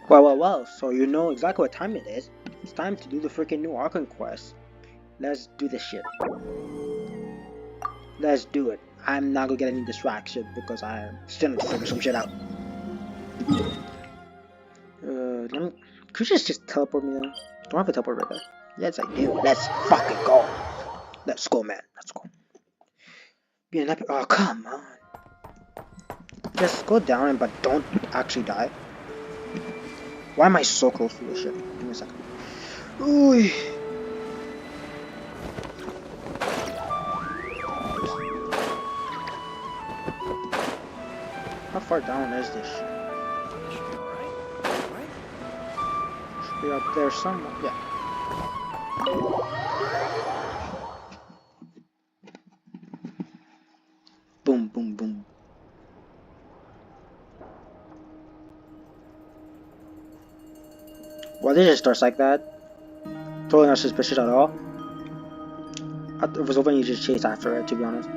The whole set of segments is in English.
Well, so you know exactly what time it is. It's time to do the freaking new Archon quest. Let's do this shit. Let's do it. I'm not gonna get any distraction because I still need to figure some shit out. Could you just teleport me there? Do I have a teleport right there? Yes, I do. Let's fucking go. Let's go, man. Let's go. Be an epic. Oh, come on. Just go down, but don't actually die. Why am I so close to this shit? Give me a second. Ooh. How far down is this shit? Should be up there somewhere. Yeah. Boom, boom, boom. Why did it start like that? Totally not suspicious at all. I was hoping you just chase after it, to be honest.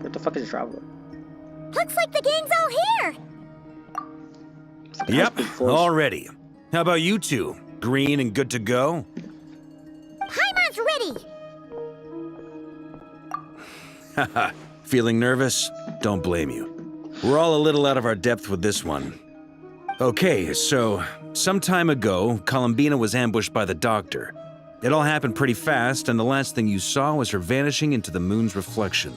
What the fuck is a Traveler? Looks like the gang's all here! Yep, already. How about you two? Green and good to go? Paimon's ready! Haha, feeling nervous? Don't blame you. We're all a little out of our depth with this one. Okay, so, some time ago, Columbina was ambushed by the Doctor. It all happened pretty fast, and the last thing you saw was her vanishing into the moon's reflection.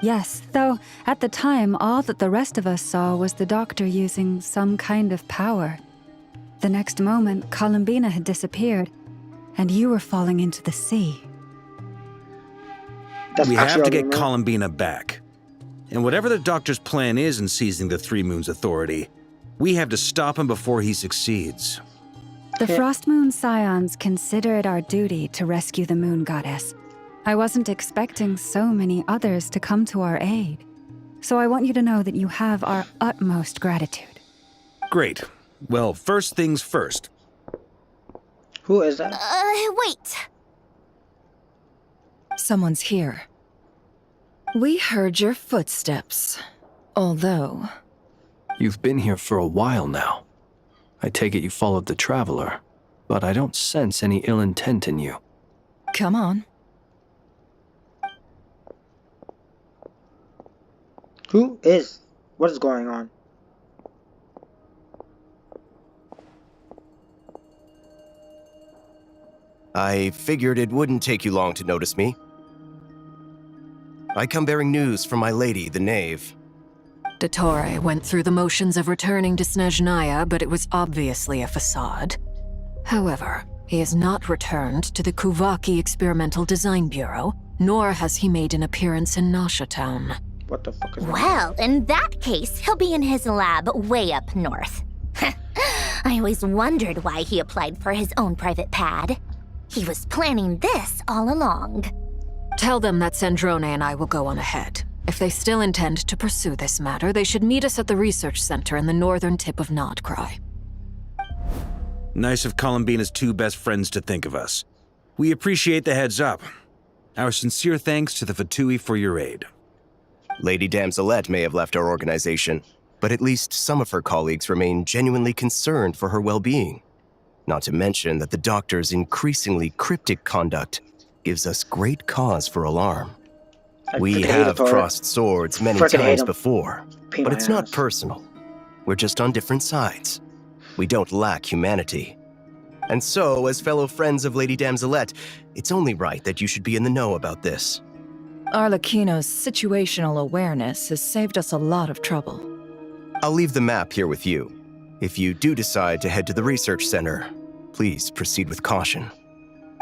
Yes, though at the time, all that the rest of us saw was the Doctor using some kind of power. The next moment, Columbina had disappeared, and you were falling into the sea. We have to get Columbina back. And whatever the Doctor's plan is in seizing the Three Moons Authority, we have to stop him before he succeeds. The Frost Moon Scions consider it our duty to rescue the Moon Goddess. I wasn't expecting so many others to come to our aid. So I want you to know that you have our utmost gratitude. Great. Well, first things first. Who is that? Wait. Someone's here. We heard your footsteps. Although... You've been here for a while now. I take it you followed the Traveler, but I don't sense any ill intent in you. Come on. Who is? What is going on? I figured it wouldn't take you long to notice me. I come bearing news from my lady, the Knave. Dottore went through the motions of returning to Snezhnaya, but it was obviously a facade. However, he has not returned to the Kuvaki Experimental Design Bureau, nor has he made an appearance in Nasha Town. What the fuck is that? Well, in that case, he'll be in his lab way up north. I always wondered why he applied for his own private pad. He was planning this all along. Tell them that Sandrone and I will go on ahead. If they still intend to pursue this matter, they should meet us at the research center in the northern tip of Nod-Krai. Nice of Columbina's two best friends to think of us. We appreciate the heads up. Our sincere thanks to the Fatui for your aid. Lady Damselette may have left our organization, but at least some of her colleagues remain genuinely concerned for her well-being. Not to mention that the Doctor's increasingly cryptic conduct gives us great cause for alarm. We have crossed swords many times before, but it's not personal. We're just on different sides. We don't lack humanity. And so, as fellow friends of Lady Damselette, it's only right that you should be in the know about this. Arlecchino's situational awareness has saved us a lot of trouble. I'll leave the map here with you. If you do decide to head to the research center, please proceed with caution.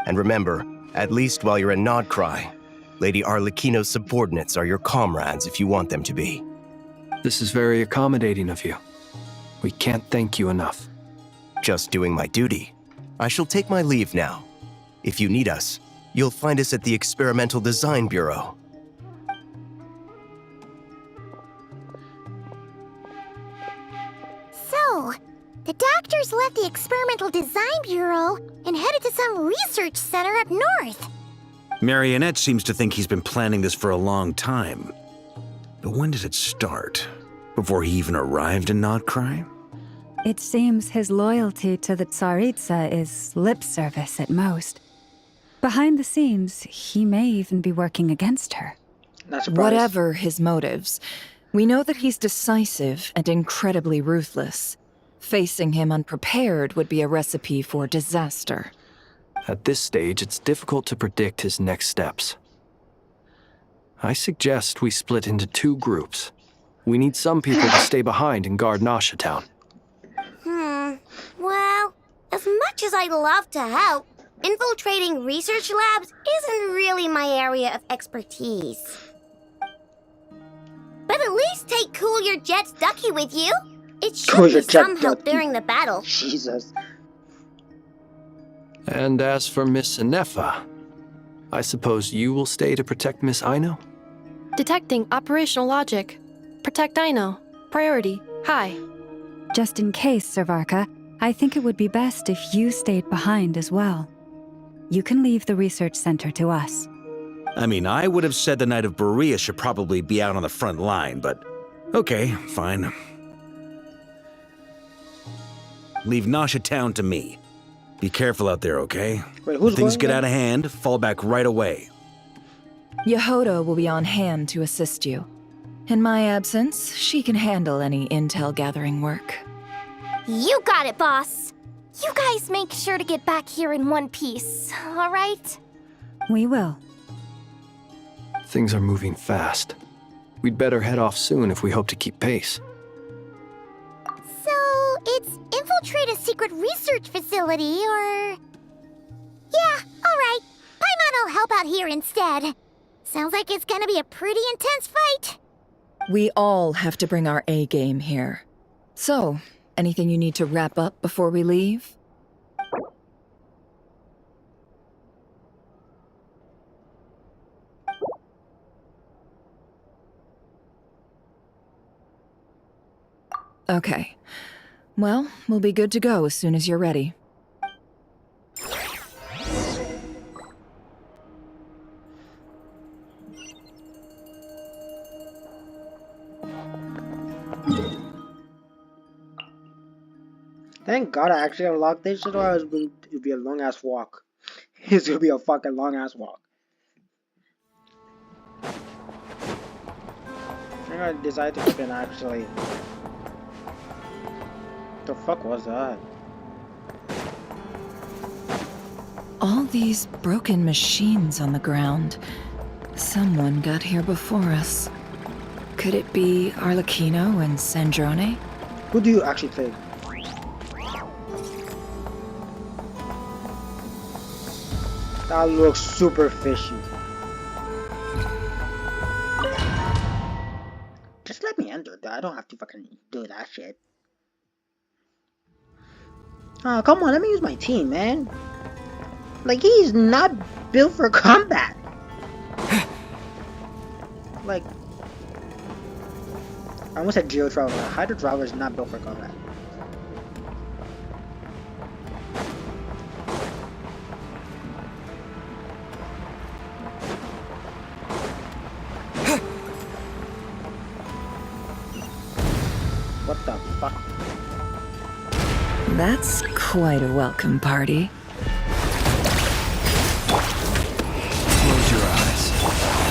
And remember, at least while you're in Nod-Krai, Lady Arlecchino's subordinates are your comrades if you want them to be. This is very accommodating of you. We can't thank you enough. Just doing my duty. I shall take my leave now. If you need us, you'll find us at the Experimental Design Bureau. So, the Doctors left the Experimental Design Bureau and headed to some research center up north. Marionette seems to think he's been planning this for a long time. But when did it start? Before he even arrived in Nod-Krai? It seems his loyalty to the Tsaritsa is lip service at most. Behind the scenes, he may even be working against her. Not surprised. Whatever his motives, we know that he's decisive and incredibly ruthless. Facing him unprepared would be a recipe for disaster. At this stage, it's difficult to predict his next steps. I suggest we split into 2 groups. We need some people to stay behind and guard Nasha Town. Well, as much as I'd love to help, infiltrating research labs isn't really my area of expertise. But at least take Cool Your Jet's Ducky with you. It Cool should Your be Jet some help Ducky. during the battle. Jesus. And as for Miss Inefa, I suppose you will stay to protect Miss Aino? Detecting operational logic. Protect Aino. Priority. High. Just in case, Servarka, I think it would be best if you stayed behind as well. You can leave the research center to us. I mean, I would have said the Knight of Berea should probably be out on the front line, but okay, fine. Leave Nasha Town to me. Be careful out there, okay? Wait, who's If things going get there? out of hand, fall back right away. Yehoda will be on hand to assist you. In my absence, she can handle any intel gathering work. You got it, boss. You guys make sure to get back here in one piece, all right? We will. Things are moving fast. We'd better head off soon if we hope to keep pace. So, it's infiltrate a secret research facility, or... Yeah, alright. Paimon will help out here instead. Sounds like it's gonna be a pretty intense fight. We all have to bring our A game here. So, anything you need to wrap up before we leave? Okay. Well, we'll be good to go as soon as you're ready. Thank God I actually unlocked this shit, or it would be a long ass walk. It's gonna be a fucking long ass walk. I think I decided to fucking actually. The fuck was that? All these broken machines on the ground. Someone got here before us. Could it be Arlecchino and Sandrone? Who do you actually think? That looks super fishy. Just let me enter that. I don't have to fucking do that shit. Oh, come on, let me use my team, man. Like, he's not built for combat. Like, I almost said Geo Traveler. Hydro Traveler is not built for combat. What the fuck? That's quite a welcome party. Close your eyes.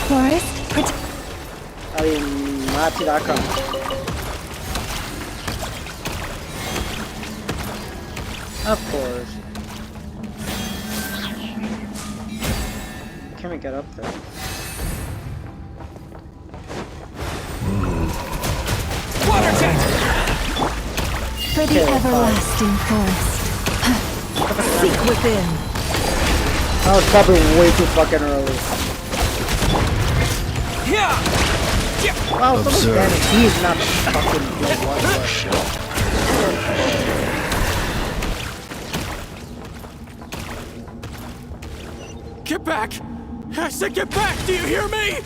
Forrest, I mean, Mati.com. Of course. Can we get up there? Water tank! for the Okay, everlasting forest. Seek within. That was probably way too fucking early. Wow, someone's damage. He is not fucking good whatsoever. Get back! I said get back! Do you hear me?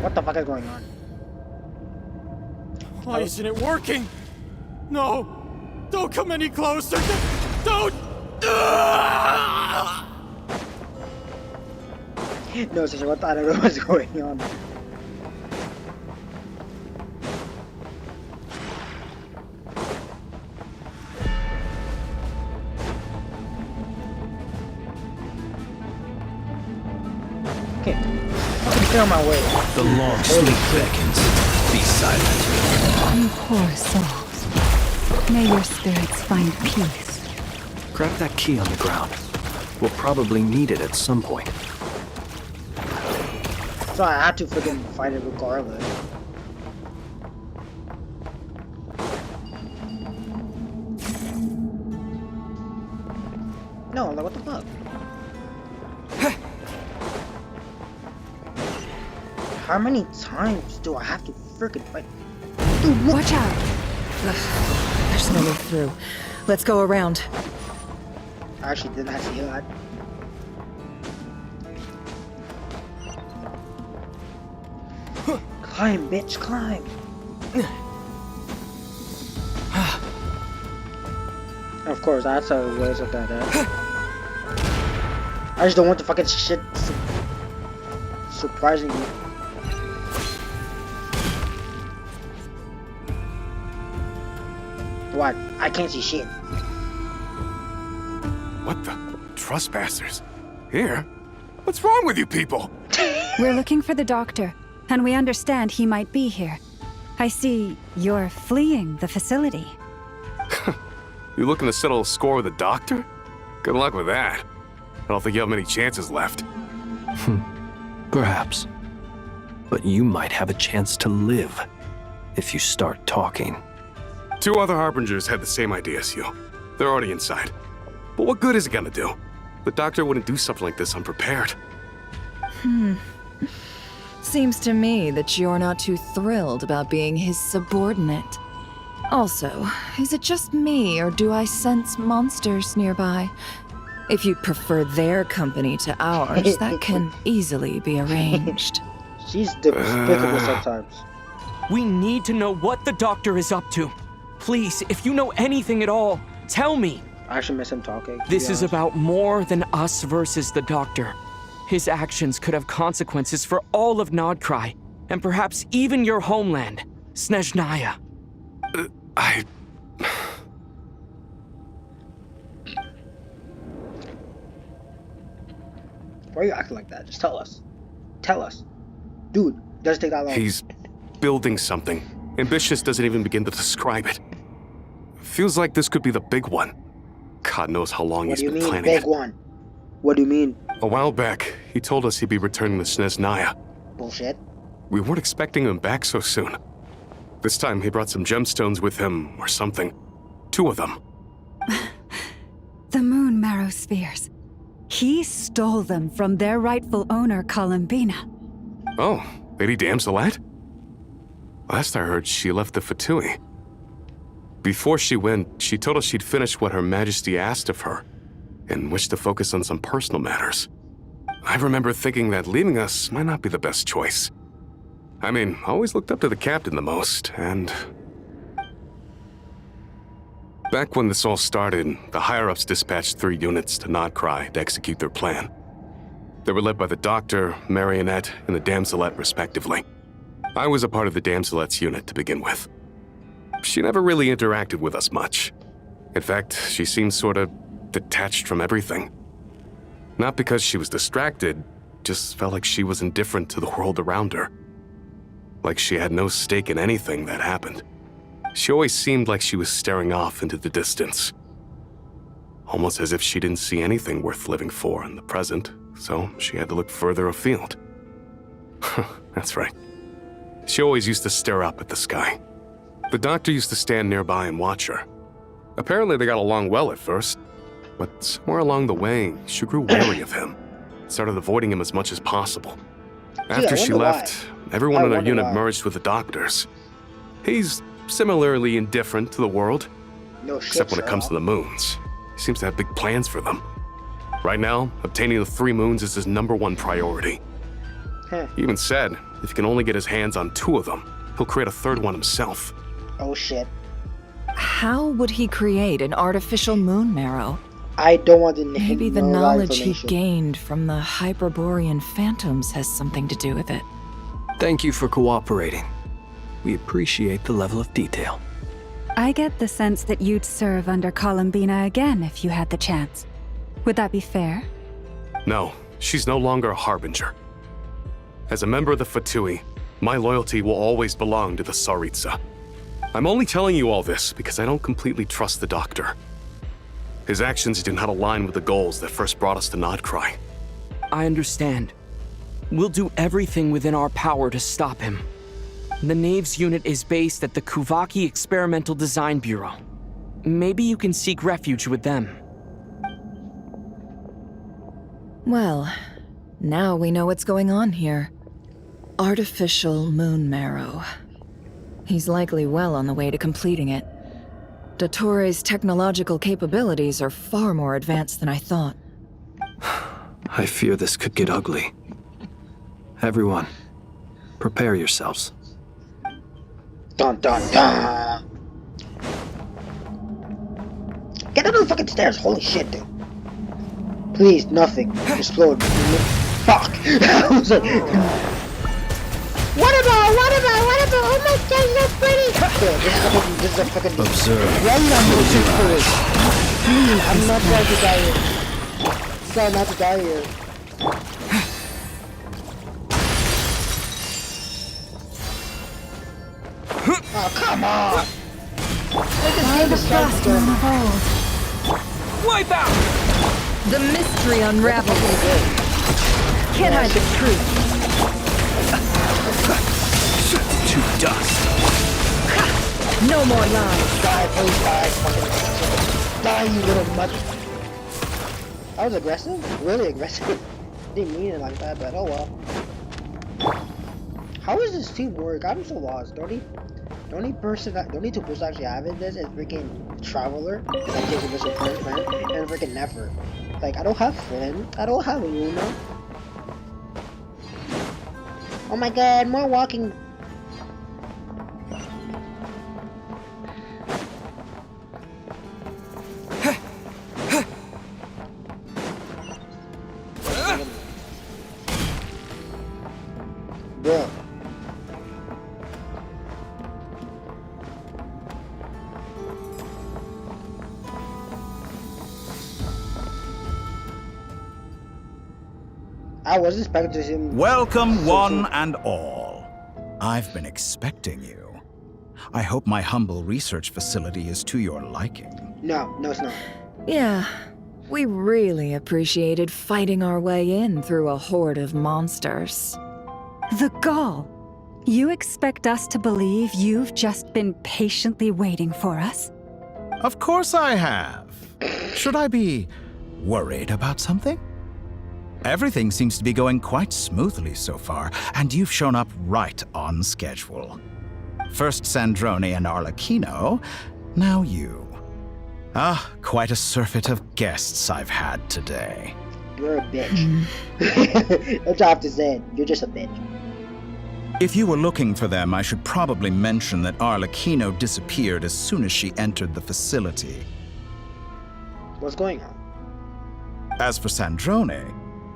What the fuck is going on? Why isn't it working? No! Don't come any closer! Don't! No, sister, what? I don't know what's going on. Get on my way. The long sleep beckons. Be silent. You poor souls. May your spirits find peace. Grab that key on the ground. We'll probably need it at some point. So I had to freaking fight it regardless. No, like what the fuck? How many times do I have to freaking fight? Dude, Watch out! Ugh, there's no way through. Let's go around. I actually didn't have to see that. Climb, bitch, climb! Of course, that's how it was like that. I just don't want the fucking shit surprising me. What? I can't see shit. What the? Trespassers? Here? What's wrong with you people? We're looking for the doctor, and we understand he might be here. I see you're fleeing the facility. You looking to settle a score with the doctor? Good luck with that. I don't think you have many chances left. Perhaps. But you might have a chance to live if you start talking. 2 other Harbingers had the same idea as you. They're already inside. But what good is it gonna do? The doctor wouldn't do something like this unprepared. Seems to me that you're not too thrilled about being his subordinate. Also, is it just me, or do I sense monsters nearby? If you prefer their company to ours, that can easily be arranged. She's despicable sometimes. We need to know what the doctor is up to. Please, if you know anything at all, tell me. I should miss him talking. This is about more than us versus the doctor. His actions could have consequences for all of Nod-Krai, and perhaps even your homeland, Snezhnaya. Why are you acting like that? Just tell us. Tell us. Dude, doesn't take that long. He's building something. Ambitious doesn't even begin to describe it. Feels like this could be the big one. God knows how long he's been planning it. Big one? What do you mean? A while back, he told us he'd be returning to Snezhnaya. Bullshit. We weren't expecting him back so soon. This time he brought some gemstones with him, or something. 2 of them. The moon marrow spheres. He stole them from their rightful owner, Columbina. Oh, Lady Damselet? Last I heard, she left the Fatui. Before she went, she told us she'd finished what Her Majesty asked of her, and wished to focus on some personal matters. I remember thinking that leaving us might not be the best choice. I mean, I always looked up to the captain the most, and... Back when this all started, the higher-ups dispatched 3 units to Nod-Krai to execute their plan. They were led by the Doctor, Marionette, and the Damselet, respectively. I was a part of the Damselet's unit to begin with. She never really interacted with us much. In fact, she seemed sort of detached from everything. Not because she was distracted, just felt like she was indifferent to the world around her. Like she had no stake in anything that happened. She always seemed like she was staring off into the distance. Almost as if she didn't see anything worth living for in the present, so she had to look further afield. That's right. She always used to stare up at the sky. The doctor used to stand nearby and watch her. Apparently they got along well at first, but somewhere along the way, she grew wary of him. Started avoiding him as much as possible. After she left, everyone in our unit merged with the doctors. He's similarly indifferent to the world, except when it comes to the moons. He seems to have big plans for them. Right now, obtaining the 3 moons is his #1 priority. He even said if he can only get his hands on 2 of them, he'll create a 3rd one himself. Oh shit. How would he create an artificial moon marrow? I don't want to Maybe the knowledge he gained from the Hyperborean phantoms has something to do with it. Thank you for cooperating. We appreciate the level of detail. I get the sense that you'd serve under Columbina again if you had the chance. Would that be fair? No, she's no longer a Harbinger. As a member of the Fatui, my loyalty will always belong to the Tsaritsa. I'm only telling you all this because I don't completely trust the Doctor. His actions do not align with the goals that first brought us to Nod-Krai. I understand. We'll do everything within our power to stop him. The Knaves unit is based at the Kuvaki Experimental Design Bureau. Maybe you can seek refuge with them. Well, now we know what's going on here. Artificial moon marrow. He's likely well on the way to completing it. Dottore technological capabilities are far more advanced than I thought. I fear this could get ugly. Everyone, prepare yourselves. Dun dun dun! Get out of the fucking stairs! Holy shit, dude! Please, nothing. Explode. Fuck! I was like, what about? Oh my god, so pretty! Okay, this is a fucking. Observe. Run that motion first. Please, I'm not trying to die here. Try not to die here. Oh, come on! Why the frost moon of old? Wipe out! The mystery unravels. Can't hide the truth. To dust. No more lies. Die, please die. Die, you little mother. I was aggressive? Really aggressive. Didn't mean it like that, but oh well. How is this teamwork? I'm so lost. The only two person actually having this is freaking Travaler, that takes a mission friend, and freaking Never. Like, I don't have Flynn. I don't have Luna. Oh my god, more walking. Bro. I was expecting to see him. Welcome, one and all. I've been expecting you. I hope my humble research facility is to your liking. No, it's not. Yeah, we really appreciated fighting our way in through a horde of monsters. The gall. You expect us to believe you've just been patiently waiting for us? Of course I have. Should I be worried about something? Everything seems to be going quite smoothly so far, and you've shown up right on schedule. First Sandrone and Arlecchino, now you. Ah, quite a surfeit of guests I've had today. You're a bitch. That's all I have to say. You're just a bitch. If you were looking for them, I should probably mention that Arlecchino disappeared as soon as she entered the facility. What's going on? As for Sandrone,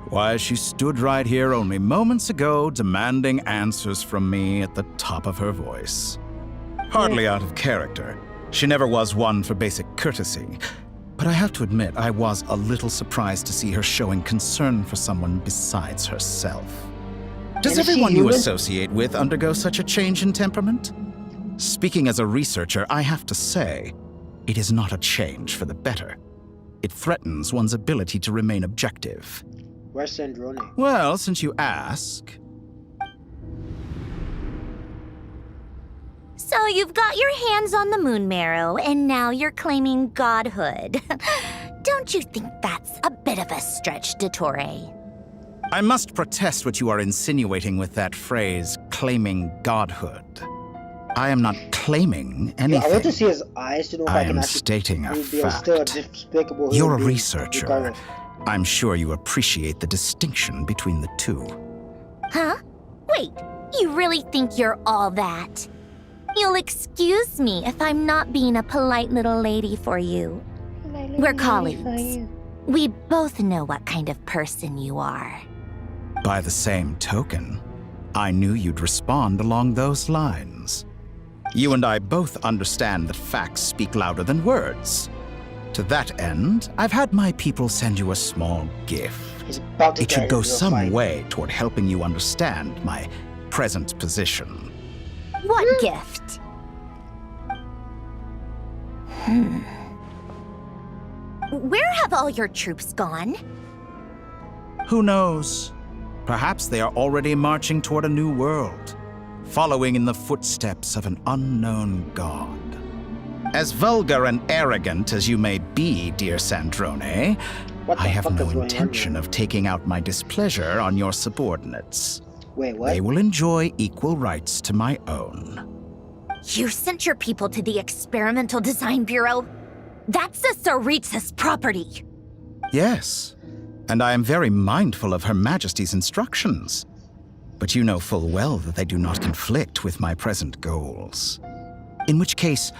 why, she stood right here only moments ago demanding answers from me at the top of her voice. Hardly out of character. She never was one for basic courtesy. But I have to admit, I was a little surprised to see her showing concern for someone besides herself. Does everyone you associate with undergo such a change in temperament? Speaking as a researcher, I have to say, it is not a change for the better. It threatens one's ability to remain objective. Where's Sandrone? Well, since you ask... So you've got your hands on the moon marrow, and now you're claiming godhood. Don't you think that's a bit of a stretch, Dottore? I must protest what you are insinuating with that phrase, claiming godhood. I am not claiming anything. I want to see his eyes to know if I can actually stating a fact. Still a despicable You're a researcher. Regardless. I'm sure you appreciate the distinction between the two. Huh? Wait, you really think you're all that? You'll excuse me if I'm not being a polite little lady for you. We're colleagues. We both know what kind of person you are. By the same token, I knew you'd respond along those lines. You and I both understand that facts speak louder than words. To that end, I've had my people send you a small gift. He's about to It get should go into a some fight. way toward helping you understand my present position. What gift? Where have all your troops gone? Who knows? Perhaps they are already marching toward a new world, following in the footsteps of an unknown god. As vulgar and arrogant as you may be, dear Sandrone, I have no intention of taking out my displeasure on your subordinates. Wait, what? They will enjoy equal rights to my own. You sent your people to the Experimental Design Bureau? That's the Tsaritsa's property. Yes, and I am very mindful of Her Majesty's instructions. But you know full well that they do not conflict with my present goals. In which case,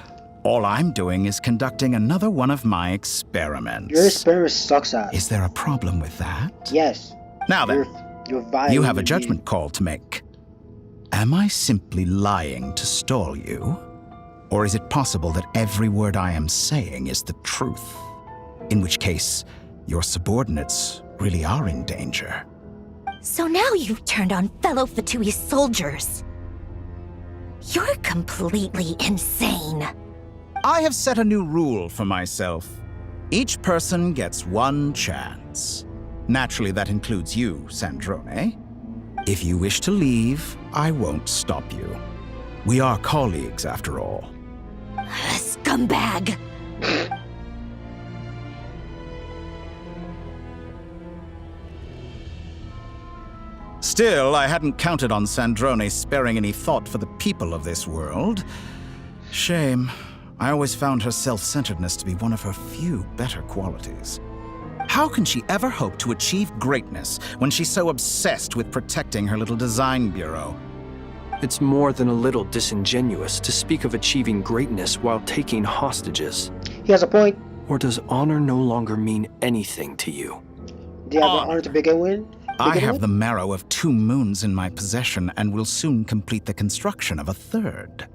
all I'm doing is conducting another one of my experiments. Your experiment sucks ass. Is there a problem with that? Yes. Now then, You're violent. you have a judgment call to make. Am I simply lying to stall you? Or is it possible that every word I am saying is the truth? In which case, your subordinates really are in danger. So now you've turned on fellow Fatui soldiers. You're completely insane. I have set a new rule for myself. Each person gets one chance. Naturally, that includes you, Sandrone. If you wish to leave, I won't stop you. We are colleagues, after all. Scumbag! Still, I hadn't counted on Sandrone sparing any thought for the people of this world. Shame. I always found her self-centeredness to be one of her few better qualities. How can she ever hope to achieve greatness when she's so obsessed with protecting her little design bureau? It's more than a little disingenuous to speak of achieving greatness while taking hostages. He has a point. Or does honor no longer mean anything to you? Do you have an honor to begin with? I have the marrow of 2 moons in my possession and will soon complete the construction of a 3rd.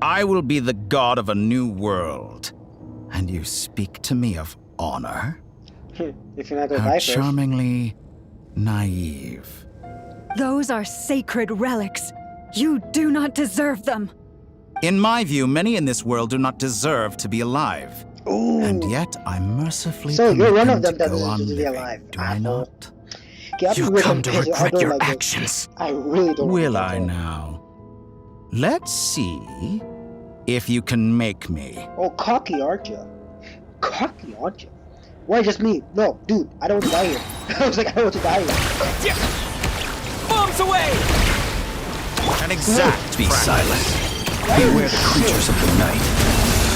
I will be the god of a new world. And you speak to me of honor? If you're not gonna How die first. charmingly naive. Those are sacred relics. You do not deserve them. In my view, many in this world do not deserve to be alive. Ooh. And yet I mercifully So you're one of permit them to that go on deserves to be living, alive. do I not? You come to regret your actions. I really don't. Will I now? Let's see if you can make me. Oh, cocky, aren't you? Cocky, aren't you? Why just me? No, dude, I don't want to die here. I was like, I don't want to die here. Bombs away! An exact Be silent. Beware the creatures of the night.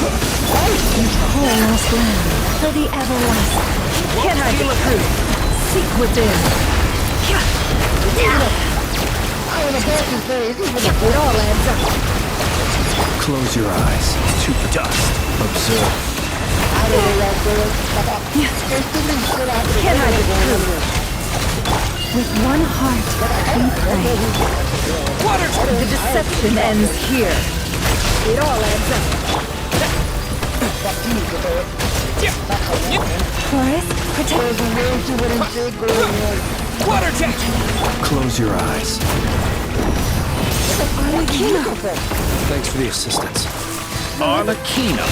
Lost land for the everlasting. Can I be true? Seek within. I want to back his face, even if it all adds up. Close your eyes. To dust. Observe. I don't know that girl. There's too many shit happening. Can I be true? With one heart, we pray. The deception ends here. It all adds up. Fuck you, Gator. Forest, protect. There's way too many shit going on. Water jet! Close your eyes. Thanks for the assistance. Arlecchino.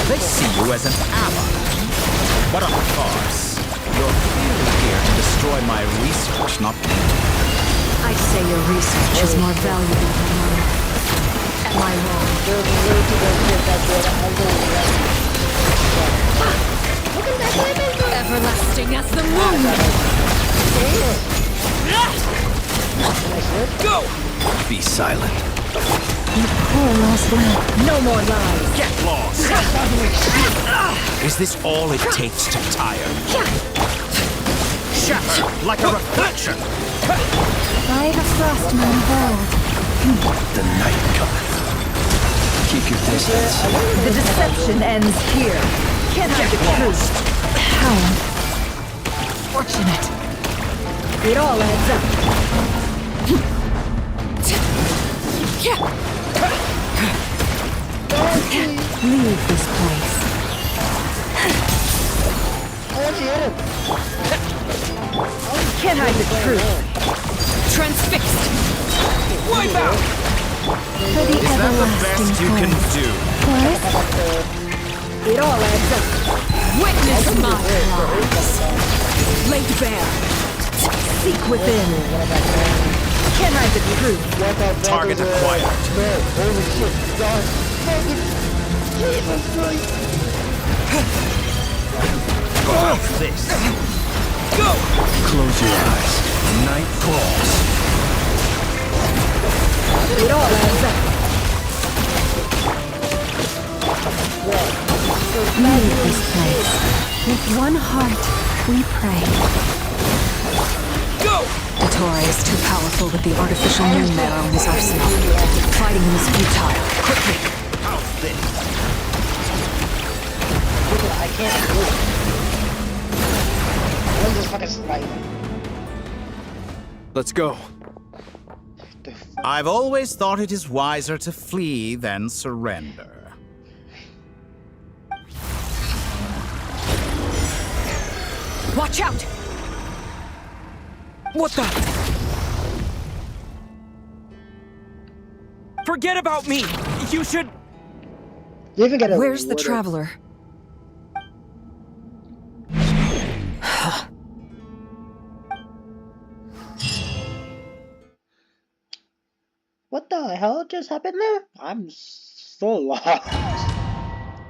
They see you as an ally. What a farce. You're clearly here to destroy my research, not me. I'd say your research is more valuable than mine. Am I wrong? There's way too much shit that's going on. Everlasting as the moon! Go! Be silent. Poor lost land. No more lies! Get lost! Is this all it takes to tire? Shatter like a reflection! By the frost moon held. The night cometh. Keep your distance. The deception ends here. Can I be true? How fortunate. It all adds up. Leave this place. Can't hide the truth. Transfixed. Wipe out. For the Is that the everlasting best you can cause. do? What? It all adds up. Witness my lies. Laid bare. Seek within. Can't hide the truth. Target acquired. This. Go! Close your eyes. Night calls. It all adds up. Leave this place. With one heart, we pray. Go! Dottore is too powerful with the artificial moon marrow in his arsenal. Fighting him is futile. Quickly! How's this? I can't do it. I'm just fucking sliding. Let's go. I've always thought it is wiser to flee than surrender. Watch out! What the? Forget about me! You should... You even get a Where's the water. Traveler? What the hell just happened there? I'm so lost.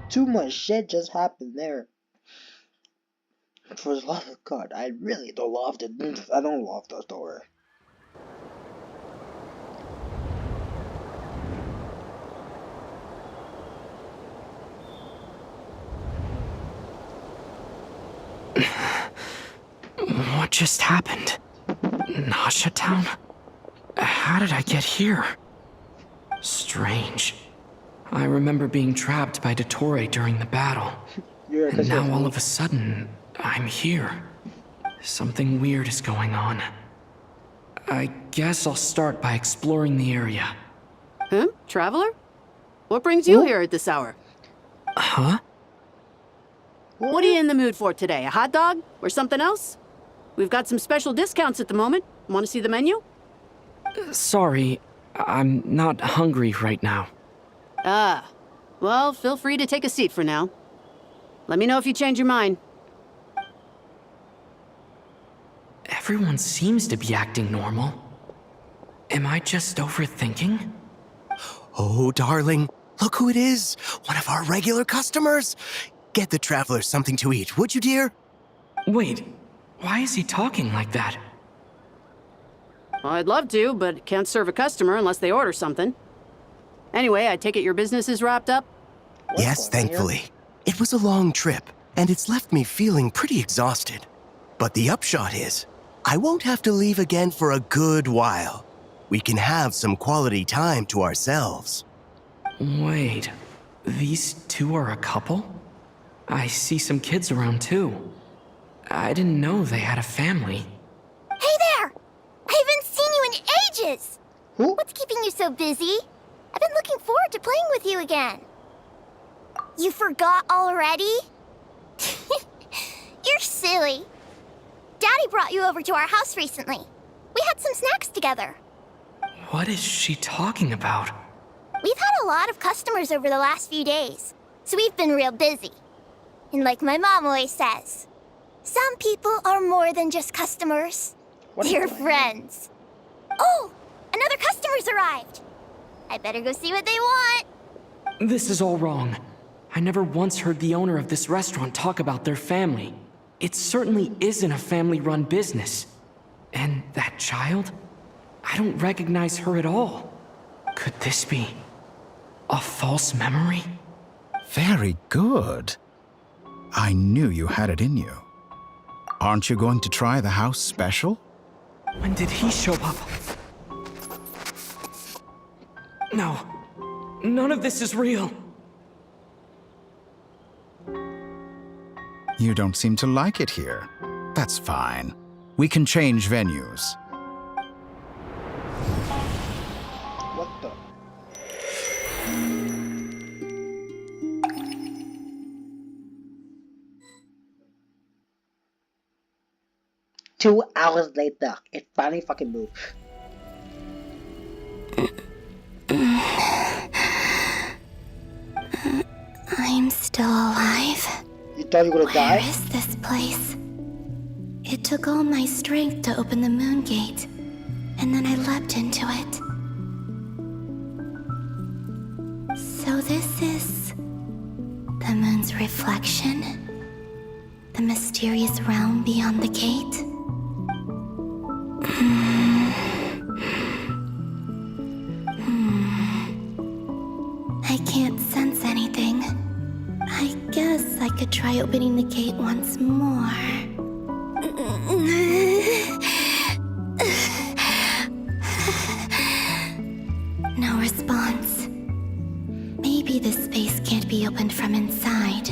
Too much shit just happened there. For the love of God, I really don't love the. I don't love the story. What just happened? Nasha Town? How did I get here? Strange. I remember being trapped by Dottore during the battle. And now all of a sudden, I'm here. Something weird is going on. I guess I'll start by exploring the area. Huh? Traveler? What brings you here at this hour? Huh? What are you in the mood for today? A hot dog? Or something else? We've got some special discounts at the moment. Want to see the menu? Sorry, I'm not hungry right now. Ah. Well, feel free to take a seat for now. Let me know if you change your mind. Everyone seems to be acting normal. Am I just overthinking? Oh, darling, look who it is. One of our regular customers. Get the Traveler something to eat, would you, dear? Wait, why is he talking like that? Well, I'd love to, but can't serve a customer unless they order something. Anyway, I take it your business is wrapped up? Yes, thankfully. It was a long trip, and it's left me feeling pretty exhausted. But the upshot is, I won't have to leave again for a good while. We can have some quality time to ourselves. Wait, these two are a couple? I see some kids around too. I didn't know they had a family. Hey there! I haven't seen you in ages! Who? What's keeping you so busy? I've been looking forward to playing with you again. You forgot already? You're silly. Daddy brought you over to our house recently. We had some snacks together. What is she talking about? We've had a lot of customers over the last few days, so we've been real busy. And like my mom always says, some people are more than just customers. They're friends. Oh, another customer's arrived. I better go see what they want. This is all wrong. I never once heard the owner of this restaurant talk about their family. It certainly isn't a family-run business. And that child? I don't recognize her at all. Could this be a false memory? Very good. I knew you had it in you. Aren't you going to try the house special? When did he show up? No, none of this is real. You don't seem to like it here. That's fine. We can change venues. What the? 2 hours later, it finally fucking moved. I'm still alive. You thought you were gonna die? Where is this place? It took all my strength to open the moon gate, and then I leapt into it. So this is the moon's reflection? The mysterious realm beyond the gate? I can't sense anything. I guess I could try opening the gate once more. No response. Maybe this space can't be opened from inside.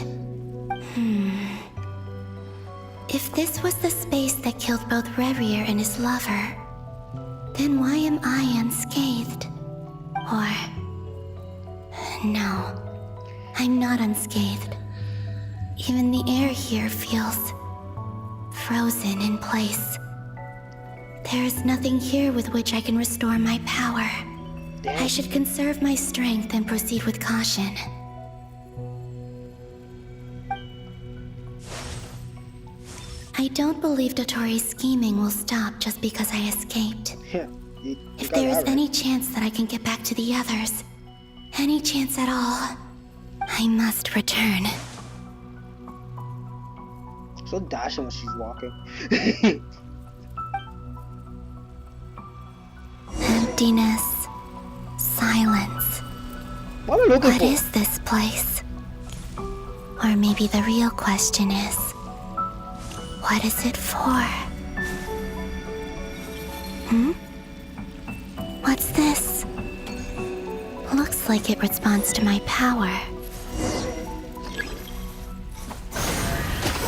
If this was the space that killed both Revier and his lover, then why am I unscathed? Or... no, I'm not unscathed. Even the air here feels frozen in place. There is nothing here with which I can restore my power. I should conserve my strength and proceed with caution. I don't believe Dotori's scheming will stop just because I escaped. Yeah, if there is any chance that I can get back to the others, any chance at all, I must return. So dashing when she's walking. Emptiness, silence. What is this place? Or maybe the real question is, what is it for? What's this? Looks like it responds to my power.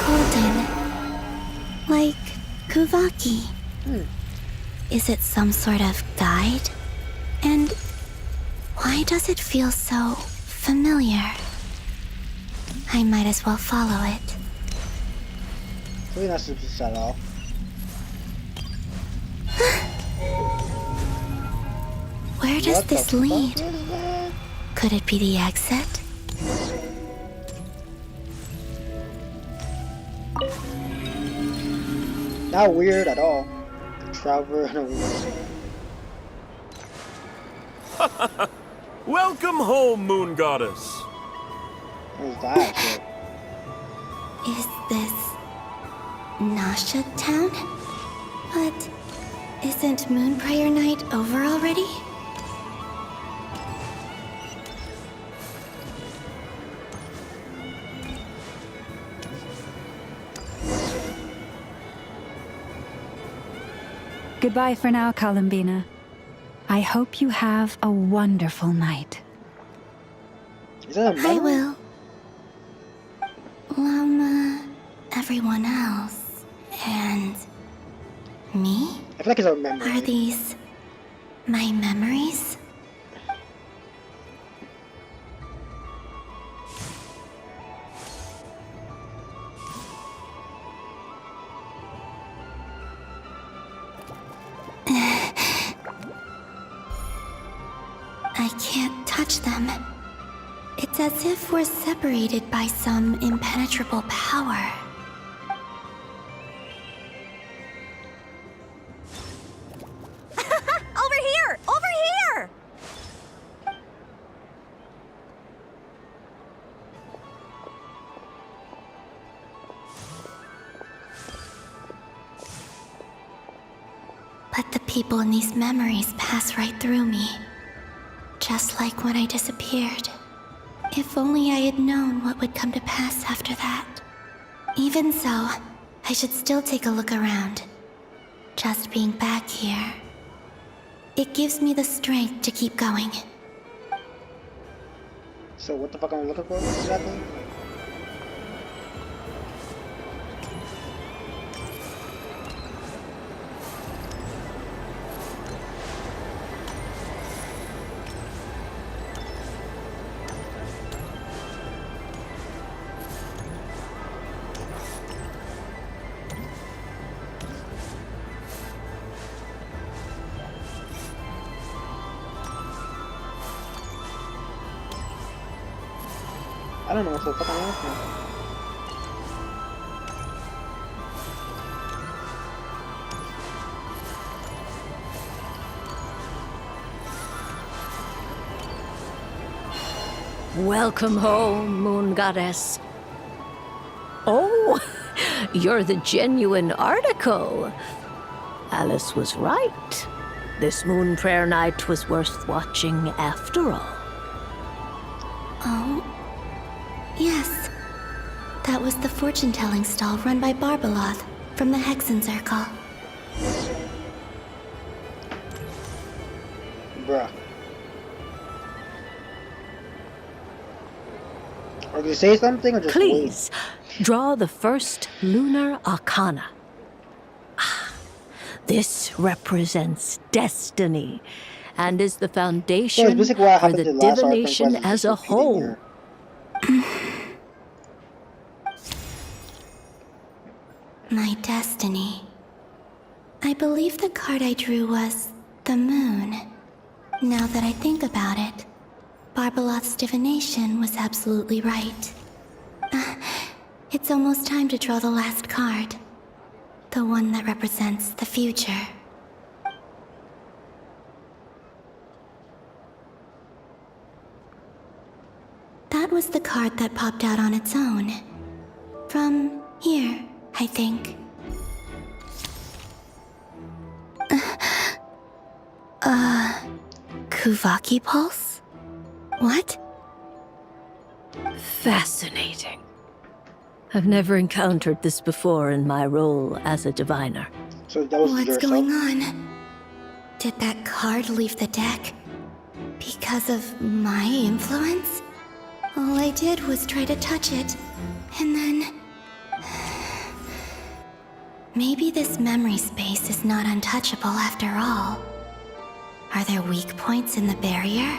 Golden. Like Kuvaki. Is it some sort of guide? And why does it feel so familiar? I might as well follow it. We're not supposed to set off. Where does this lead? Could it be the exit? Not weird at all. Traveler and a Welcome home, Moon Goddess. What was that shit? Is this Nasha Town? But isn't Moon Prayer Night over already? Goodbye for now, Columbina. I hope you have a wonderful night. I will. Llama, everyone else, and me? I feel like it's a memory. Are these my memories? I can't touch them. It's as if we're separated by some impenetrable power. Over here! Over here! But the people in these memories pass right through me. Just like when I disappeared. If only I had known what would come to pass after that. Even so, I should still take a look around. Just being back here. It gives me the strength to keep going. So what the fuck am I looking for exactly? I don't know what's the fuck I'm asking. Welcome home, Moon Goddess. Oh, you're the genuine article. Alice was right. This moon prayer night was worth watching after all. Oh, yes. That was the fortune-telling stall run by Barbeloth from the Hexen Circle. Bruh. Are you say something or just Please, draw the first lunar arcana. This represents destiny and is the foundation for the divination as a whole. My destiny. I believe the card I drew was the moon. Now that I think about it, Barbeloth's divination was absolutely right. It's almost time to draw the last card. The one that represents the future. That was the card that popped out on its own. From here, I think. Kuvaki Pulse? What? Fascinating. I've never encountered this before in my role as a diviner. So that was What's going on? Did that card leave the deck? Because of my influence? All I did was try to touch it, and then... Maybe this memory space is not untouchable after all. Are there weak points in the barrier?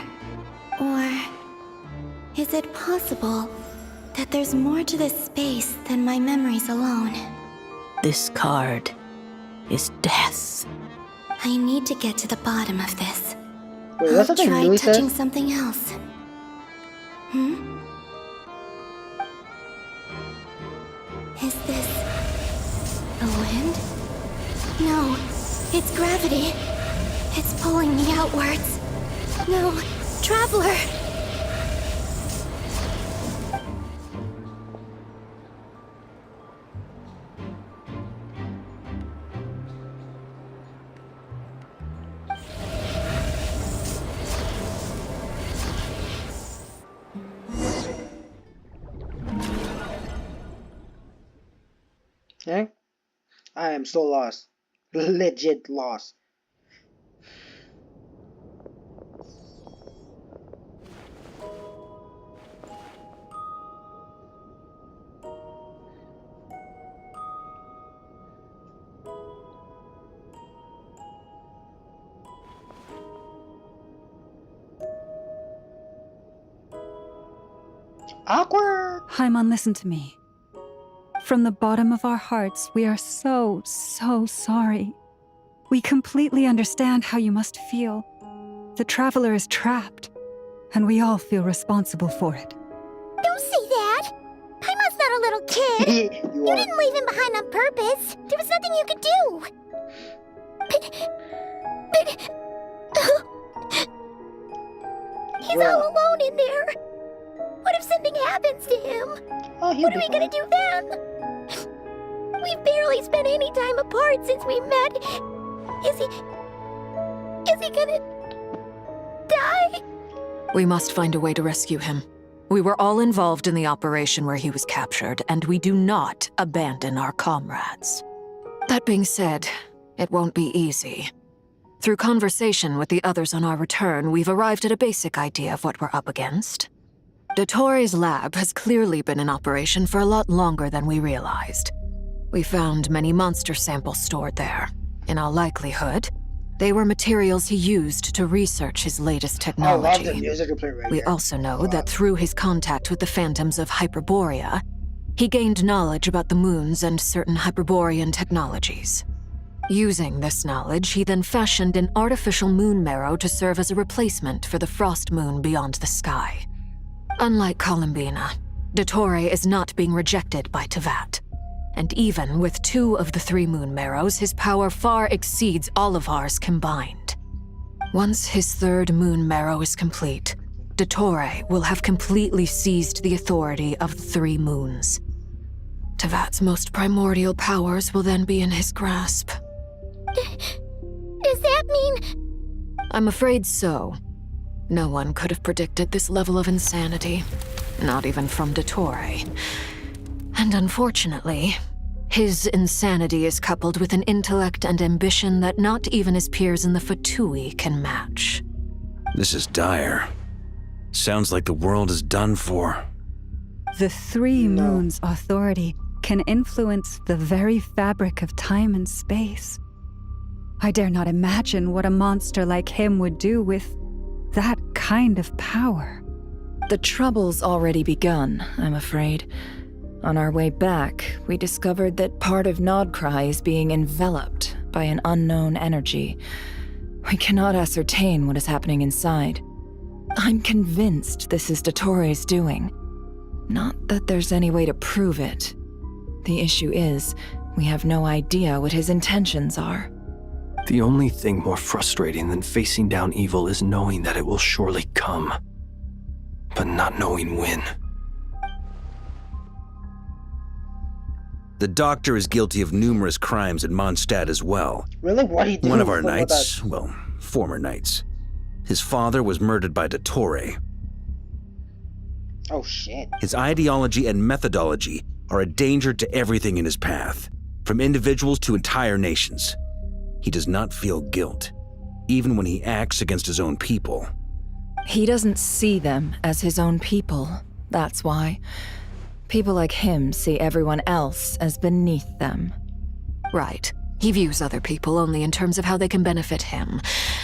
Or... is it possible that there's more to this space than my memories alone? This card is death. I need to get to the bottom of this. Wait, that's something Try new touching said? something else. Is this the wind? No, it's gravity. It's pulling me outwards. No, Traveler! Yeah? I am so lost. Legit lost. Awkward! Hyman, listen to me. From the bottom of our hearts, we are so sorry. We completely understand how you must feel. The Traveler is trapped, and we all feel responsible for it. Don't say that! Paimon's not a little kid! you didn't leave him behind on purpose! There was nothing you could do! He's all alone in there! What if something happens to him? What are we gonna do then? We've barely spent any time apart since we met. Is he gonna die? We must find a way to rescue him. We were all involved in the operation where he was captured, and we do not abandon our comrades. That being said, it won't be easy. Through conversation with the others on our return, we've arrived at a basic idea of what we're up against. Dottore lab has clearly been in operation for a lot longer than we realized. We found many monster samples stored there. In all likelihood, they were materials he used to research his latest technology. I love the music you play right We here. also know that through his contact with the phantoms of Hyperborea, he gained knowledge about the moons and certain Hyperborean technologies. Using this knowledge, he then fashioned an artificial moon marrow to serve as a replacement for the frost moon beyond the sky. Unlike Columbina, Dottore is not being rejected by Teyvat. And even with 2 of the 3 moon marrows, his power far exceeds all of ours combined. Once his 3rd moon marrow is complete, Dottore will have completely seized the authority of the 3 moons. Teyvat's most primordial powers will then be in his grasp. Does that mean... I'm afraid so. No one could have predicted this level of insanity. Not even from Dottore. And unfortunately, his insanity is coupled with an intellect and ambition that not even his peers in the Fatui can match. This is dire. Sounds like the world is done for. The 3 moons' authority can influence the very fabric of time and space. I dare not imagine what a monster like him would do with that kind of power. The trouble's already begun, I'm afraid. On our way back, we discovered that part of Nod-Krai is being enveloped by an unknown energy. We cannot ascertain what is happening inside. I'm convinced this is Dottore's doing. Not that there's any way to prove it. The issue is, we have no idea what his intentions are. The only thing more frustrating than facing down evil is knowing that it will surely come, but not knowing when. The doctor is guilty of numerous crimes in Mondstadt as well. Really? What he did? One of our knights, well, former knights. His father was murdered by Dottore. Oh shit. His ideology and methodology are a danger to everything in his path, from individuals to entire nations. He does not feel guilt, even when he acts against his own people. He doesn't see them as his own people, that's why. People like him see everyone else as beneath them. Right. He views other people only in terms of how they can benefit him.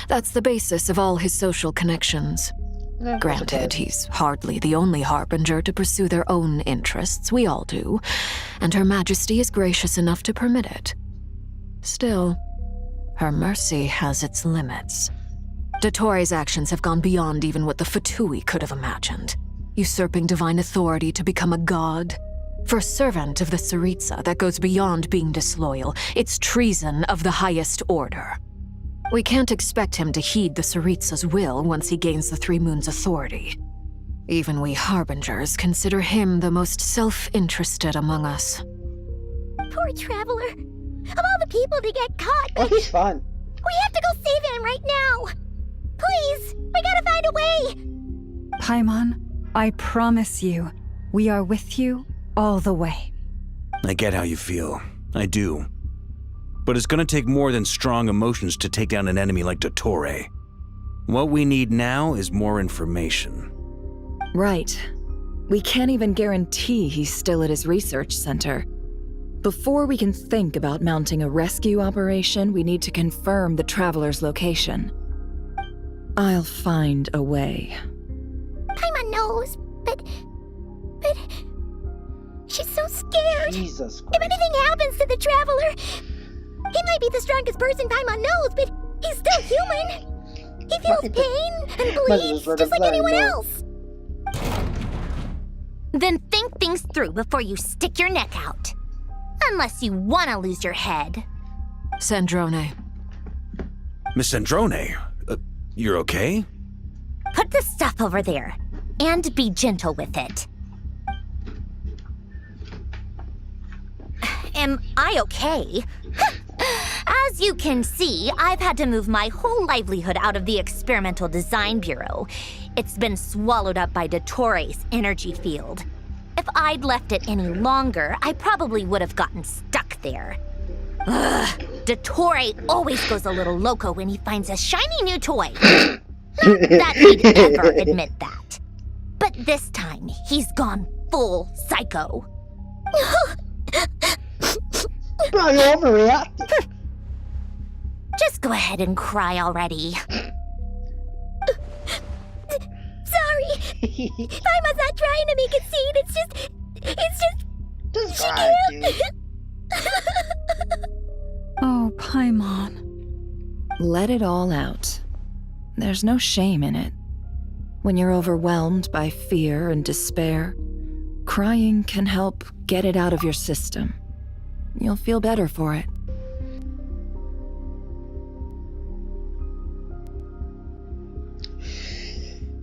That's the basis of all his social connections. Granted, he's hardly the only harbinger to pursue their own interests. We all do. And Her Majesty is gracious enough to permit it. Still, her mercy has its limits. Dottore's actions have gone beyond even what the Fatui could have imagined. Usurping divine authority to become a god. For a servant of the Tsaritsa, that goes beyond being disloyal. It's treason of the highest order. We can't expect him to heed the Tsaritsa's will once he gains the 3 moons' authority. Even we harbingers consider him the most self-interested among us. Poor Traveler. Of all the people to get caught, oh, he's fine. We have to go save him right now. Please, we gotta find a way. Paimon, I promise you, we are with you all the way. I get how you feel. I do. But it's gonna take more than strong emotions to take down an enemy like Dottore. What we need now is more information. Right. We can't even guarantee he's still at his research center. Before we can think about mounting a rescue operation, we need to confirm the Traveler's location. I'll find a way. Paimon knows, but she's so scared. Jesus Christ. If anything happens to the Traveler, he might be the strongest person Paimon knows, but he's still human. He feels pain and bleeds just like anyone else. Then think things through before you stick your neck out. Unless you want to lose your head. Sandrone. Miss Sandrone, you're okay? Put the stuff over there, and be gentle with it. Am I okay? As you can see, I've had to move my whole livelihood out of the Experimental Design Bureau. It's been swallowed up by Dottore's energy field. If I'd left it any longer, I probably would have gotten stuck there. Ugh, Dottore always goes a little loco when he finds a shiny new toy. Not that he'd ever admit that. But this time, he's gone full psycho. Bro, you're overreacting. Just go ahead and cry already. Sorry. Paimon's not trying to make it seem. It's just she cry, can't. Oh, Paimon. Let it all out. There's no shame in it. When you're overwhelmed by fear and despair, Crying can help get it out of your system. You'll feel better for it.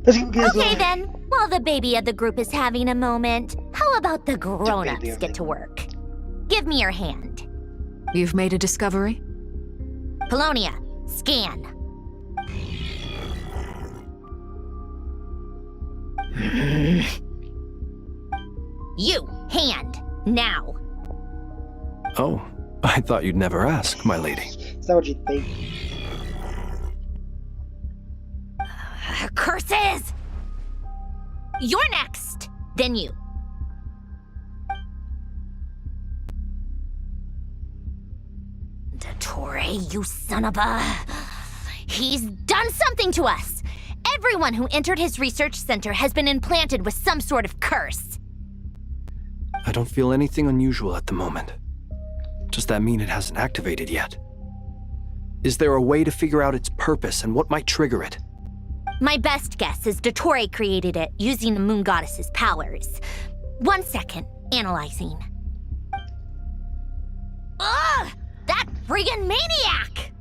Okay then, while the baby of the group is having a moment, how about the grown-ups get to work? Give me your hand. You've made a discovery? Polonia, scan. You, hand, now. Oh, I thought you'd never ask, my lady. Is that what you think? Curses! You're next, then you. Dottore, you son of a... He's done something to us! Everyone who entered his research center has been implanted with some sort of curse. I don't feel anything unusual at the moment. Does that mean it hasn't activated yet? Is there a way to figure out its purpose and what might trigger it? My best guess is Dottore created it using the Moon Goddess's powers. 1 second, analyzing. Ugh! That friggin' maniac!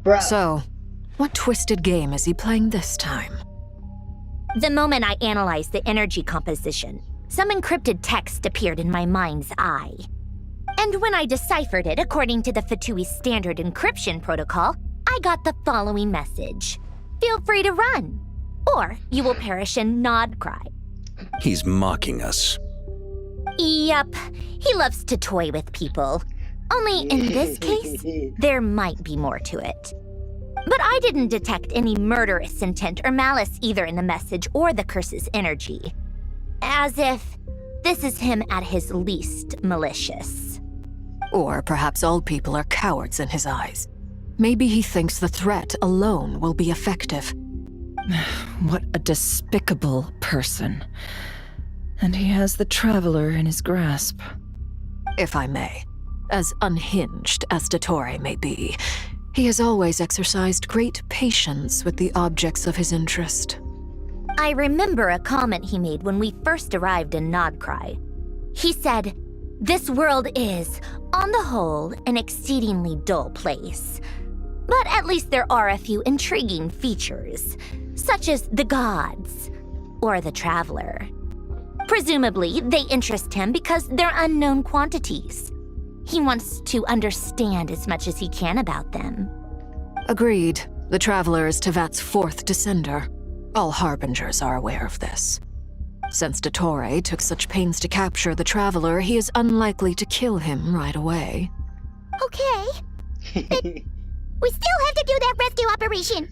Bruh. So, what twisted game is he playing this time? The moment I analyzed the energy composition, some encrypted text appeared in my mind's eye. And when I deciphered it according to the Fatui standard encryption protocol, I got the following message. Feel free to run, or you will perish in Nod-Krai. He's mocking us. Yup, he loves to toy with people. Only in this case, there might be more to it. But I didn't detect any murderous intent or malice either in the message or the curse's energy. As if this is him at his least malicious. Or perhaps all people are cowards in his eyes. Maybe he thinks the threat alone will be effective. What a despicable person. And he has the Traveler in his grasp. If I may, as unhinged as Dottore may be, he has always exercised great patience with the objects of his interest. I remember a comment he made when we first arrived in Nod-Krai. He said, "This world is, on the whole, an exceedingly dull place. But at least there are a few intriguing features, such as the gods or the Traveler. Presumably, they interest him because they're unknown quantities. He wants to understand as much as he can about them." Agreed. The Traveler is Tevat's 4th descender. All Harbingers are aware of this. Since Dottore took such pains to capture the Traveler, he is unlikely to kill him right away. Okay. But we still have to do that rescue operation.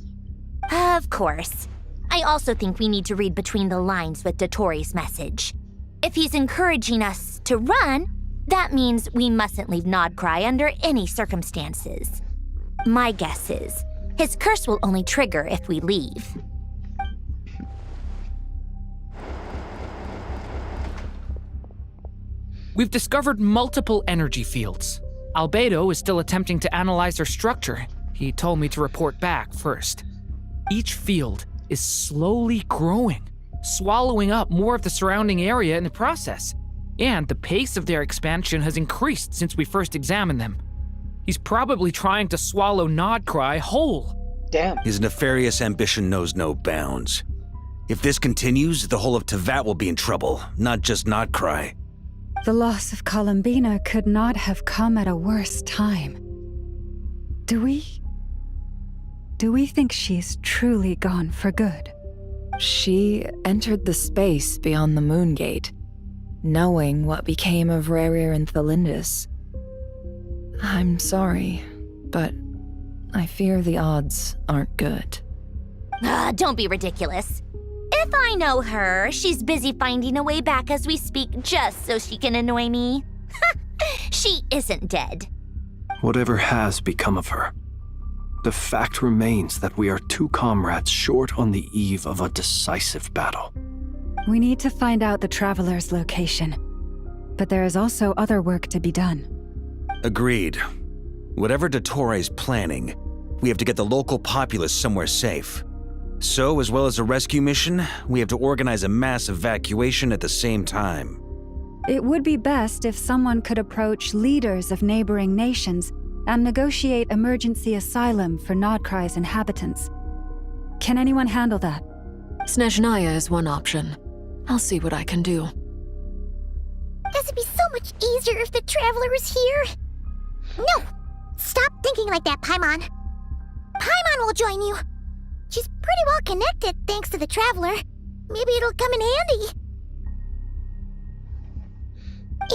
Of course. I also think we need to read between the lines with Dottore's message. If he's encouraging us to run, that means we mustn't leave Nod-Krai under any circumstances. My guess is, his curse will only trigger if we leave. We've discovered multiple energy fields. Albedo is still attempting to analyze their structure. He told me to report back first. Each field is slowly growing, swallowing up more of the surrounding area in the process. And the pace of their expansion has increased since we first examined them. He's probably trying to swallow Nod-Krai whole. Damn. His nefarious ambition knows no bounds. If this continues, the whole of Tevat will be in trouble, not just Nod-Krai. The loss of Columbina could not have come at a worse time. Do we think she's truly gone for good? She entered the space beyond the Moon Gate, knowing what became of Rerir and Thalindus. I'm sorry, but I fear the odds aren't good. Don't be ridiculous. If I know her, she's busy finding a way back as we speak just so she can annoy me. She isn't dead. Whatever has become of her, the fact remains that we are 2 comrades short on the eve of a decisive battle. We need to find out the Traveler's location, but there is also other work to be done. Agreed. Whatever Dottore's planning, we have to get the local populace somewhere safe. So, as well as a rescue mission, we have to organize a mass evacuation at the same time. It would be best if someone could approach leaders of neighboring nations and negotiate emergency asylum for Nod-Krai's inhabitants. Can anyone handle that? Snezhnaya is one option. I'll see what I can do. This would be so much easier if the Traveler was here. No! Stop thinking like that, Paimon. Paimon will join you. She's pretty well connected thanks to the Traveler. Maybe it'll come in handy.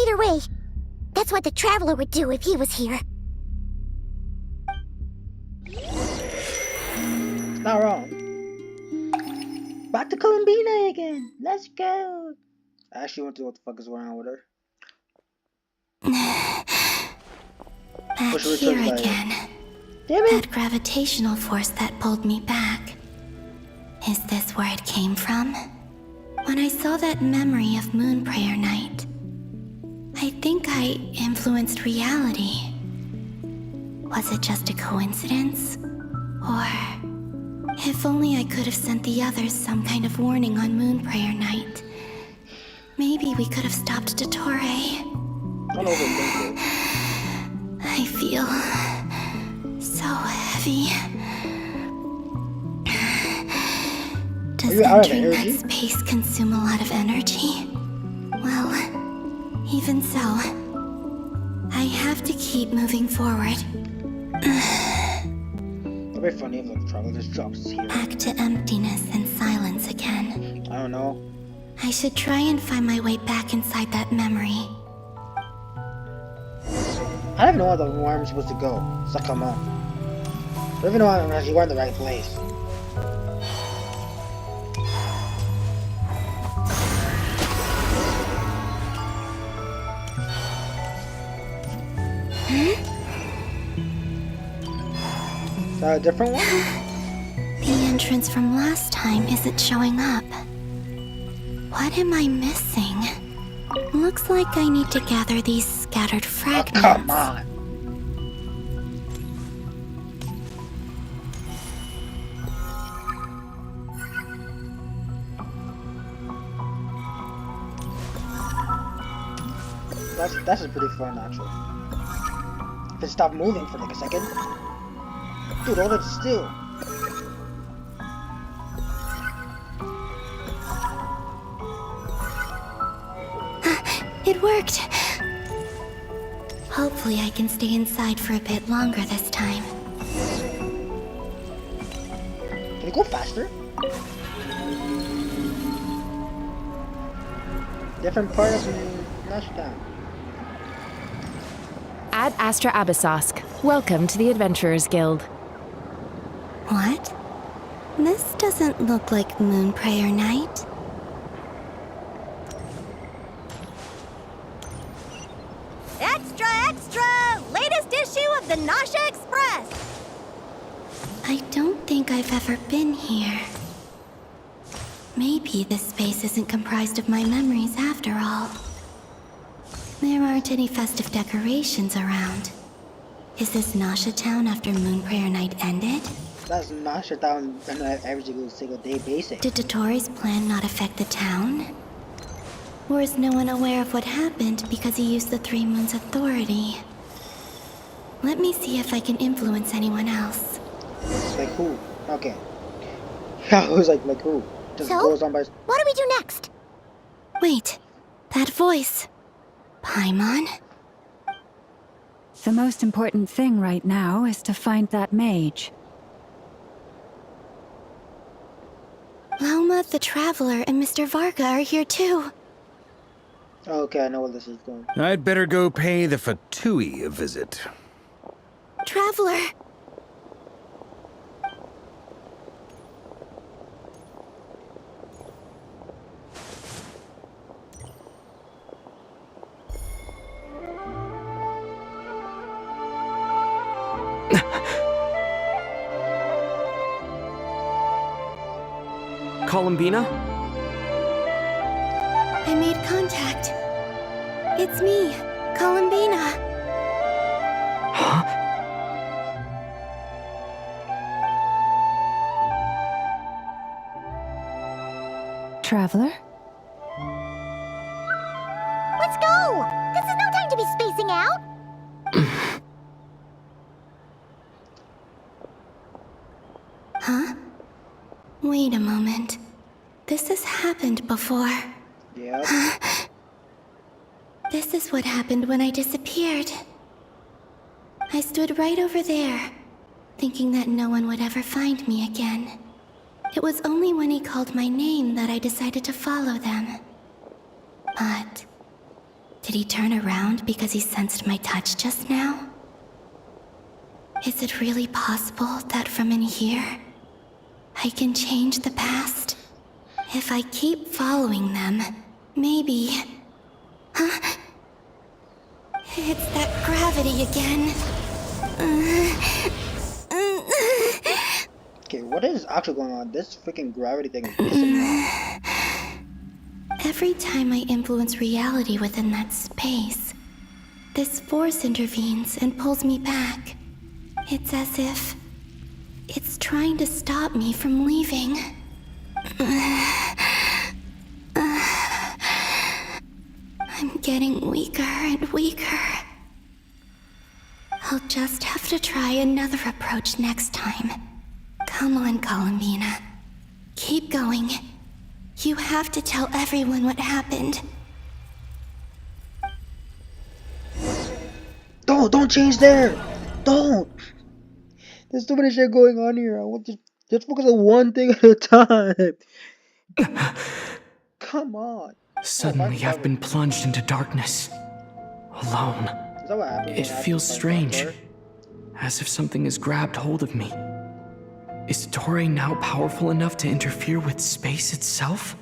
Either way, that's what the Traveler would do if he was here. Not wrong. Back to Columbina again. Let's go. I actually want to know what the fuck is going on with her. Back here again. That gravitational force that pulled me back. Is this where it came from? When I saw that memory of Moon Prayer Night, I think I influenced reality. Was it just a coincidence? Or if only I could have sent the others some kind of warning on Moon Prayer Night. Maybe we could have stopped Dottore. I feel so heavy. Does entering that space consume a lot of energy? Well, even so, I have to keep moving forward. It'd be funny if the Traveler just drops here. Back to emptiness and silence again. I don't know. I should try and find my way back inside that memory. I don't even know where I'm supposed to go. So come on. I don't even know I'm actually going in the right place. Is that a different one? The entrance from last time isn't showing up. What am I missing? Looks like I need to gather these scattered fragments. Oh, come on. That's pretty fun, actually. If it stopped moving for like a second. Dude, hold it still. It worked. Hopefully I can stay inside for a bit longer this time. Can we go faster? Different part of the Nashtown. Ad Astra Abyssosque. Welcome to the Adventurers Guild. What? This doesn't look like Moon Prayer Night. Extra, extra! Latest issue of the Nasha Express! I don't think I've ever been here. Maybe this space isn't comprised of my memories after all. There aren't any festive decorations around. Is this Nasha Town after Moon Prayer Night ended? That's Nasha Town on every single day basis. Did Dottore's plan not affect the town? Or is no one aware of what happened because he used the Three Moons' authority? Let me see if I can influence anyone else. Like who? Okay. I was like who? Just goes on by. What do we do next? Wait, that voice. Paimon? The most important thing right now is to find that mage. Lauma, the Traveler, and Mr. Varga are here too. Okay, I know where this is going. I'd better go pay the Fatui a visit. Traveler! Columbina? I made contact. It's me, Columbina. Huh? Traveler? Let's go! This is no time to be spacing out! Huh? Wait a moment. This has happened before. Yeah. This is what happened when I disappeared. I stood right over there, thinking that no one would ever find me again. It was only when he called my name that I decided to follow them. But did he turn around because he sensed my touch just now? Is it really possible that from in here, I can change the past? If I keep following them, maybe... Huh? It's that gravity again. Okay, what is actually going on? This freaking gravity thing is pissing me off. Every time I influence reality within that space, this force intervenes and pulls me back. It's as if it's trying to stop me from leaving. I'm getting weaker and weaker. I'll just have to try another approach next time. Come on, Columbina. Keep going. You have to tell everyone what happened. Don't change there! Don't! There's too many shit going on here. I want to just focus on one thing at a time. Come on. Suddenly, I've been plunged into darkness. Alone. Is that what happened? It feels strange. As if something has grabbed hold of me. Is Torre now powerful enough to interfere with space itself?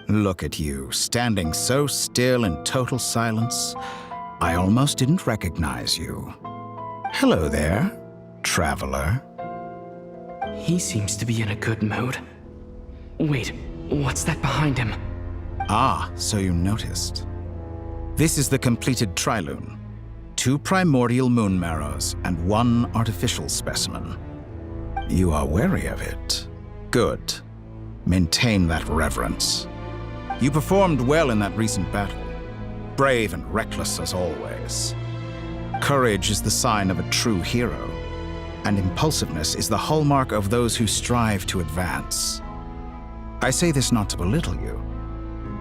Look at you, standing so still in total silence. I almost didn't recognize you. Hello there, Travaler. He seems to be in a good mood. Wait, what's that behind him? Ah, so you noticed. This is the completed Trilune. 2 primordial moon marrows and 1 artificial specimen. You are wary of it. Good. Maintain that reverence. You performed well in that recent battle. Brave and reckless as always. Courage is the sign of a true hero, and impulsiveness is the hallmark of those who strive to advance. I say this not to belittle you.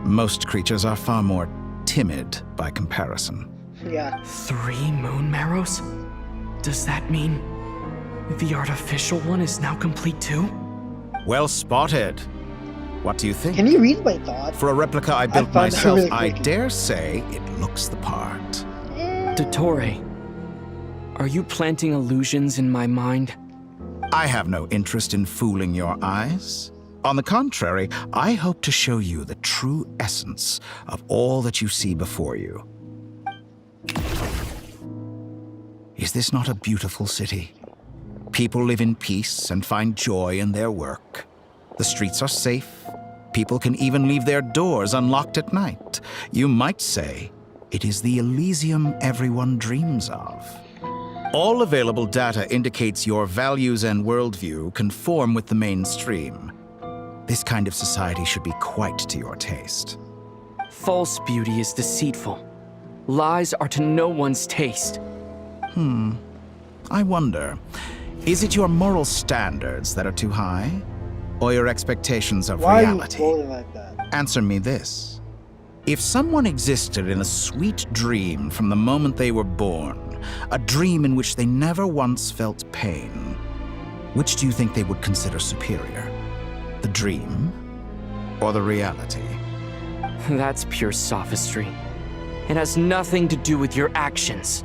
Most creatures are far more timid by comparison. Yeah. 3 moon marrows? Does that mean the artificial one is now complete too? Well spotted. What do you think? Can you read my thoughts? For a replica I built myself, really I dare say it looks the part. Torre, are you planting illusions in my mind? I have no interest in fooling your eyes. On the contrary, I hope to show you the true essence of all that you see before you. Is this not a beautiful city? People live in peace and find joy in their work. The streets are safe. People can even leave their doors unlocked at night. You might say it is the Elysium everyone dreams of. All available data indicates your values and worldview conform with the mainstream. This kind of society should be quite to your taste. False beauty is deceitful. Lies are to no one's taste. I wonder, is it your moral standards that are too high? Or your expectations of reality? Why are you rolling like that? Answer me this. If someone existed in a sweet dream from the moment they were born, a dream in which they never once felt pain, which do you think they would consider superior? The dream or the reality? That's pure sophistry. It has nothing to do with your actions.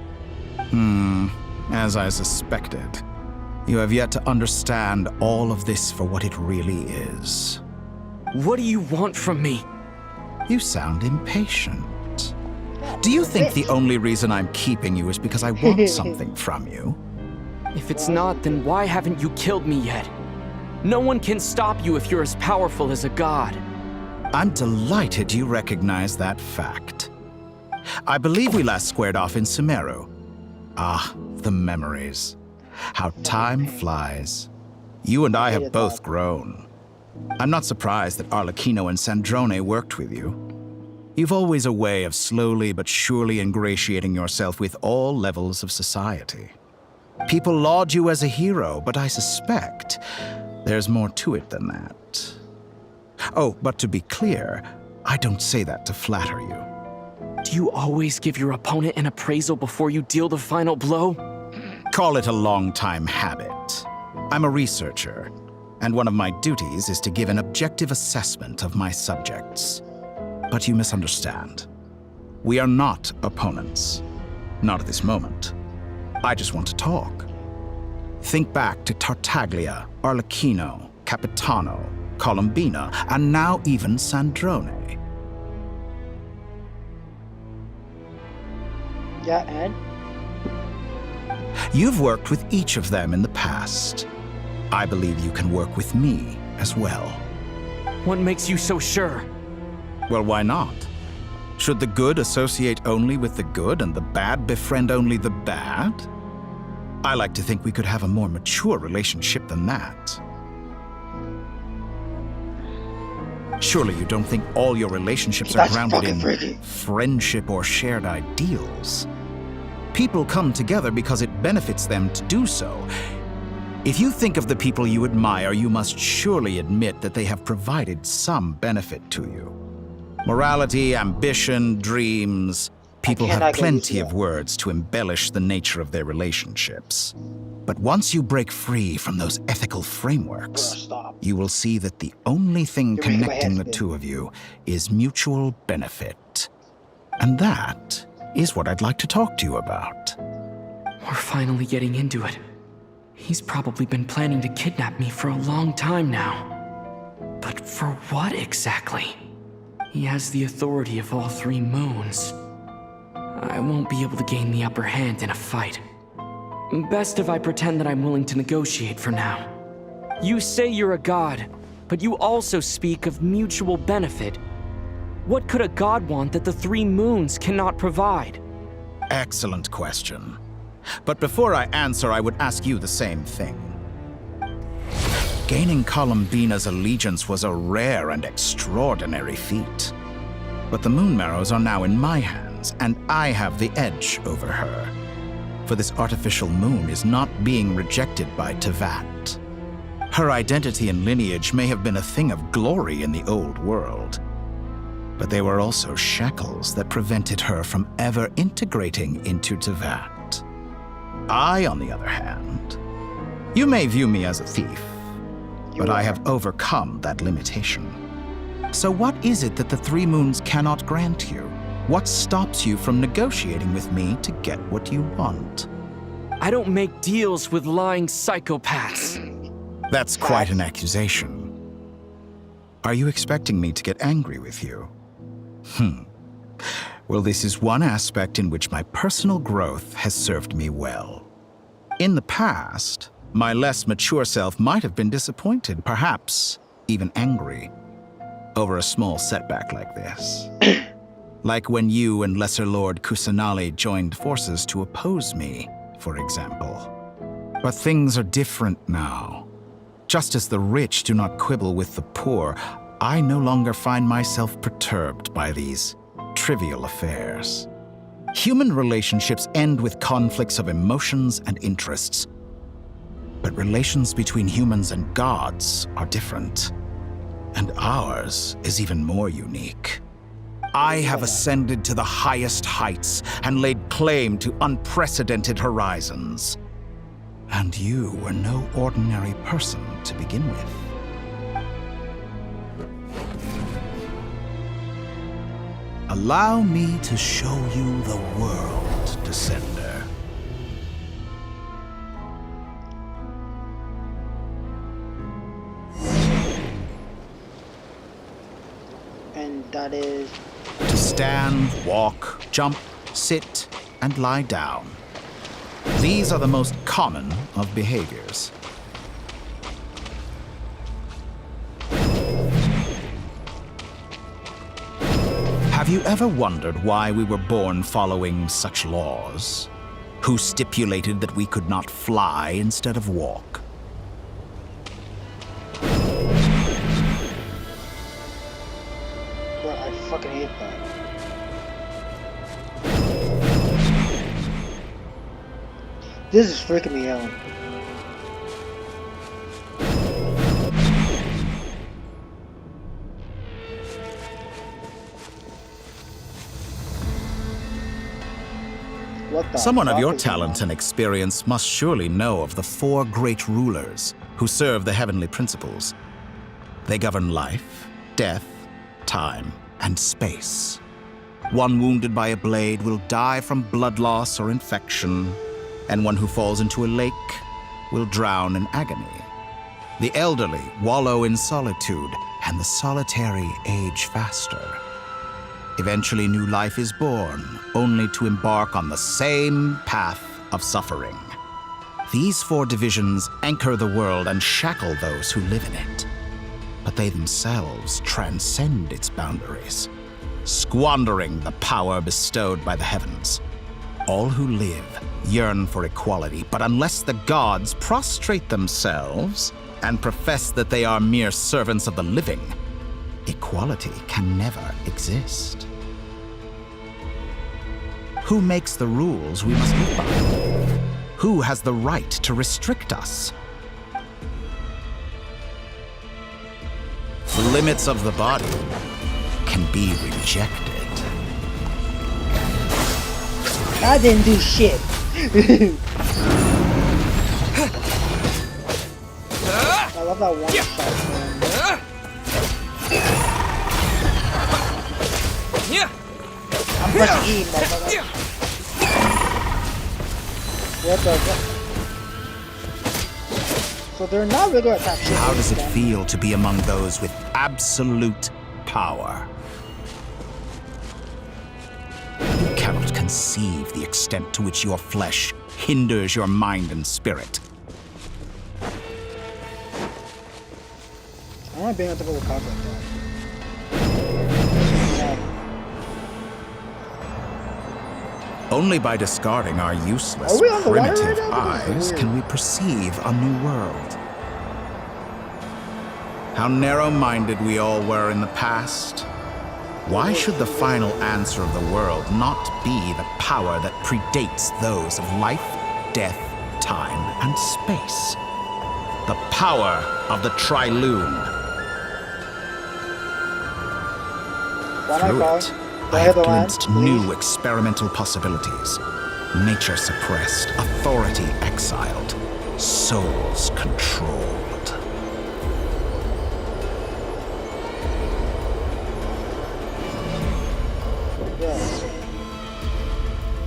As I suspected. You have yet to understand all of this for what it really is. What do you want from me? You sound impatient. Do you think the only reason I'm keeping you is because I want something from you? If it's not, then why haven't you killed me yet? No one can stop you if you're as powerful as a god. I'm delighted you recognize that fact. I believe we last squared off in Sumeru. Ah, the memories. How time flies. You and I have both grown. I'm not surprised that Arlecchino and Sandrone worked with you. You've always a way of slowly but surely ingratiating yourself with all levels of society. People laud you as a hero, but I suspect there's more to it than that. Oh, but to be clear, I don't say that to flatter you. Do you always give your opponent an appraisal before you deal the final blow? Call it a long-time habit. I'm a researcher, and one of my duties is to give an objective assessment of my subjects. But you misunderstand. We are not opponents. Not at this moment. I just want to talk. Think back to Tartaglia, Arlecchino, Capitano, Colombina, and now even Sandrone. Yeah, and? You've worked with each of them in the past. I believe you can work with me as well. What makes you so sure? Well, why not? Should the good associate only with the good and the bad befriend only the bad? I like to think we could have a more mature relationship than that. Surely you don't think all your relationships are grounded in friendship or shared ideals? People come together because it benefits them to do so. If you think of the people you admire, you must surely admit that they have provided some benefit to you. Morality, ambition, dreams. People have plenty of words to embellish the nature of their relationships. But once you break free from those ethical frameworks, you will see that the only thing connecting the two of you is mutual benefit. And that is what I'd like to talk to you about. We're finally getting into it. He's probably been planning to kidnap me for a long time now. But for what exactly? He has the authority of all three moons. I won't be able to gain the upper hand in a fight. Best if I pretend that I'm willing to negotiate for now. You say you're a god, but you also speak of mutual benefit. What could a god want that the three moons cannot provide? Excellent question. But before I answer, I would ask you the same thing. Gaining Colombina's allegiance was a rare and extraordinary feat. But the Moon Marrows are now in my hands, and I have the edge over her. For this artificial moon is not being rejected by Teyvat. Her identity and lineage may have been a thing of glory in the old world, but they were also shackles that prevented her from ever integrating into Teyvat. I, on the other hand, you may view me as a thief, but I have overcome that limitation. So what is it that the three moons cannot grant you? What stops you from negotiating with me to get what you want? I don't make deals with lying psychopaths. That's quite an accusation. Are you expecting me to get angry with you? Well, this is one aspect in which my personal growth has served me well. In the past, my less mature self might have been disappointed, perhaps even angry, over a small setback like this. Like when you and Lesser Lord Kusanali joined forces to oppose me, for example. But things are different now. Just as the rich do not quibble with the poor, I no longer find myself perturbed by these trivial affairs. Human relationships end with conflicts of emotions and interests. But relations between humans and gods are different. And ours is even more unique. I have ascended to the highest heights and laid claim to unprecedented horizons. And you were no ordinary person to begin with. Allow me to show you the world, Descender. And that is... to stand, walk, jump, sit, and lie down. These are the most common of behaviors. Have you ever wondered why we were born following such laws? Who stipulated that we could not fly instead of walk? Bro, I fucking hate that. This is freaking me out. Someone of your talent and experience must surely know of the 4 great rulers who serve the heavenly principles. They govern life, death, time, and space. One wounded by a blade will die from blood loss or infection, and one who falls into a lake will drown in agony. The elderly wallow in solitude, and the solitary age faster. Eventually, new life is born, only to embark on the same path of suffering. These 4 divisions anchor the world and shackle those who live in it. But they themselves transcend its boundaries, squandering the power bestowed by the heavens. All who live yearn for equality, but unless the gods prostrate themselves and profess that they are mere servants of the living, equality can never exist. Who makes the rules we must live by? Who has the right to restrict us? The limits of the body can be rejected. I didn't do shit. I love that one shot, man. I'm pressing E, motherfucker. What the fuck? So they're not really gonna attack shit. How does it feel to be among those with absolute power? You cannot conceive the extent to which your flesh hinders your mind and spirit. I want to be able to go with cards like that. Only by discarding our useless, primitive eyes can we perceive a new world. How narrow-minded we all were in the past. Why should the final answer of the world not be the power that predates those of life, death, time, and space? The power of the Triloon. Through it, I have glimpsed new experimental possibilities. Nature suppressed, authority exiled, souls controlled.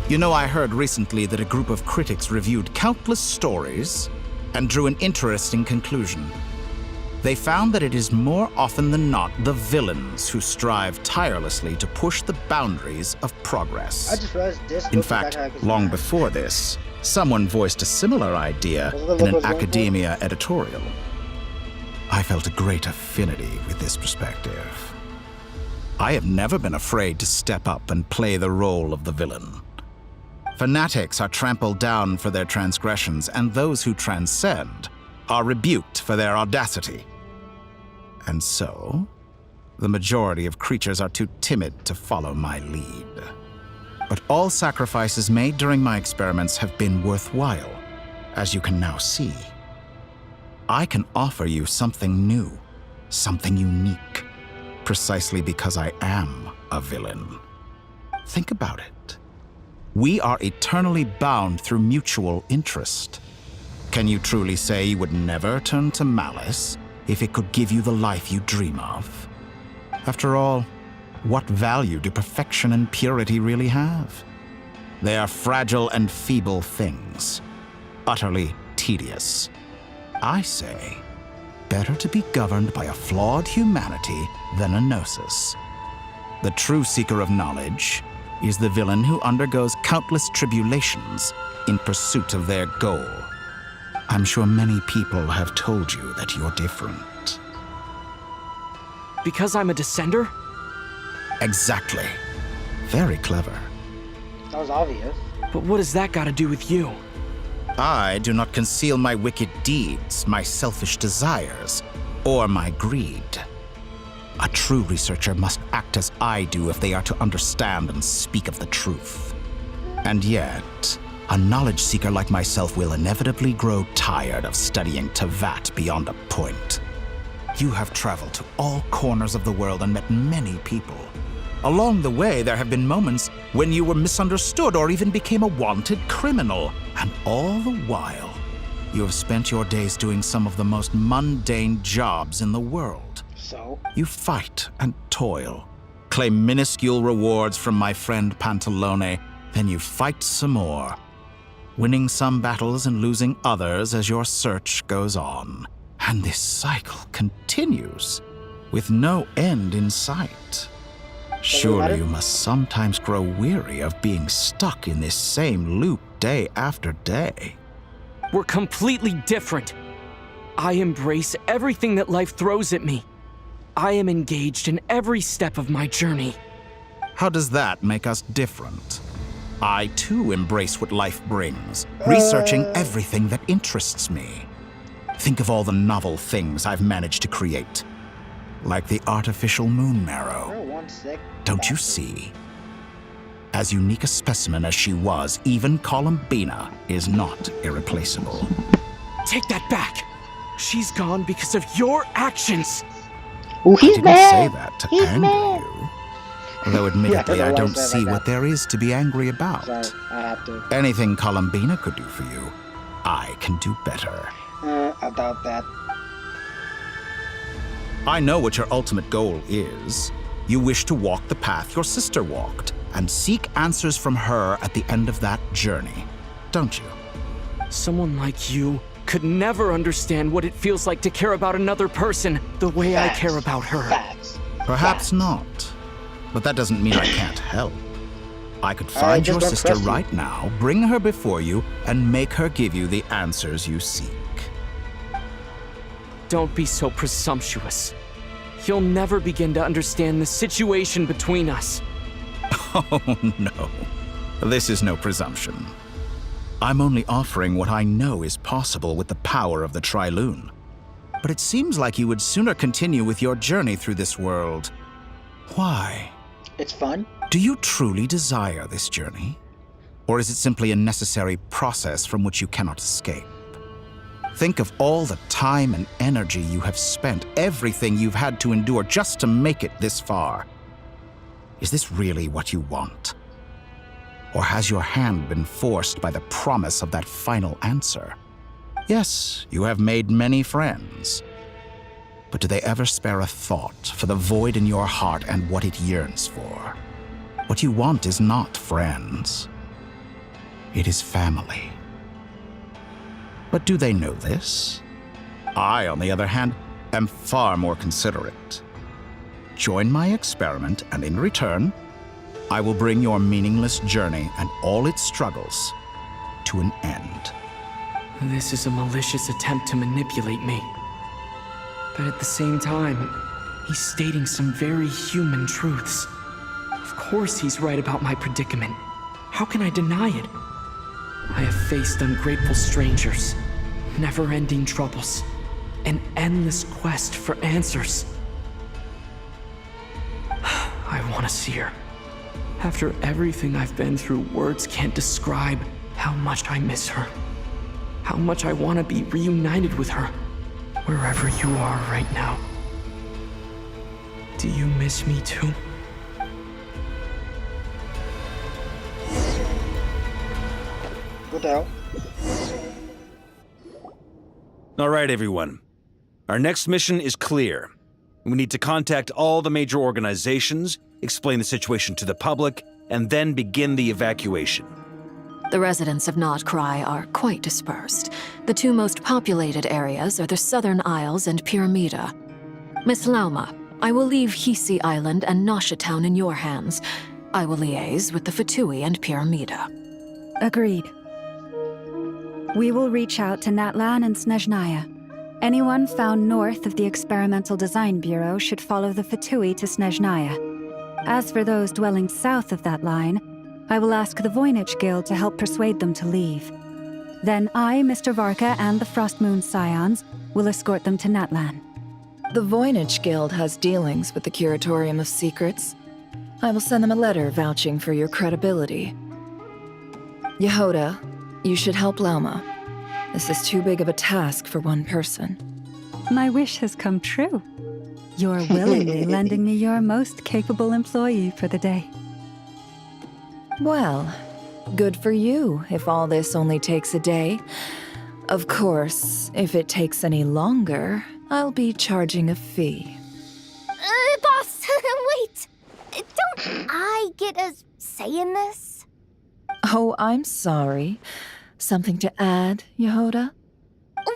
You know, I heard recently that a group of critics reviewed countless stories and drew an interesting conclusion. They found that it is more often than not the villains who strive tirelessly to push the boundaries of progress. I just realized this. In fact, long before this, someone voiced a similar idea in an academia editorial. I felt a great affinity with this perspective. I have never been afraid to step up and play the role of the villain. Fanatics are trampled down for their transgressions, and those who transcend are rebuked for their audacity. And so, the majority of creatures are too timid to follow my lead. But all sacrifices made during my experiments have been worthwhile, as you can now see. I can offer you something new, something unique, precisely because I am a villain. Think about it. We are eternally bound through mutual interest. Can you truly say you would never turn to malice if it could give you the life you dream of? After all, what value do perfection and purity really have? They are fragile and feeble things, utterly tedious. I say, better to be governed by a flawed humanity than a gnosis. The true seeker of knowledge is the villain who undergoes countless tribulations in pursuit of their goal. I'm sure many people have told you that you're different. Because I'm a descender? Exactly. Very clever. That was obvious. But what has that got to do with you? I do not conceal my wicked deeds, my selfish desires, or my greed. A true researcher must act as I do if they are to understand and speak of the truth. And yet, A knowledge seeker like myself will inevitably grow tired of studying Teyvat beyond a point. You have traveled to all corners of the world and met many people. Along the way, there have been moments when you were misunderstood or even became a wanted criminal. And all the while, you have spent your days doing some of the most mundane jobs in the world. So? You fight and toil, claim minuscule rewards from my friend Pantalone, then you fight some more, winning some battles and losing others as your search goes on. And this cycle continues, with no end in sight. Surely you must sometimes grow weary of being stuck in this same loop day after day. We're completely different. I embrace everything that life throws at me. I am engaged in every step of my journey. How does that make us different? I too embrace what life brings, researching everything that interests me. Think of all the novel things I've managed to create. Like the artificial moon marrow. Don't you see? As unique a specimen as she was, even Columbina is not irreplaceable. Take that back! She's gone because of your actions! Oh, he's I didn't say that to anger you. Although admittedly, I don't see what there is to be angry about. Sorry, I have to. Anything Columbina could do for you, I can do better. I doubt that. I know what your ultimate goal is. You wish to walk the path your sister walked, and seek answers from her at the end of that journey, don't you? Someone like you could never understand what it feels like to care about another person the way I care about her. Perhaps not, but that doesn't mean I can't help. I could find your sister right now, bring her before you, and make her give you the answers you seek. Don't be so presumptuous. You'll never begin to understand the situation between us. Oh, no. This is no presumption. I'm only offering what I know is possible with the power of the Trilune. But it seems like you would sooner continue with your journey through this world. Why? It's fun. Do you truly desire this journey? Or is it simply a necessary process from which you cannot escape? Think of all the time and energy you have spent, everything you've had to endure just to make it this far. Is this really what you want? Or has your hand been forced by the promise of that final answer? Yes, you have made many friends. But do they ever spare a thought for the void in your heart and what it yearns for? What you want is not friends. It is family. But do they know this? I, on the other hand, am far more considerate. Join my experiment, and in return, I will bring your meaningless journey and all its struggles to an end. This is a malicious attempt to manipulate me. But at the same time, he's stating some very human truths. Of course he's right about my predicament. How can I deny it? I have faced ungrateful strangers, never-ending troubles, an endless quest for answers. I want to see her. After everything I've been through, words can't describe how much I miss her. How much I want to be reunited with her, wherever you are right now. Do you miss me too? What the hell? All right, everyone. Our next mission is clear. We need to contact all the major organizations, explain the situation to the public, and then begin the evacuation. The residents of Nod-Krai are quite dispersed. The two most populated areas are the Southern Isles and Pyramida. Miss Lauma, I will leave Hisi Island and Nasha Town in your hands. I will liaise with the Fatui and Pyramida. Agreed. We will reach out to Natlan and Snezhnaya. Anyone found north of the Experimental Design Bureau should follow the Fatui to Snezhnaya. As for those dwelling south of that line, I will ask the Voynich Guild to help persuade them to leave. Then I, Mr. Varka, and the Frostmoon Scions will escort them to Natlan. The Voynich Guild has dealings with the Curatorium of Secrets. I will send them a letter vouching for your credibility. Yehoda, You should help Lauma. This is too big of a task for one person. My wish has come true. You're willingly lending me your most capable employee for the day. Well, good for you if all this only takes a day. Of course, if it takes any longer, I'll be charging a fee. Boss, wait! Don't I get a say in this? Oh, I'm sorry. Something to add, Yehoda?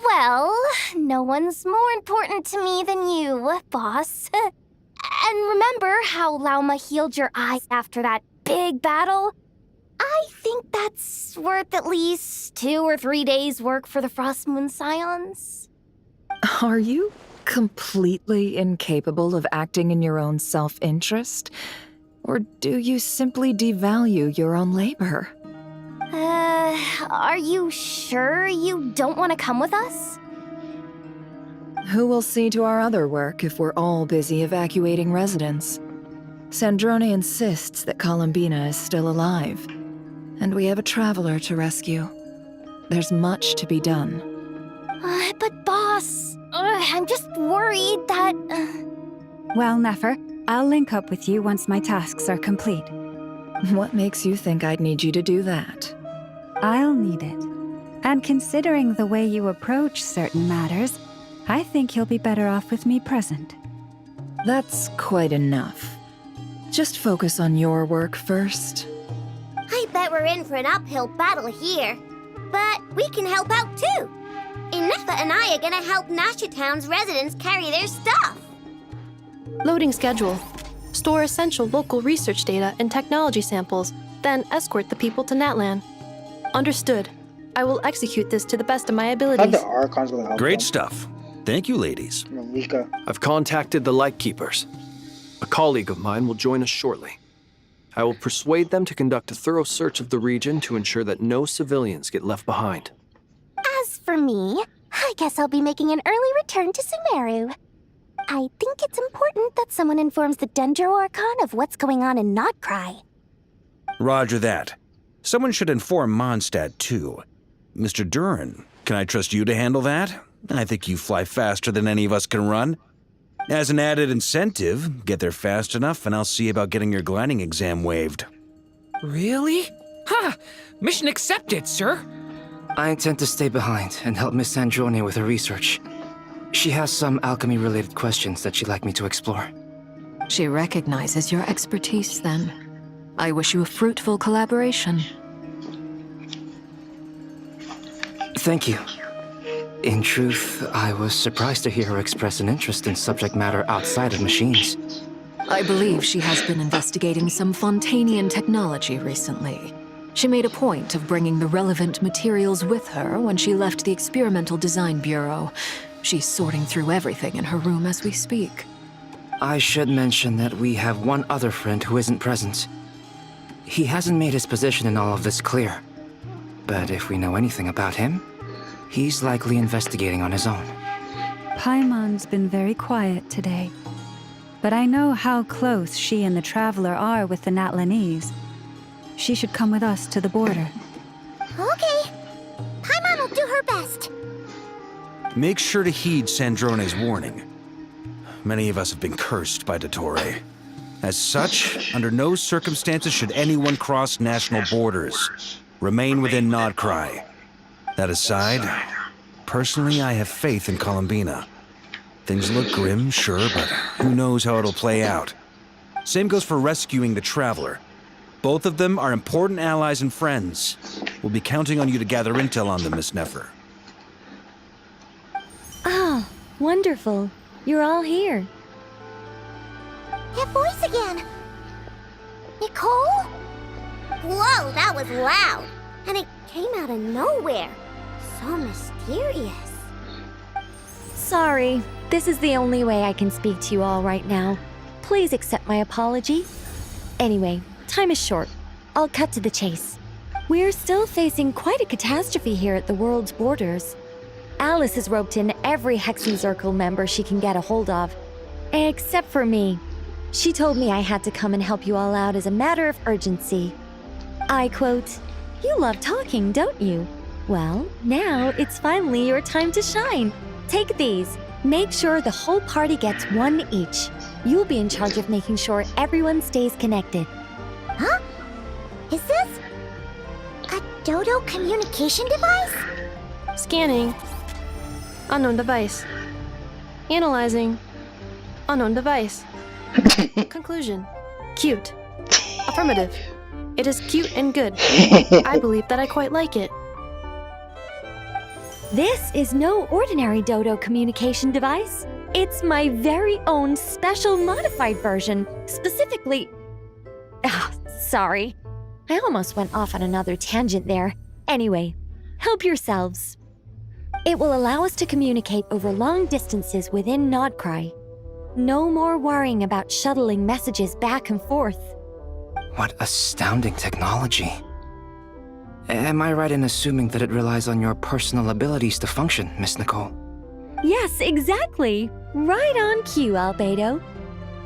Well, no one's more important to me than you, boss. And remember how Lauma healed your eyes after that big battle? I think that's worth at least 2 or 3 days' work for the Frost Moon Scions. Are you completely incapable of acting in your own self-interest? Or do you simply devalue your own labor? Are you sure you don't want to come with us? Who will see to our other work if we're all busy evacuating residents? Sandrone insists that Columbina is still alive, and we have a traveler to rescue. There's much to be done. But boss, I'm just worried that... Well, Nefer, I'll link up with you once my tasks are complete. What makes you think I'd need you to do that? I'll need it. And considering the way you approach certain matters, I think you'll be better off with me present. That's quite enough. Just focus on your work first. I bet we're in for an uphill battle here. But we can help out too. Inefa and I are gonna help Nasha Town's residents carry their stuff. Loading schedule. Store essential local research data and technology samples, then escort the people to Natlan. Understood. I will execute this to the best of my abilities. The Archons will help Great them. stuff. Thank you, ladies. Mika. I've contacted the Lightkeepers. A colleague of mine will join us shortly. I will persuade them to conduct a thorough search of the region to ensure that no civilians get left behind. As for me, I guess I'll be making an early return to Sumeru. I think it's important that someone informs the Dendro Archon of what's going on in Nod-Krai. Roger that. Someone should inform Mondstadt, too. Mr. Duran, can I trust you to handle that? I think you fly faster than any of us can run. As an added incentive, get there fast enough and I'll see about getting your gliding exam waived. Really? Ha! Mission accepted, sir. I intend to stay behind and help Miss Sandrone with her research. She has some alchemy-related questions that she'd like me to explore. She recognizes your expertise, then. I wish you a fruitful collaboration. Thank you. In truth, I was surprised to hear her express an interest in subject matter outside of machines. I believe she has been investigating some Fontanian technology recently. She made a point of bringing the relevant materials with her when she left the Experimental Design Bureau. She's sorting through everything in her room as we speak. I should mention that we have one other friend who isn't present. He hasn't made his position in all of this clear. But if we know anything about him, he's likely investigating on his own. Paimon's been very quiet today. But I know how close she and the Traveler are with the Natlanese. She should come with us to the border. Okay. Paimon will do her best. Make sure to heed Sandrone's warning. Many of us have been cursed by Dottore. As such, under no circumstances should anyone cross national borders. Remain within Nod-Krai. That aside, personally I have faith in Columbina. Things look grim, sure, but who knows how it'll play out. Same goes for rescuing the Traveler. Both of them are important allies and friends. We'll be counting on you to gather intel on them, Miss Nefer. Oh, wonderful. You're all here. That voice again. Nicole? Whoa, that was loud. And it came out of nowhere. So mysterious. Sorry, this is the only way I can speak to you all right now. Please accept my apology. Anyway, time is short. I'll cut to the chase. We're still facing quite a catastrophe here at the world's borders. Alice has roped in every Hexen Circle member she can get a hold of. Except for me. She told me I had to come and help you all out as a matter of urgency. I quote, "You love talking, don't you? Well, now it's finally your time to shine. Take these. Make sure the whole party gets one each. You'll be in charge of making sure everyone stays connected. Huh? Is this a dodo communication device? Scanning. Unknown device. Analyzing. Unknown device. Conclusion. Cute. Affirmative. It is cute and good. I believe that I quite like it. This is no ordinary dodo communication device. It's my very own special modified version, specifically... sorry. I almost went off on another tangent there. Anyway, help yourselves. It will allow us to communicate over long distances within Nod-Krai. No more worrying about shuttling messages back and forth. What astounding technology. Am I right in assuming that it relies on your personal abilities to function, Miss Nicole? Yes, exactly. Right on cue, Albedo.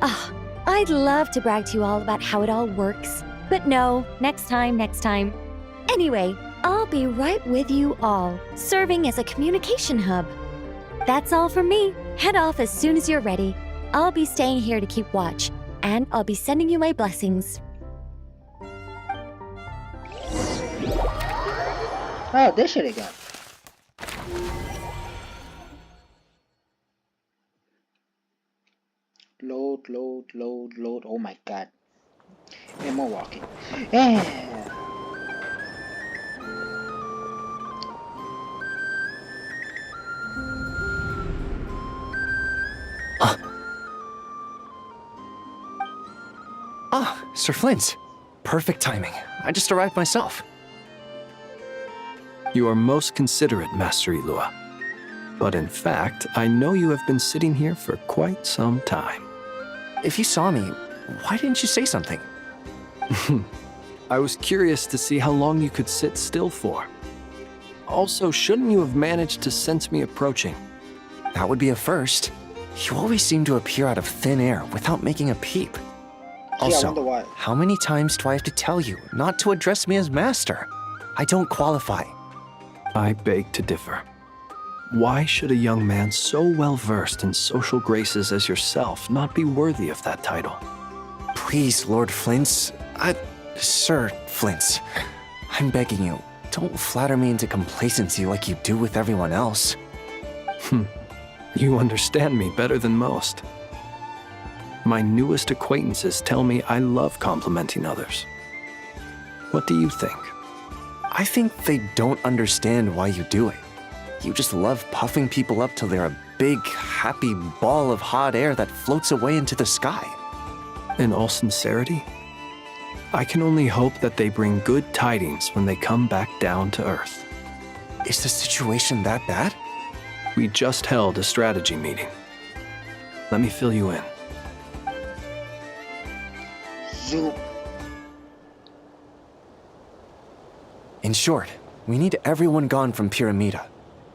I'd love to brag to you all about how it all works. But no, next time. Anyway, I'll be right with you all, serving as a communication hub. That's all from me. Head off as soon as you're ready. I'll be staying here to keep watch, and I'll be sending you my blessings. Oh, this shit again. Load. Oh my god. And more walking. Yeah. Sir Flint. Perfect timing. I just arrived myself. You are most considerate, Master Ilua. But in fact, I know you have been sitting here for quite some time. If you saw me, why didn't you say something? I was curious to see how long you could sit still for. Also, shouldn't you have managed to sense me approaching? That would be a first. You always seem to appear out of thin air without making a peep. Also, how many times do I have to tell you not to address me as master? I don't qualify. I beg to differ. Why should a young man so well versed in social graces as yourself not be worthy of that title? Please, Lord Flint's... Sir Flint's. I'm begging you, don't flatter me into complacency like you do with everyone else. You understand me better than most. My newest acquaintances tell me I love complimenting others. What do you think? I think they don't understand why you do it. You just love puffing people up till they're a big, happy ball of hot air that floats away into the sky. In all sincerity, I can only hope that they bring good tidings when they come back down to Earth. Is the situation that bad? We just held a strategy meeting. Let me fill you in. Zoom. In short, we need everyone gone from Pyramida.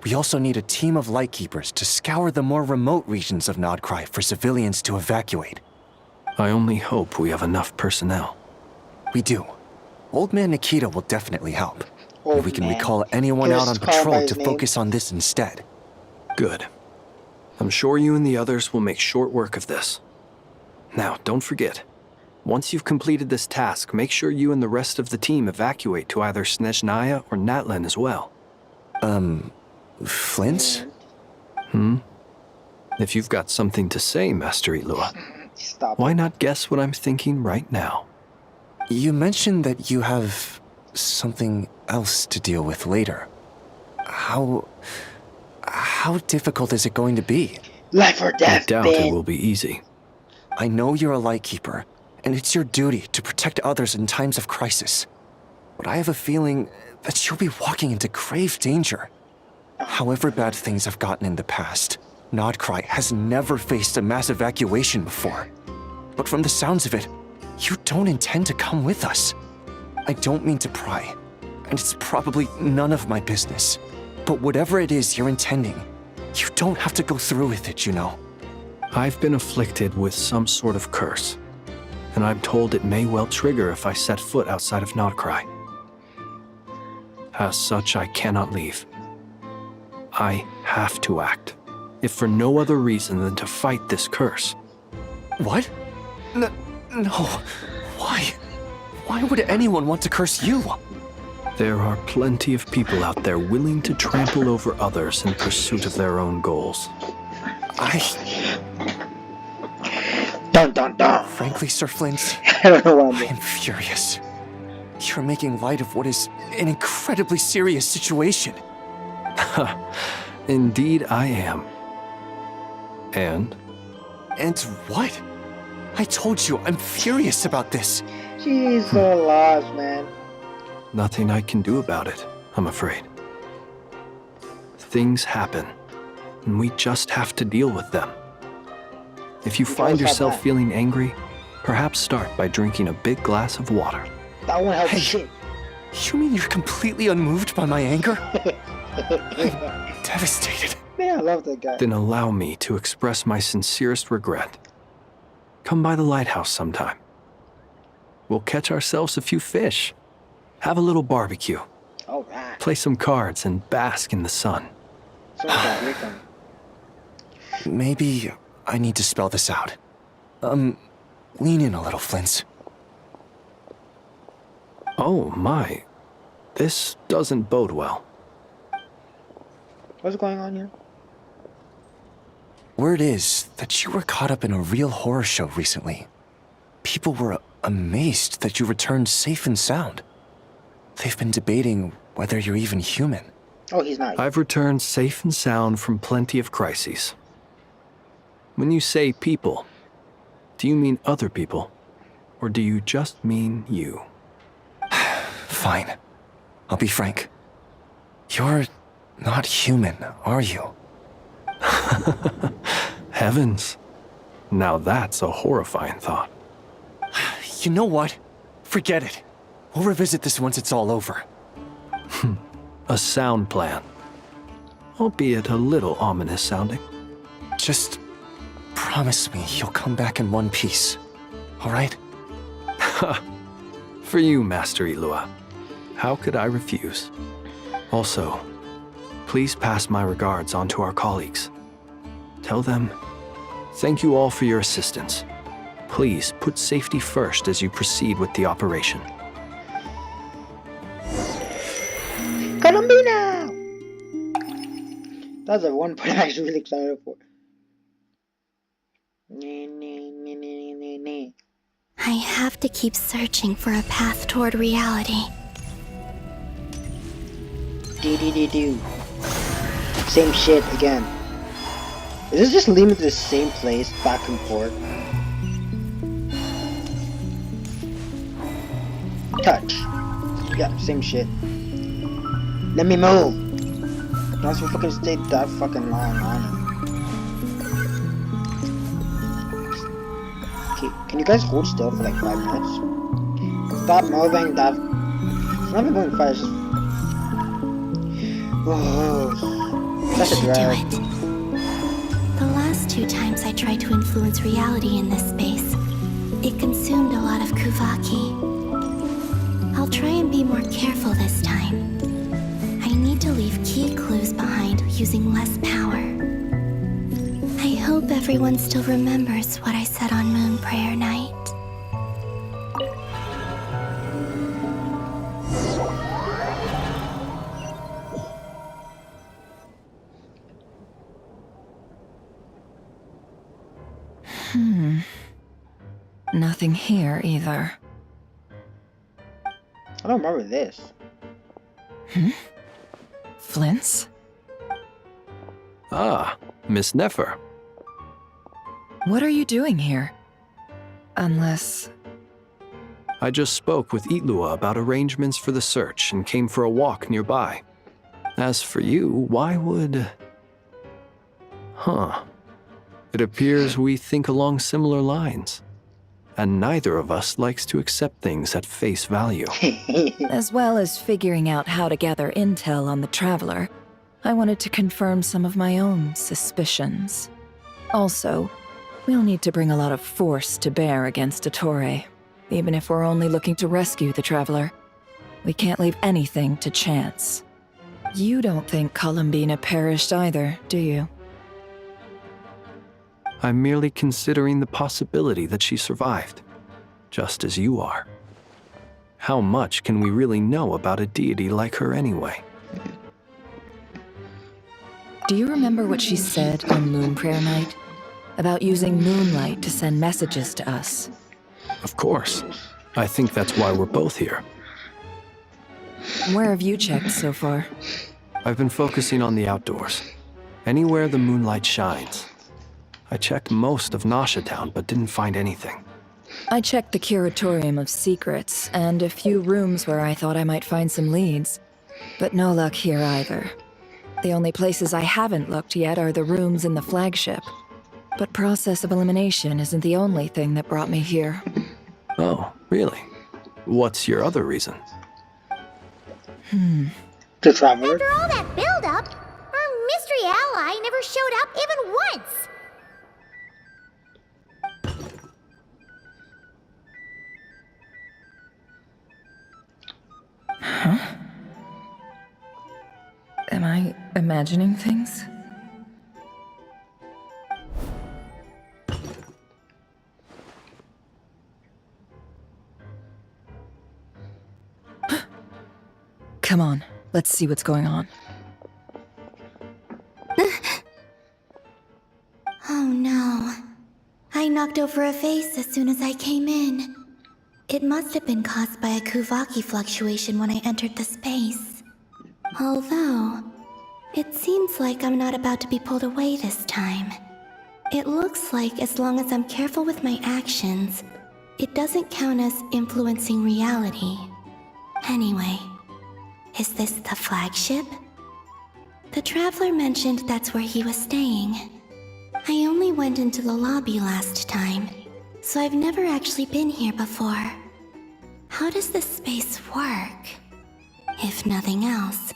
We also need a team of lightkeepers to scour the more remote regions of Nod-Krai for civilians to evacuate. I only hope we have enough personnel. We do. Old Man Nikita will definitely help. We can man. recall anyone out on patrol to name. focus on this instead. Good. I'm sure you and the others will make short work of this. Now, don't forget, once you've completed this task, make sure you and the rest of the team evacuate to either Snezhnaya or Natlan as well. Flint? If you've got something to say, Master Ilua, why not guess what I'm thinking right now? You mentioned that you have something else to deal with later. How difficult is it going to be? Life or death, I doubt it will be easy. I know you're a lightkeeper, and it's your duty to protect others in times of crisis. But I have a feeling that you'll be walking into grave danger. However bad things have gotten in the past, Nod-Krai has never faced a mass evacuation before. But from the sounds of it, you don't intend to come with us. I don't mean to pry, and it's probably none of my business. But whatever it is you're intending, you don't have to go through with it, you know. I've been afflicted with some sort of curse, and I'm told it may well trigger if I set foot outside of Nod-Krai. As such, I cannot leave. I have to act, if for no other reason than to fight this curse. What? No. Why? Why would anyone want to curse you? There are plenty of people out there willing to trample over others in pursuit of their own goals. Dun dun dun! Frankly, Sir Flint, I don't know why I am furious. You're making light of what is an incredibly serious situation. Indeed I am. And? And what? I told you, I'm furious about this. She's so lost, man. Nothing I can do about it, I'm afraid. Things happen, and we just have to deal with them. If you find yourself feeling angry, perhaps start by drinking a big glass of water. That won't help shit. You mean you're completely unmoved by my anger? I'm devastated. Man, I love that guy. Then allow me to express my sincerest regret. Come by the lighthouse sometime. We'll catch ourselves a few fish, have a little barbecue, Alright. play some cards, and bask in the sun. Maybe I need to spell this out. Lean in a little, Flint. Oh my, this doesn't bode well. What's going on here? Word is that you were caught up in a real horror show recently. People were amazed that you returned safe and sound. They've been debating whether you're even human. Oh, he's not. I've returned safe and sound from plenty of crises. When you say people, do you mean other people? Or do you just mean you? Fine. I'll be frank. You're not human, are you? Heavens. Now that's a horrifying thought. You know what? Forget it. We'll revisit this once it's all over. A sound plan. Albeit a little ominous sounding. Just promise me you'll come back in one piece. All right? For you, Master Ilua. How could I refuse? Also, please pass my regards on to our colleagues. Tell them, thank you all for your assistance. Please put safety first as you proceed with the operation. Colombina! That's the one part I'm actually really excited for. I have to keep searching for a path toward reality. Do. Same shit again. Is this just leading me to the same place, back and forth? Touch. Yeah, same shit. Let me move! Don't so fucking stay that fucking long on it. Okay, can you guys hold still for like 5 minutes? Stop moving that. It's not even going fast. Oh, such a drag. The last 2 times I tried to influence reality in this space, it consumed a lot of Kuvaki. I'll try and be more careful this time. I need to leave key clues behind using less power. I hope everyone still remembers what I said on Moon Prayer Night. Nothing here either. I don't remember this. Flint's? Ah, Miss Nefer. What are you doing here? Unless... I just spoke with Ilua about arrangements for the search and came for a walk nearby. As for you, why would... It appears we think along similar lines. And neither of us likes to accept things at face value. As well as figuring out how to gather intel on the Traveler, I wanted to confirm some of my own suspicions. Also, we'll need to bring a lot of force to bear against Ettore, even if we're only looking to rescue the Traveler. We can't leave anything to chance. You don't think Columbina perished either, do you? I'm merely considering the possibility that she survived, just as you are. How much can we really know about a deity like her anyway? Do you remember what she said on Moon Prayer Night? About using moonlight to send messages to us? Of course. I think that's why we're both here. Where have you checked so far? I've been focusing on the outdoors. Anywhere the moonlight shines. I checked most of Nasha Town, but didn't find anything. I checked the Curatorium of Secrets, and a few rooms where I thought I might find some leads. But no luck here either. The only places I haven't looked yet are the rooms in the flagship. But process of elimination isn't the only thing that brought me here. Oh, really? What's your other reason? To Travaler. After all that build-up, our mystery ally never showed up even once. Huh? Am I imagining things? Come on, let's see what's going on. Oh no. I knocked over a vase as soon as I came in. It must have been caused by a Kuvaki fluctuation when I entered the space. Although, it seems like I'm not about to be pulled away this time. It looks like as long as I'm careful with my actions, it doesn't count as influencing reality. Anyway, is this the flagship? The Traveler mentioned that's where he was staying. I only went into the lobby last time, so I've never actually been here before. How does this space work? If nothing else,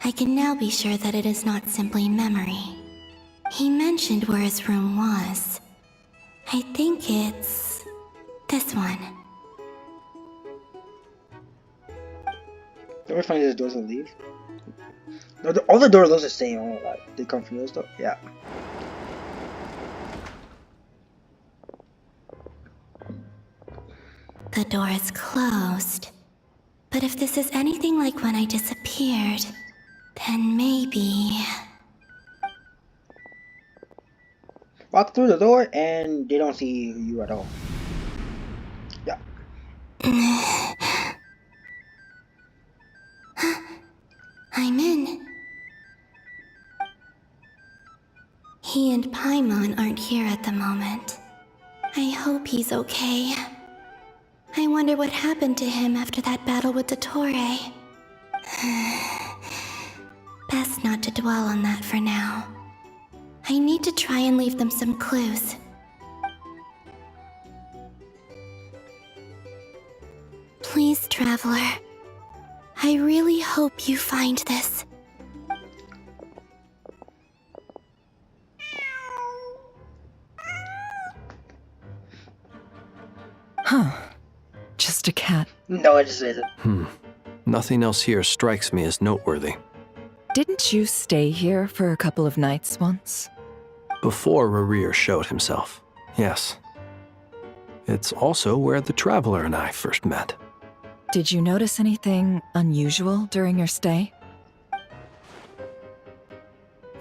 I can now be sure that it is not simply memory. He mentioned where his room was. I think it's this one. Don't we find these doors and leave? No, all the doors look the same. I don't know, like, they come from those doors. Yeah. The door is closed. But if this is anything like when I disappeared, then maybe... Walk through the door and they don't see you at all. Yeah. I'm in. He and Paimon aren't here at the moment. I hope he's okay. I wonder what happened to him after that battle with Dottore. Best not to dwell on that for now. I need to try and leave them some clues. Please, Traveler. I really hope you find this. Huh. Just a cat. No, it just isn't. Nothing else here strikes me as noteworthy. Didn't you stay here for a couple of nights once? Before Rarir showed himself, yes. It's also where the Traveler and I first met. Did you notice anything unusual during your stay?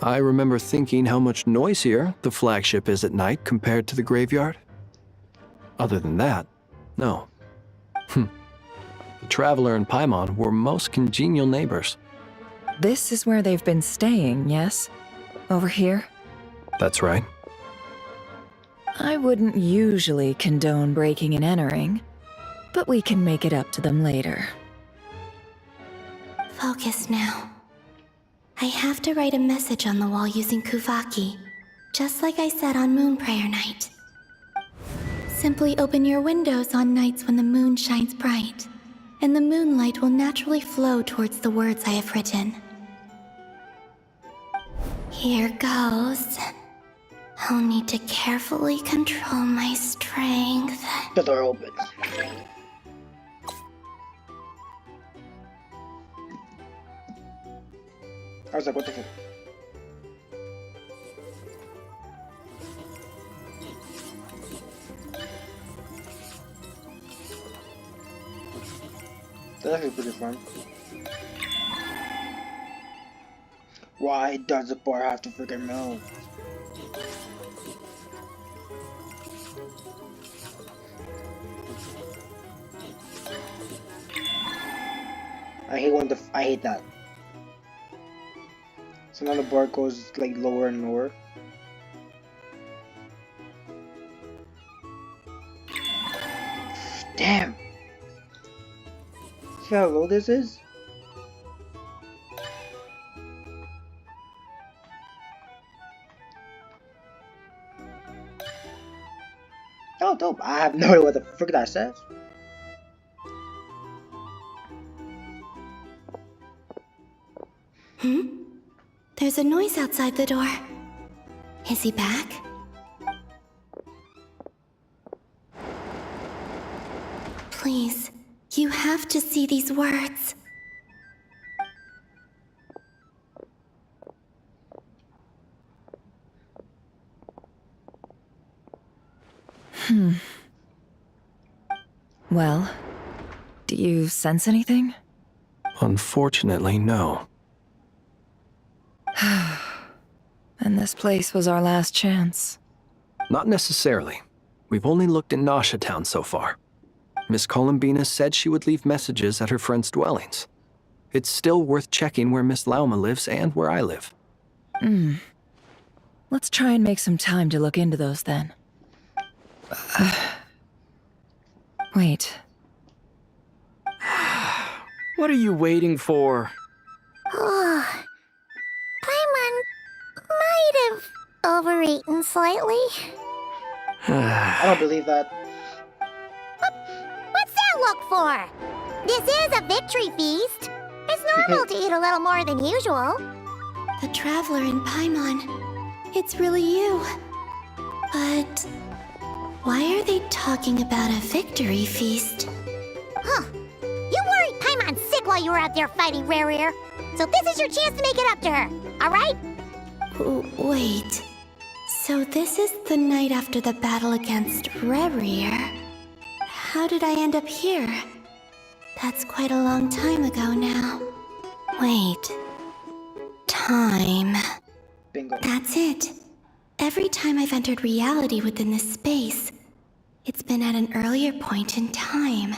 I remember thinking how much noisier the flagship is at night compared to the graveyard. Other than that, no. The Traveler and Paimon were most congenial neighbors. This is where they've been staying, yes? Over here? That's right. I wouldn't usually condone breaking and entering, but we can make it up to them later. Focus now. I have to write a message on the wall using Kuvaki, just like I said on Moon Prayer Night. Simply open your windows on nights when the moon shines bright, and the moonlight will naturally flow towards the words I have written. Here goes. I'll need to carefully control my strength. The door opens. I was like, what the fuck? That's actually pretty fun. Why does the bar have to freaking move? I hate that. So now the bar goes like lower and lower. Damn! See how low this is? Oh, dope. I have no idea what the frick that says. There's a noise outside the door. Is he back? Please, you have to see these words. Well, do you sense anything? Unfortunately, no. And this place was our last chance. Not necessarily. We've only looked in Nasha Town so far. Miss Columbina said she would leave messages at her friends' dwellings. It's still worth checking where Miss Lauma lives and where I live. Let's try and make some time to look into those then. Wait. What are you waiting for? Oh, Paimon might have overeaten slightly. I don't believe that. What's that look for? This is a victory feast. It's normal to eat a little more than usual. The Traveler in Paimon. It's really you. But why are they talking about a victory feast? Huh. You worried Paimon sick while you were out there fighting Rare. So this is your chance to make it up to her, alright? Wait. So this is the night after the battle against Rare. How did I end up here? That's quite a long time ago now. Wait. Time. Bingo. That's it. Every time I've entered reality within this space, it's been at an earlier point in time.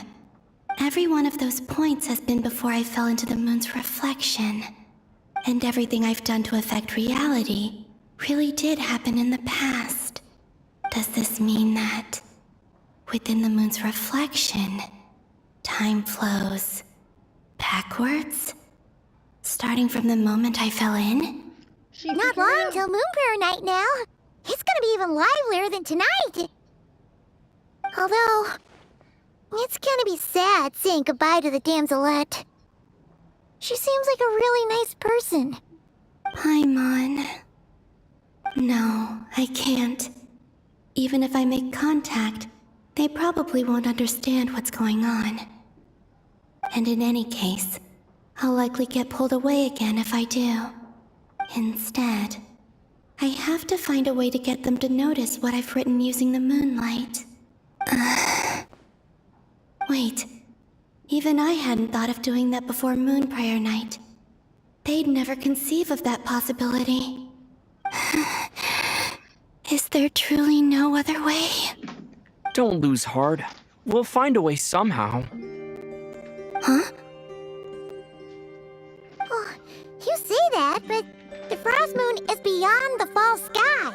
Every one of those points has been before I fell into the moon's reflection. And everything I've done to affect reality really did happen in the past. Does this mean that within the moon's reflection, time flows backwards? Starting from the moment I fell in? Not long till Moon Prayer Night now. It's gonna be even livelier than tonight. Although, it's gonna be sad saying goodbye to the damselette. She seems like a really nice person. Paimon. No, I can't. Even if I make contact, they probably won't understand what's going on. And in any case, I'll likely get pulled away again if I do. Instead, I have to find a way to get them to notice what I've written using the moonlight. Wait, even I hadn't thought of doing that before Moon Prayer Night. They'd never conceive of that possibility. Is there truly no other way? Don't lose heart. We'll find a way somehow. Huh? Oh, you say that, but the Frost Moon is beyond the fall sky.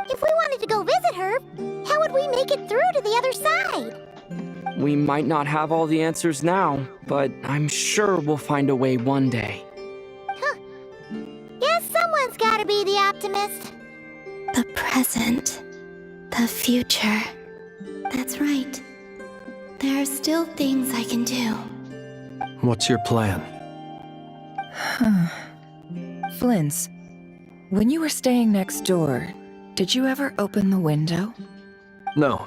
If we wanted to go visit her, how would we make it through to the other side? We might not have all the answers now, but I'm sure we'll find a way one day. Huh. Guess someone's gotta be the optimist. The present. The future. That's right. There are still things I can do. What's your plan? Flint's, when you were staying next door, did you ever open the window? No.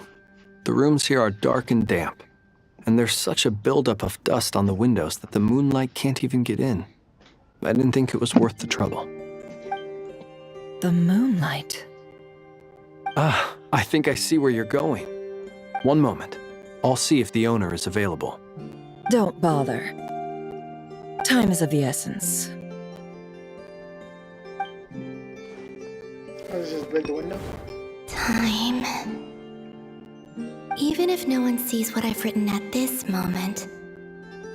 The rooms here are dark and damp, and there's such a buildup of dust on the windows that the moonlight can't even get in. I didn't think it was worth the trouble. The moonlight. Ah, I think I see where you're going. One moment. I'll see if the owner is available. Don't bother. Time is of the essence. Let's just break the window. Time. Even if no one sees what I've written at this moment,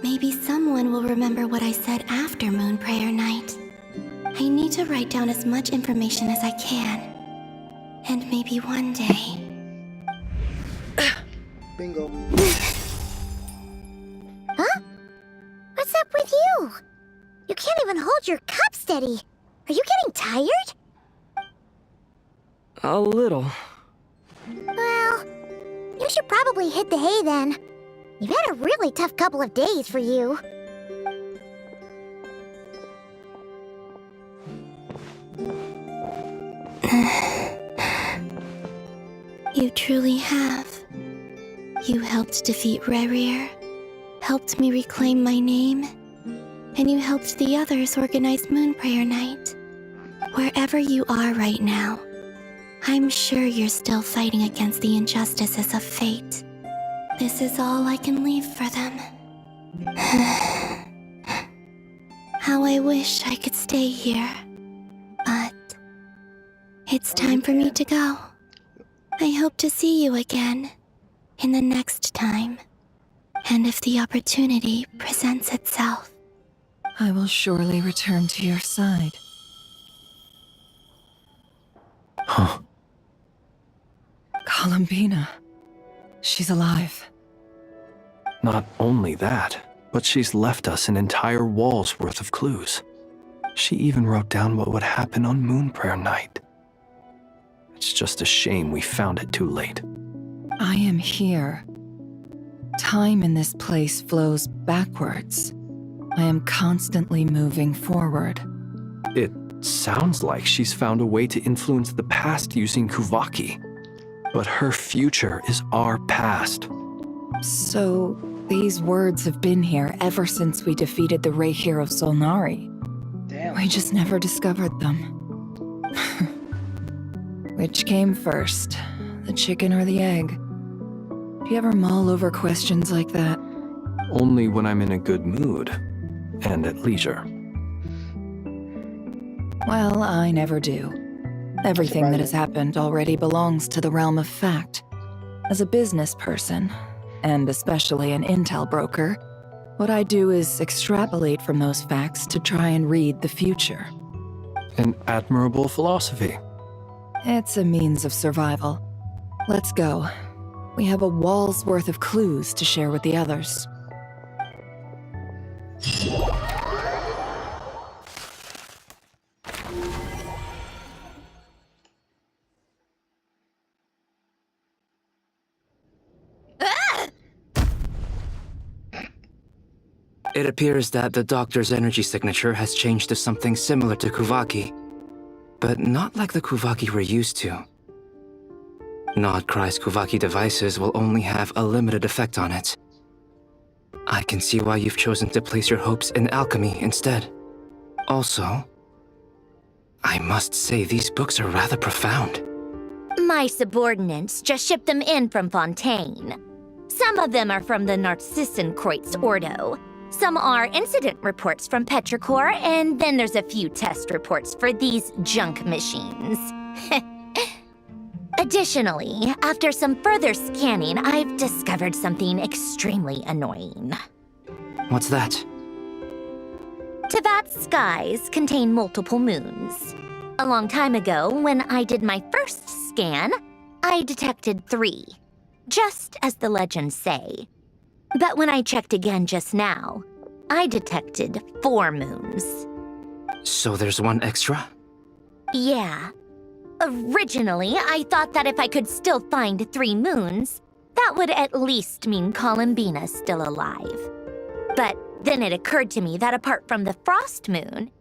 maybe someone will remember what I said after Moon Prayer Night. I need to write down as much information as I can. And maybe one day... Bingo. Huh? What's up with you? You can't even hold your cup steady. Are you getting tired? A little. Well, you should probably hit the hay then. You've had a really tough couple of days for you. You truly have. You helped defeat Rerir, helped me reclaim my name, and you helped the others organize Moon Prayer Night. Wherever you are right now, I'm sure you're still fighting against the injustices of fate. This is all I can leave for them. How I wish I could stay here. But it's time for me to go. I hope to see you again in the next time. And if the opportunity presents itself. I will surely return to your side. Huh. Columbina. She's alive. Not only that, but she's left us an entire wall's worth of clues. She even wrote down what would happen on Moon Prayer Night. It's just a shame we found it too late. I am here. Time in this place flows backwards. I am constantly moving forward. It sounds like she's found a way to influence the past using Kuvaki. But her future is our past. So, these words have been here ever since we defeated the Reihir of Solnari. Damn. We just never discovered them. Which came first, the chicken or the egg? Do you ever mull over questions like that? Only when I'm in a good mood and at leisure. Well, I never do. Everything that has happened already belongs to the realm of fact. As a business person, and especially an intel broker, what I do is extrapolate from those facts to try and read the future. An admirable philosophy. It's a means of survival. Let's go. We have a wall's worth of clues to share with the others. It appears that the doctor's energy signature has changed to something similar to Kuvaki, but not like the Kuvaki we're used to. Nod-Krai's Kuvaki devices will only have a limited effect on it. I can see why you've chosen to place your hopes in alchemy instead. Also, I must say these books are rather profound. My subordinates just shipped them in from Fontaine. Some of them are from the Narcissenkreuz Ordo. Some are incident reports from Petrichor, and then there's a few test reports for these junk machines. Additionally, after some further scanning, I've discovered something extremely annoying. What's that? Tevat's skies contain multiple moons. A long time ago, when I did my first scan, I detected 3, just as the legends say. But when I checked again just now, I detected 4 moons. So there's one extra? Yeah. Originally, I thought that if I could still find 3 moons, that would at least mean Columbina's still alive. But then it occurred to me that apart from the frost moon,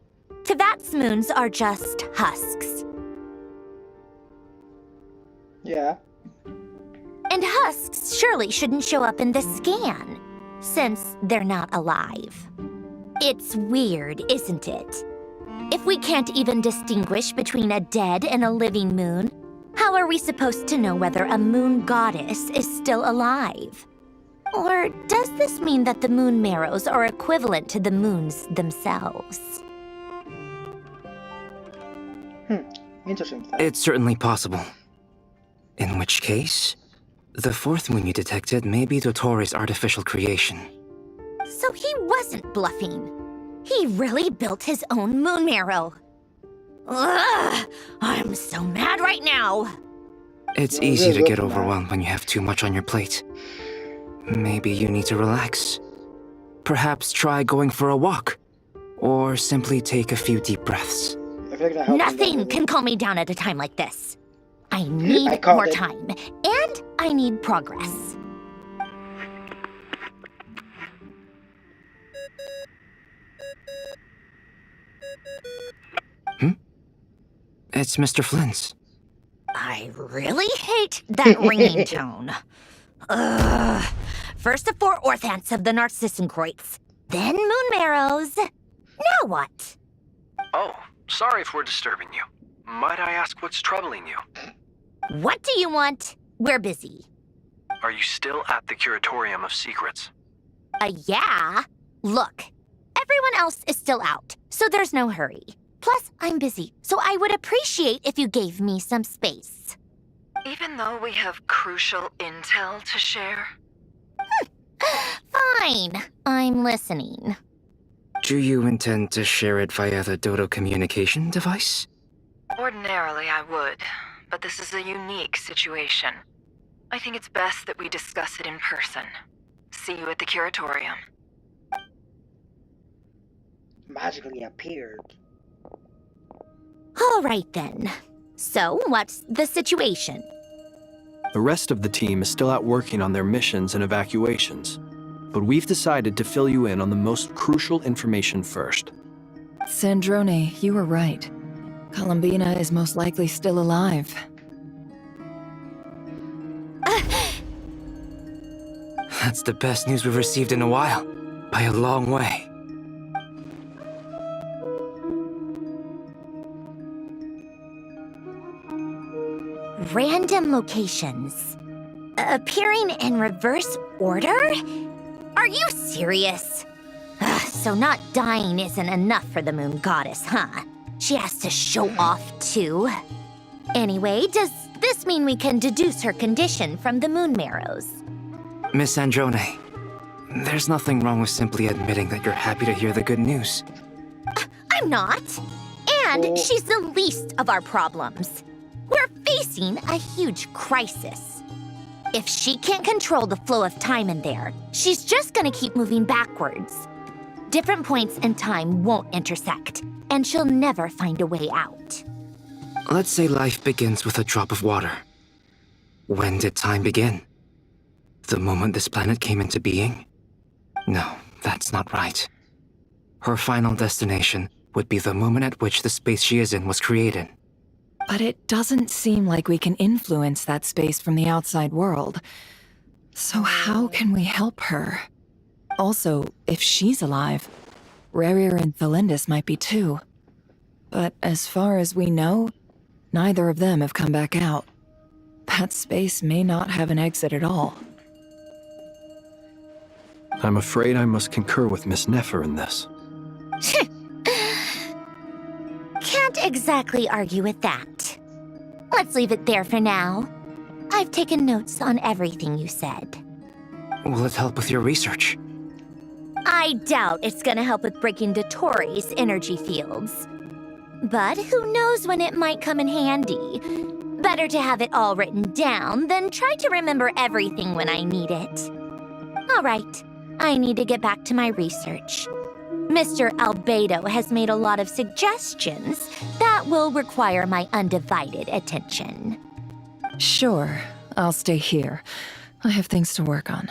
Tevat's moons are just husks. Yeah. And husks surely shouldn't show up in the scan, since they're not alive. It's weird, isn't it? If we can't even distinguish between a dead and a living moon, how are we supposed to know whether a moon goddess is still alive? Or does this mean that the moon marrows are equivalent to the moons themselves? Interesting. It's certainly possible. In which case, the fourth moon you detected may be Dottore artificial creation. So he wasn't bluffing. He really built his own moon marrow. Ugh! I'm so mad right now! It's easy to get overwhelmed when you have too much on your plate. Maybe you need to relax. Perhaps try going for a walk. Or simply take a few deep breaths. Nothing can calm me down at a time like this. I need more time, and I need progress. It's Mr. Flynn's. I really hate that ringing tone. Ugh. First the 4 orthants of the Narcissenkreuz, then moon marrows. Now what? Oh, sorry if we're disturbing you. Might I ask what's troubling you? What do you want? We're busy. Are you still at the Curatorium of Secrets? Yeah. Look, everyone else is still out, so there's no hurry. Plus, I'm busy, so I would appreciate if you gave me some space. Even though we have crucial intel to share? Fine. I'm listening. Do you intend to share it via the Dodo communication device? Ordinarily, I would, but this is a unique situation. I think it's best that we discuss it in person. See you at the Curatorium. Magically appeared. All right then. So, what's the situation? The rest of the team is still out working on their missions and evacuations, but we've decided to fill you in on the most crucial information first. Sandrone, you were right. Columbina is most likely still alive. That's the best news we've received in a while, by a long way. Random locations. Appearing in reverse order? Are you serious? So not dying isn't enough for the moon goddess, huh? She has to show off too. Anyway, does this mean we can deduce her condition from the moon marrows? Miss Sandrone, there's nothing wrong with simply admitting that you're happy to hear the good news. I'm not. And she's the least of our problems. We're facing a huge crisis. If she can't control the flow of time in there, she's just gonna keep moving backwards. Different points in time won't intersect, and she'll never find a way out. Let's say life begins with a drop of water. When did time begin? The moment this planet came into being? No, that's not right. Her final destination would be the moment at which the space she is in was created. But it doesn't seem like we can influence that space from the outside world. So how can we help her? Also, if she's alive, Rerir and Thelindis might be too. But as far as we know, neither of them have come back out. That space may not have an exit at all. I'm afraid I must concur with Miss Nefer in this. Can't exactly argue with that. Let's leave it there for now. I've taken notes on everything you said. Will it help with your research? I doubt it's gonna help with breaking Dottore's energy fields. But who knows when it might come in handy. Better to have it all written down than try to remember everything when I need it. All right, I need to get back to my research. Mr. Albedo has made a lot of suggestions that will require my undivided attention. Sure, I'll stay here. I have things to work on.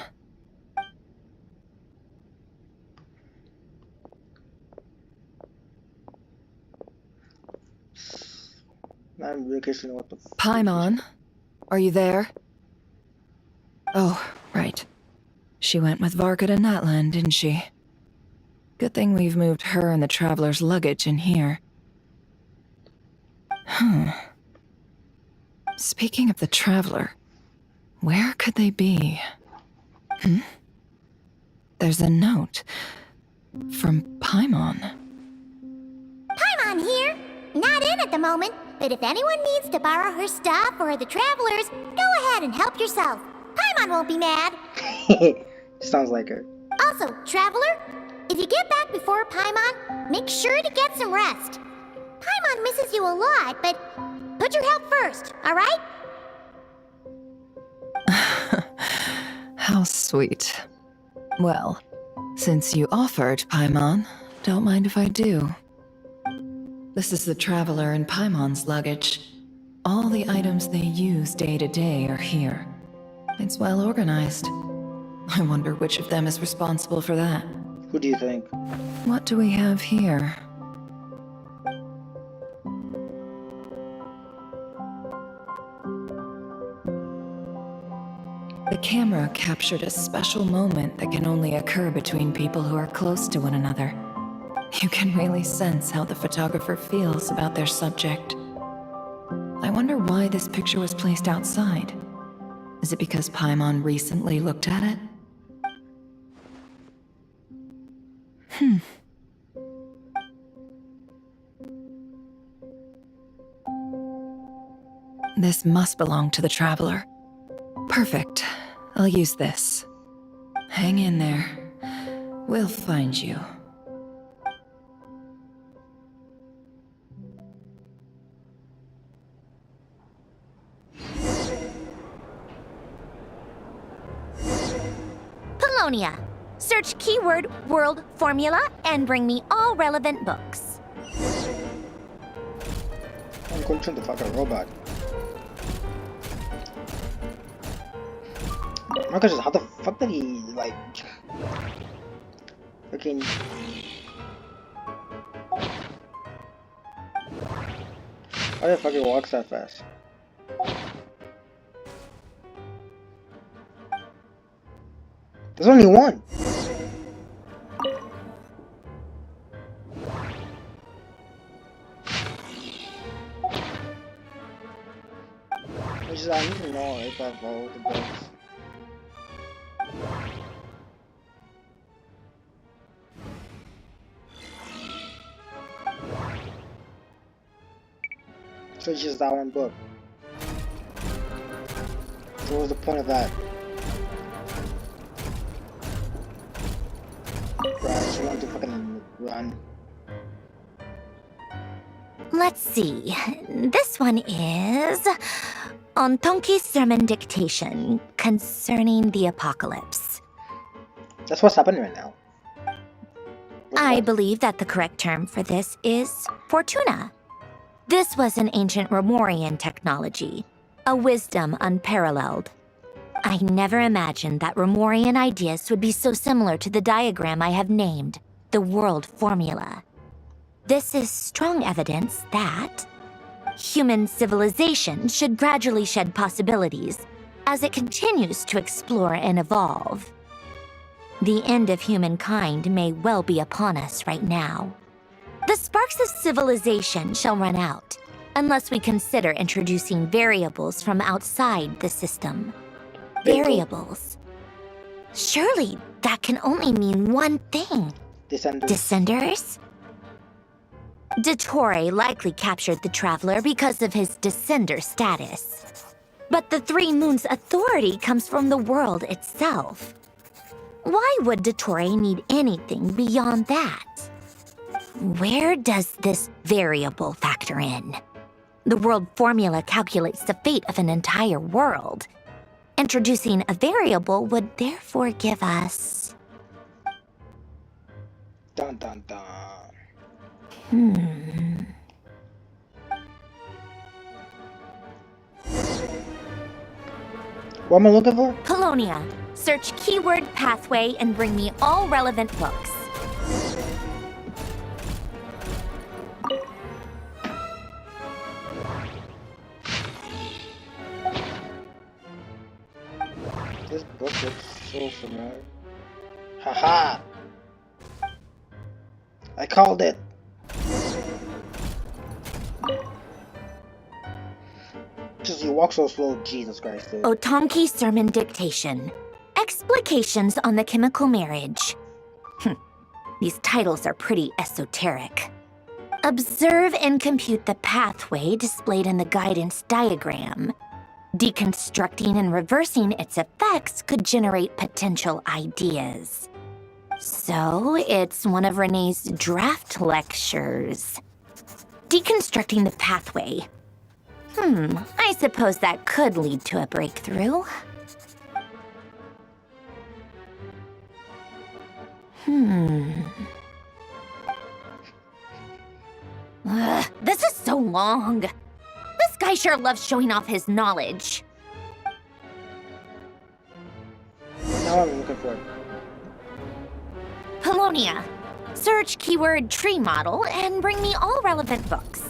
I'm really curious to know what the Paimon, are you there? Oh, right. She went with Varka to Natlan, didn't she? Good thing we've moved her and the Traveler's luggage in here. Speaking of the Traveler, where could they be? There's a note from Paimon. Paimon here. Not in at the moment, but if anyone needs to borrow her stuff or the Travelers, go ahead and help yourself. Paimon won't be mad. Sounds like her. Also, Traveler, if you get back before Paimon, make sure to get some rest. Paimon misses you a lot, but put your health first, alright? How sweet. Well, since you offered, Paimon, don't mind if I do. This is the Traveler and Paimon's luggage. All the items they use day to day are here. It's well organized. I wonder which of them is responsible for that. Who do you think? What do we have here? The camera captured a special moment that can only occur between people who are close to one another. You can really sense how the photographer feels about their subject. I wonder why this picture was placed outside. Is it because Paimon recently looked at it? This must belong to the Traveler. Perfect. I'll use this. Hang in there. We'll find you. Polonia. Search keyword world formula and bring me all relevant books. I'm going to the fucking robot. My question is, how the fuck did he, like, fucking... How did he fucking walk that fast? There's only one! Which is, I need to know if I follow the books. So it's just that one book. So what was the point of that? Right, so you want to fucking run. Let's see. This one is on Tonki's sermon dictation concerning the apocalypse. That's what's happening right now. I believe that the correct term for this is Fortuna. This was an ancient Romorian technology, a wisdom unparalleled. I never imagined that Romorian ideas would be so similar to the diagram I have named, the world formula. This is strong evidence that human civilization should gradually shed possibilities as it continues to explore and evolve. The end of humankind may well be upon us right now. The sparks of civilization shall run out, unless we consider introducing variables from outside the system. Variables. Surely that can only mean one thing. Descenders? Dottore likely captured the Traveler because of his descender status. But the Three Moons' authority comes from the world itself. Why would Dottore need anything beyond that? Where does this variable factor in? The world formula calculates the fate of an entire world. Introducing a variable would therefore give us... Dun dun dun. What am I looking for? Polonia. Search keyword pathway and bring me all relevant books. This book looks so familiar. Haha! I called it. Just you walk so slow, Jesus Christ, dude. Otonki Sermon Dictation. Explications on the Chemical Marriage. These titles are pretty esoteric. Observe and compute the pathway displayed in the guidance diagram. Deconstructing and reversing its effects could generate potential ideas. So, it's one of Renee's draft lectures. Deconstructing the pathway. I suppose that could lead to a breakthrough. This is so long. This guy sure loves showing off his knowledge. Now I'm looking for it. Polonia. Search keyword tree model and bring me all relevant books.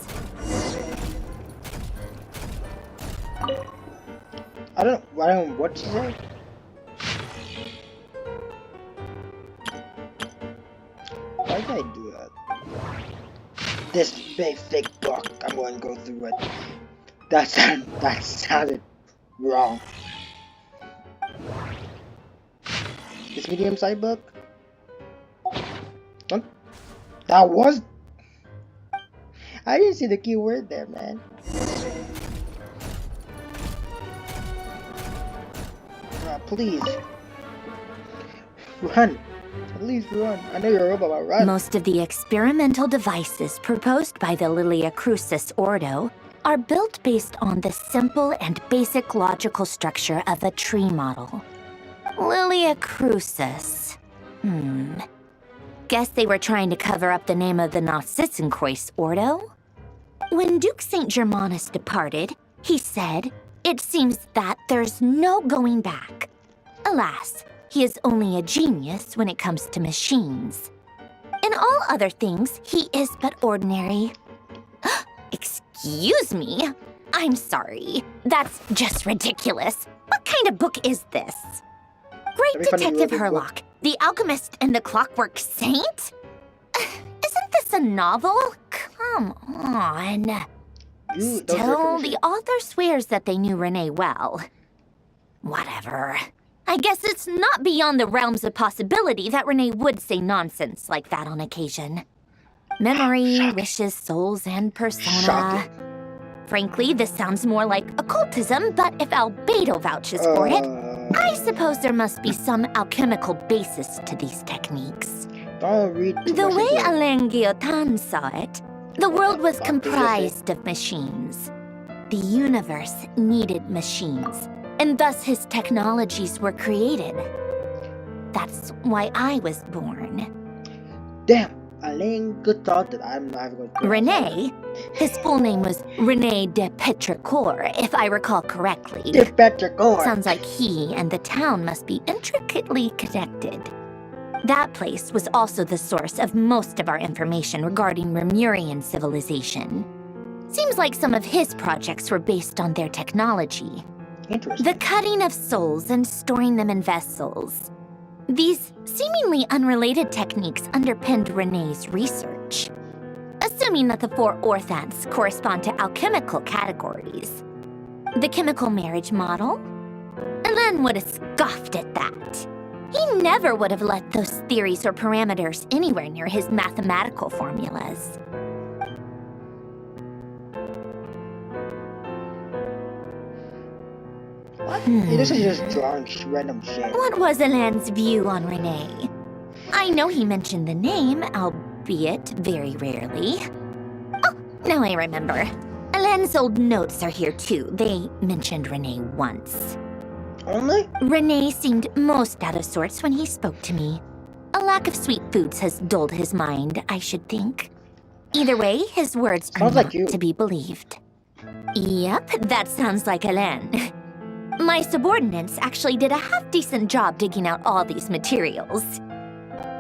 I don't know what to say. Why did I do that? This big thick book, I'm going to go through it. That sounded wrong. This medium-sized book? What? That was... I didn't see the keyword there, man. Please. Run. At least run. I know you're a robot, but run. Most of the experimental devices proposed by the Lilia Crucis Ordo are built based on the simple and basic logical structure of a tree model. Lilia Crucis. Guess they were trying to cover up the name of the Narcissenkreuz Ordo? When Duke St. Germanus departed, he said, "It seems that there's no going back." Alas, he is only a genius when it comes to machines. In all other things, he is but ordinary. Excuse me? I'm sorry. That's just ridiculous. What kind of book is this? Great Detective Herlock, the Alchemist and the Clockwork Saint? Isn't this a novel? Come on. Still, the author swears that they knew Renee well. Whatever. I guess it's not beyond the realms of possibility that Renee would say nonsense like that on occasion. Memory, wishes, souls, and persona. Frankly, this sounds more like occultism, but if Albedo vouches for it, I suppose there must be some alchemical basis to these techniques. The way Alain Guillotin saw it, the world was comprised of machines. The universe needed machines, and thus his technologies were created. That's why I was born. Damn, Alain Guillotin. I'm not going to. Renee? His full name was Rene de Petrichor, if I recall correctly. De Petrichor. Sounds like he and the town must be intricately connected. That place was also the source of most of our information regarding Remurian civilization. Seems like some of his projects were based on their technology. Interesting. The cutting of souls and storing them in vessels. These seemingly unrelated techniques underpinned Renee's research. Assuming that the 4 orthants correspond to alchemical categories. The chemical marriage model? Alain would have scoffed at that. He never would have let those theories or parameters anywhere near his mathematical formulas. This is just drawing random shit. What was Alain's view on Renee? I know he mentioned the name, albeit very rarely. Oh, now I remember. Alain's old notes are here too. They mentioned Renee once. Only? Renee seemed most out of sorts when he spoke to me. A lack of sweet foods has dulled his mind, I should think. Either way, his words are not to be believed. Yep, that sounds like Alain. My subordinates actually did a half-decent job digging out all these materials.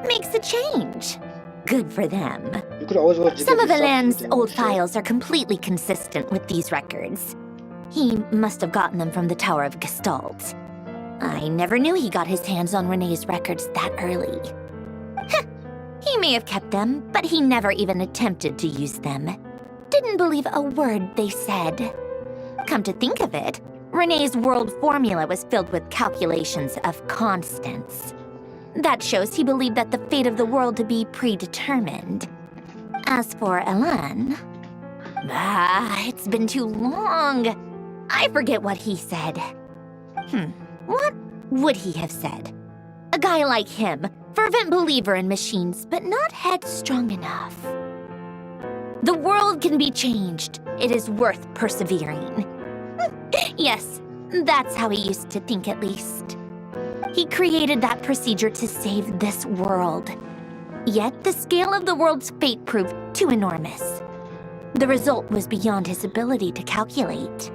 Makes a change. Good for them. You could always watch Some of Alain's old files are completely consistent with these records. He must have gotten them from the Tower of Gestalt. I never knew he got his hands on Renee's records that early. He may have kept them, but he never even attempted to use them. Didn't believe a word they said. Come to think of it, Renee's world formula was filled with calculations of constants. That shows he believed that the fate of the world to be predetermined. As for Elan, it's been too long. I forget what he said. What would he have said? A guy like him, fervent believer in machines, but not headstrong enough. The world can be changed. It is worth persevering. Yes, that's how he used to think at least. He created that procedure to save this world. Yet the scale of the world's fate proved too enormous. The result was beyond his ability to calculate.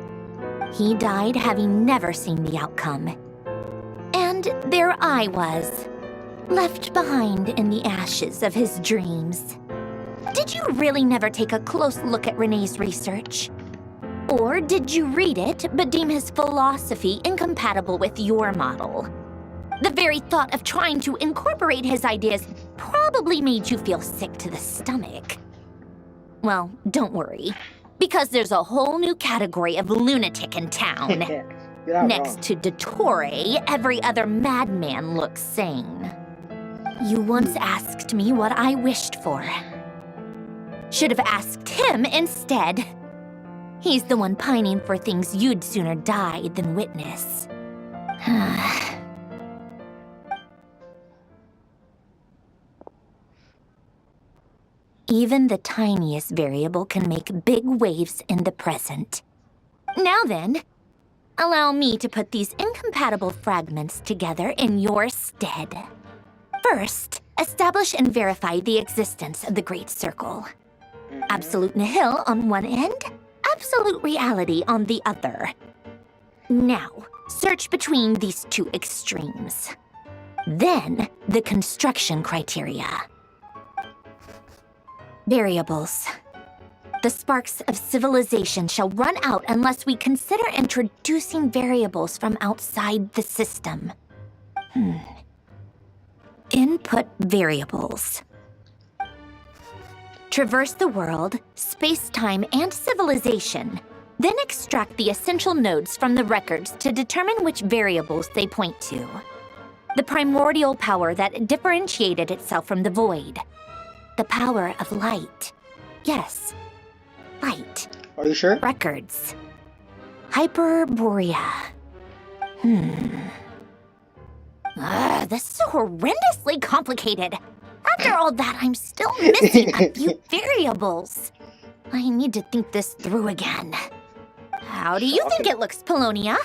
He died having never seen the outcome. And there I was, left behind in the ashes of his dreams. Did you really never take a close look at Renee's research? Or did you read it but deem his philosophy incompatible with your model? The very thought of trying to incorporate his ideas probably made you feel sick to the stomach. Well, don't worry, because there's a whole new category of lunatic in town. Next to Dottore, every other madman looks sane. You once asked me what I wished for. Should have asked him instead. He's the one pining for things you'd sooner die than witness. Even the tiniest variable can make big waves in the present. Now then, allow me to put these incompatible fragments together in your stead. First, establish and verify the existence of the Great Circle. Absolute nihil on one end, absolute reality on the other. Now, search between these two extremes. Then, the construction criteria. Variables. The sparks of civilization shall run out unless we consider introducing variables from outside the system. Input variables. Traverse the world, space-time, and civilization. Then extract the essential nodes from the records to determine which variables they point to. The primordial power that differentiated itself from the void. The power of light. Yes, light. Are you sure? Records. Hyperborea. This is horrendously complicated. After all that, I'm still missing a few variables. I need to think this through again. How do you think it looks, Polonia?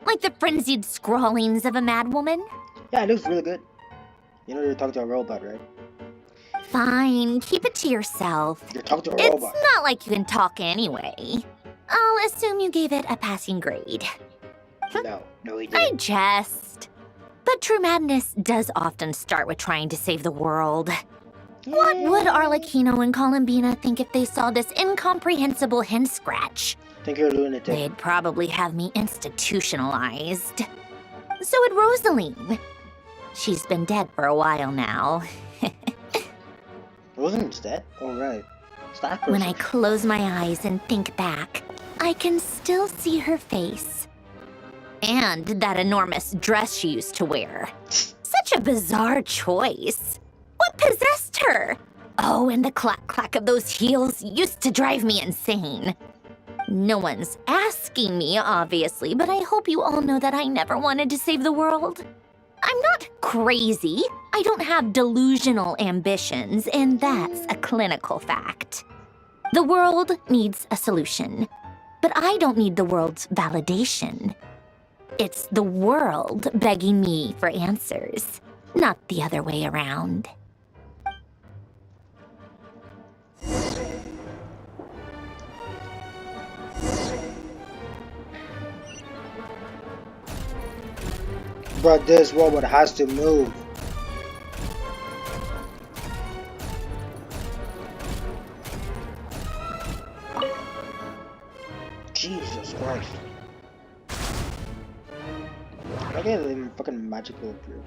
Like the frenzied scrawlings of a madwoman? Yeah, it looks really good. You know you're talking to a robot, right? Fine, keep it to yourself. You're talking to a robot. It's not like you can talk anyway. I'll assume you gave it a passing grade. No, he didn't. I jest. But true madness does often start with trying to save the world. What would Arlecchino and Columbina think if they saw this incomprehensible hen scratch? Think you're a lunatic. They'd probably have me institutionalized. So would Rosaline. She's been dead for a while now. Rosaline's dead? Alright. Stop her. When I close my eyes and think back, I can still see her face. And that enormous dress she used to wear. Such a bizarre choice. What possessed her? Oh, and the clack-clack of those heels used to drive me insane. No one's asking me, obviously, but I hope you all know that I never wanted to save the world. I'm not crazy. I don't have delusional ambitions, and that's a clinical fact. The world needs a solution, but I don't need the world's validation. It's the world begging me for answers, not the other way around. But this robot has to move. Jesus Christ. Look at the fucking magical appears.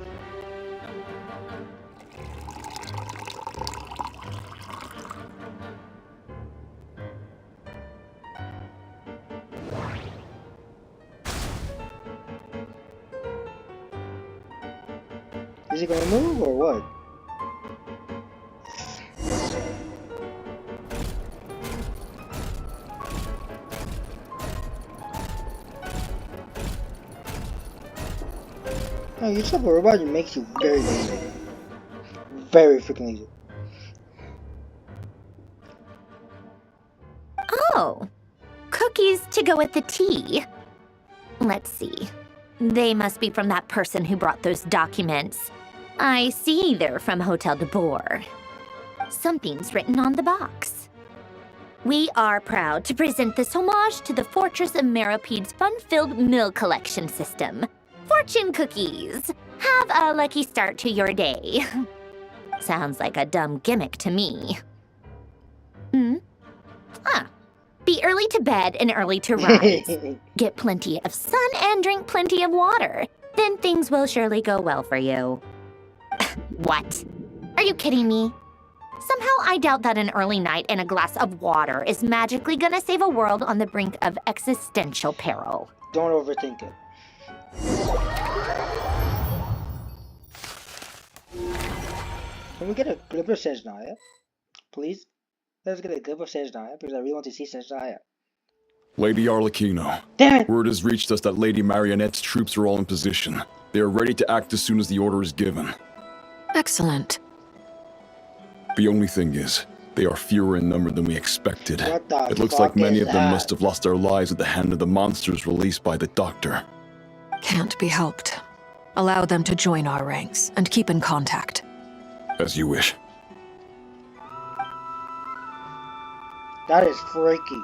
he gonna move or what? No, you stop a robot, it makes you very lazy. Very freaking lazy. Oh, cookies to go with the tea. Let's see. They must be from that person who brought those documents. I see they're from Hotel de Boer. Something's written on the box. We are proud to present this homage to the Fortress of Meropede's fun-filled mill collection system. Fortune cookies. Have a lucky start to your day. Sounds like a dumb gimmick to me. Be early to bed and early to rise. Get plenty of sun and drink plenty of water. Then things will surely go well for you. What? Are you kidding me? Somehow I doubt that an early night and a glass of water is magically gonna save a world on the brink of existential peril. Don't overthink it. Can we get a clip of Snezhnaya? Please? Let's get a clip of Snezhnaya because I really want to see Snezhnaya. Lady Arlecchino. Damn it! Word has reached us that Lady Marionette's troops are all in position. They are ready to act as soon as the order is given. Excellent. The only thing is, they are fewer in number than we expected. It looks like many of them must have lost their lives at the hand of the monsters released by the Doctor. Can't be helped. Allow them to join our ranks and keep in contact. As you wish. That is freaky.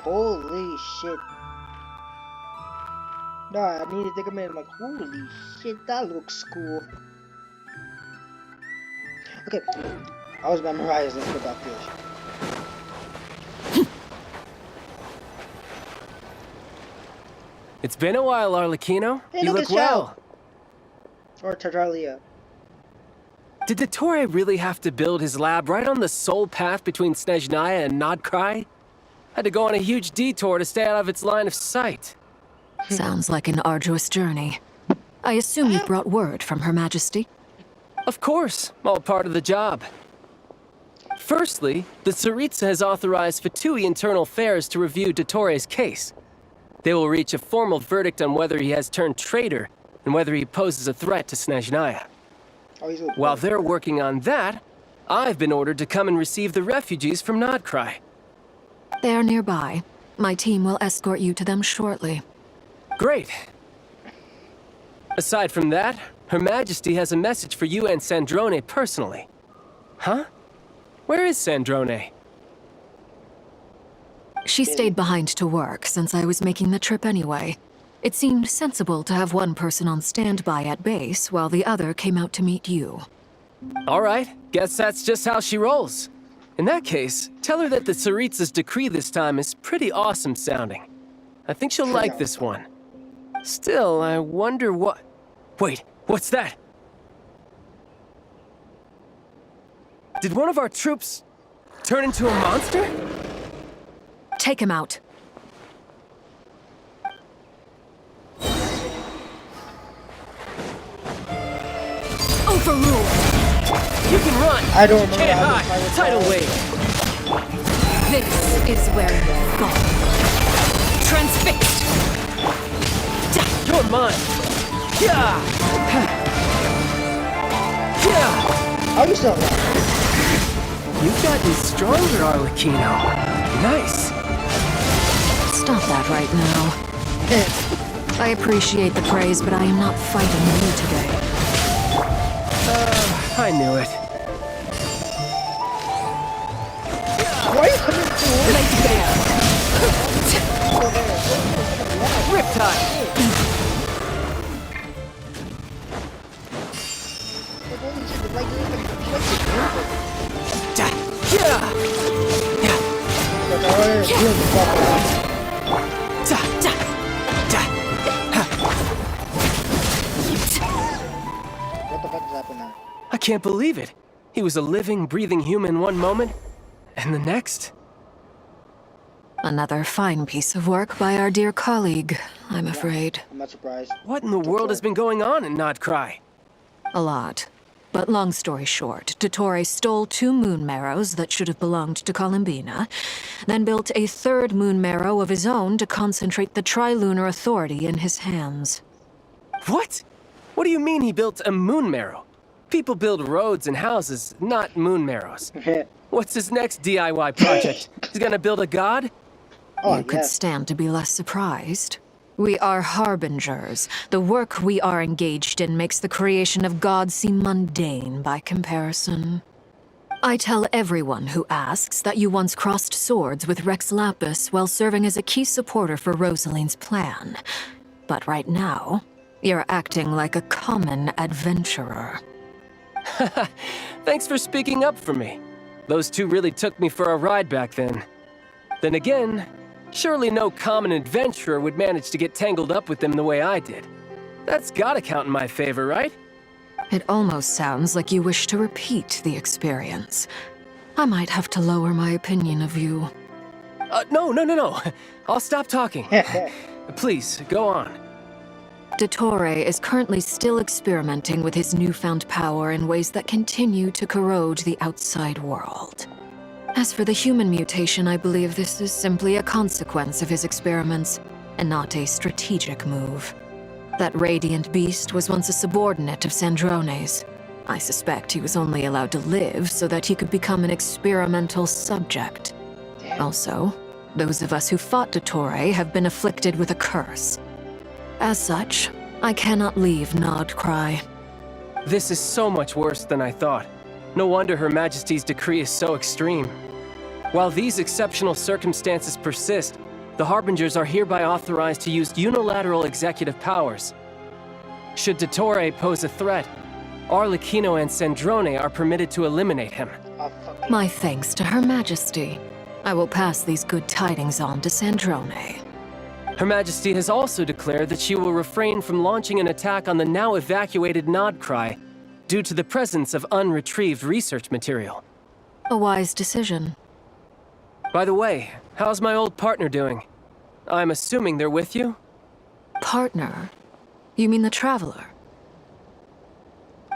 Holy shit. No, I need to take a minute. I'm like, holy shit, that looks cool. Okay, I was memorizing about this. It's been a while, Arlecchino. Hey, you look well. Or Travaler. Did Dottore really have to build his lab right on the sole path between Snezhnaya and Nod-Krai? Had to go on a huge detour to stay out of its line of sight. Sounds like an arduous journey. I assume you brought word from Her Majesty? Of course, all part of the job. Firstly, the Tsaritsa has authorized Fatui Internal Affairs to review Dottore's case. They will reach a formal verdict on whether he has turned traitor and whether he poses a threat to Snezhnaya. While they're working on that, I've been ordered to come and receive the refugees from Nod-Krai. They are nearby. My team will escort you to them shortly. Great. Aside from that, Her Majesty has a message for you and Sandrone personally. Huh? Where is Sandrone? She stayed behind to work since I was making the trip anyway. It seemed sensible to have one person on standby at base while the other came out to meet you. All right, guess that's just how she rolls. In that case, tell her that the Tsaritsa's decree this time is pretty awesome sounding. I think she'll like this one. Still, I wonder what... Wait, what's that? Did one of our troops turn into a monster? Take him out. Overruled! You can run! I don't remember. Can't hide! Tidal wave! This is where you're gone. Transfixed! You're mine! Yeah! Yeah! How are you still alive? You've gotten stronger, Arlecchino. Nice. Stop that right now. I appreciate the praise, but I am not fighting you today. I knew it. Why are you coming through? Lay bare. Riptide. What the fuck is happening? I can't believe it. He was a living, breathing human one moment, and the next... Another fine piece of work by our dear colleague, I'm afraid. I'm not surprised. What in the world has been going on in Nod-Krai? A lot. But long story short, Dottore stole 2 moon marrows that should have belonged to Columbina, then built a 3rd moon marrow of his own to concentrate the Trilunar Authority in his hands. What? What do you mean he built a moon marrow? People build roads and houses, not moon marrows. What's his next DIY project? He's gonna build a god? You could stand to be less surprised. We are harbingers. The work we are engaged in makes the creation of gods seem mundane by comparison. I tell everyone who asks that you once crossed swords with Rex Lapis while serving as a key supporter for Rosaline's plan. But right now, you're acting like a common adventurer. Thanks for speaking up for me. Those 2 really took me for a ride back then. Then again, surely no common adventurer would manage to get tangled up with them the way I did. That's gotta count in my favor, right? It almost sounds like you wish to repeat the experience. I might have to lower my opinion of you. No. I'll stop talking. Please, go on. Dottore is currently still experimenting with his newfound power in ways that continue to corrode the outside world. As for the human mutation, I believe this is simply a consequence of his experiments, and not a strategic move. That radiant beast was once a subordinate of Sandrone's. I suspect he was only allowed to live so that he could become an experimental subject. Also, those of us who fought Dottore have been afflicted with a curse. As such, I cannot leave Nod-Krai. This is so much worse than I thought. No wonder Her Majesty's decree is so extreme. While these exceptional circumstances persist, the Harbingers are hereby authorized to use unilateral executive powers. Should Dottore pose a threat, Arlecchino and Sandrone are permitted to eliminate him. My thanks to Her Majesty. I will pass these good tidings on to Sandrone. Her Majesty has also declared that she will refrain from launching an attack on the now evacuated Nod-Krai due to the presence of unretrieved research material. A wise decision. By the way, how's my old partner doing? I'm assuming they're with you? Partner? You mean the Traveler?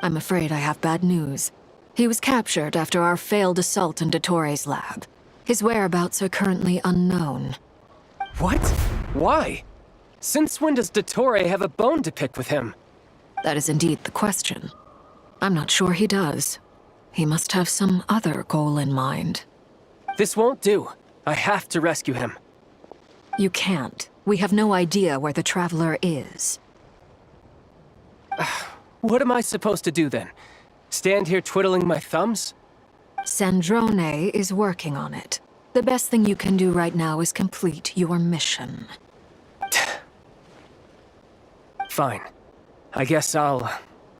I'm afraid I have bad news. He was captured after our failed assault in Dottore's lab. His whereabouts are currently unknown. What? Why? Since when does Dottore have a bone to pick with him? That is indeed the question. I'm not sure he does. He must have some other goal in mind. This won't do. I have to rescue him. You can't. We have no idea where the Traveler is. What am I supposed to do then? Stand here twiddling my thumbs? Sandrone is working on it. The best thing you can do right now is complete your mission. Fine. I guess I'll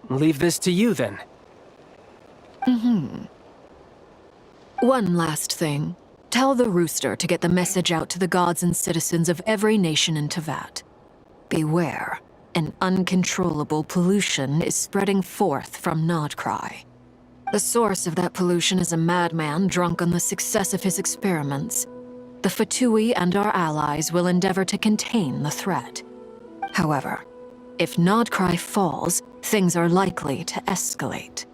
leave this to you then. One last thing. Tell the Rooster to get the message out to the gods and citizens of every nation in Teyvat. Beware. An uncontrollable pollution is spreading forth from Nod-Krai. The source of that pollution is a madman drunk on the success of his experiments. The Fatui and our allies will endeavor to contain the threat. However, if Nod-Krai falls, things are likely to escalate.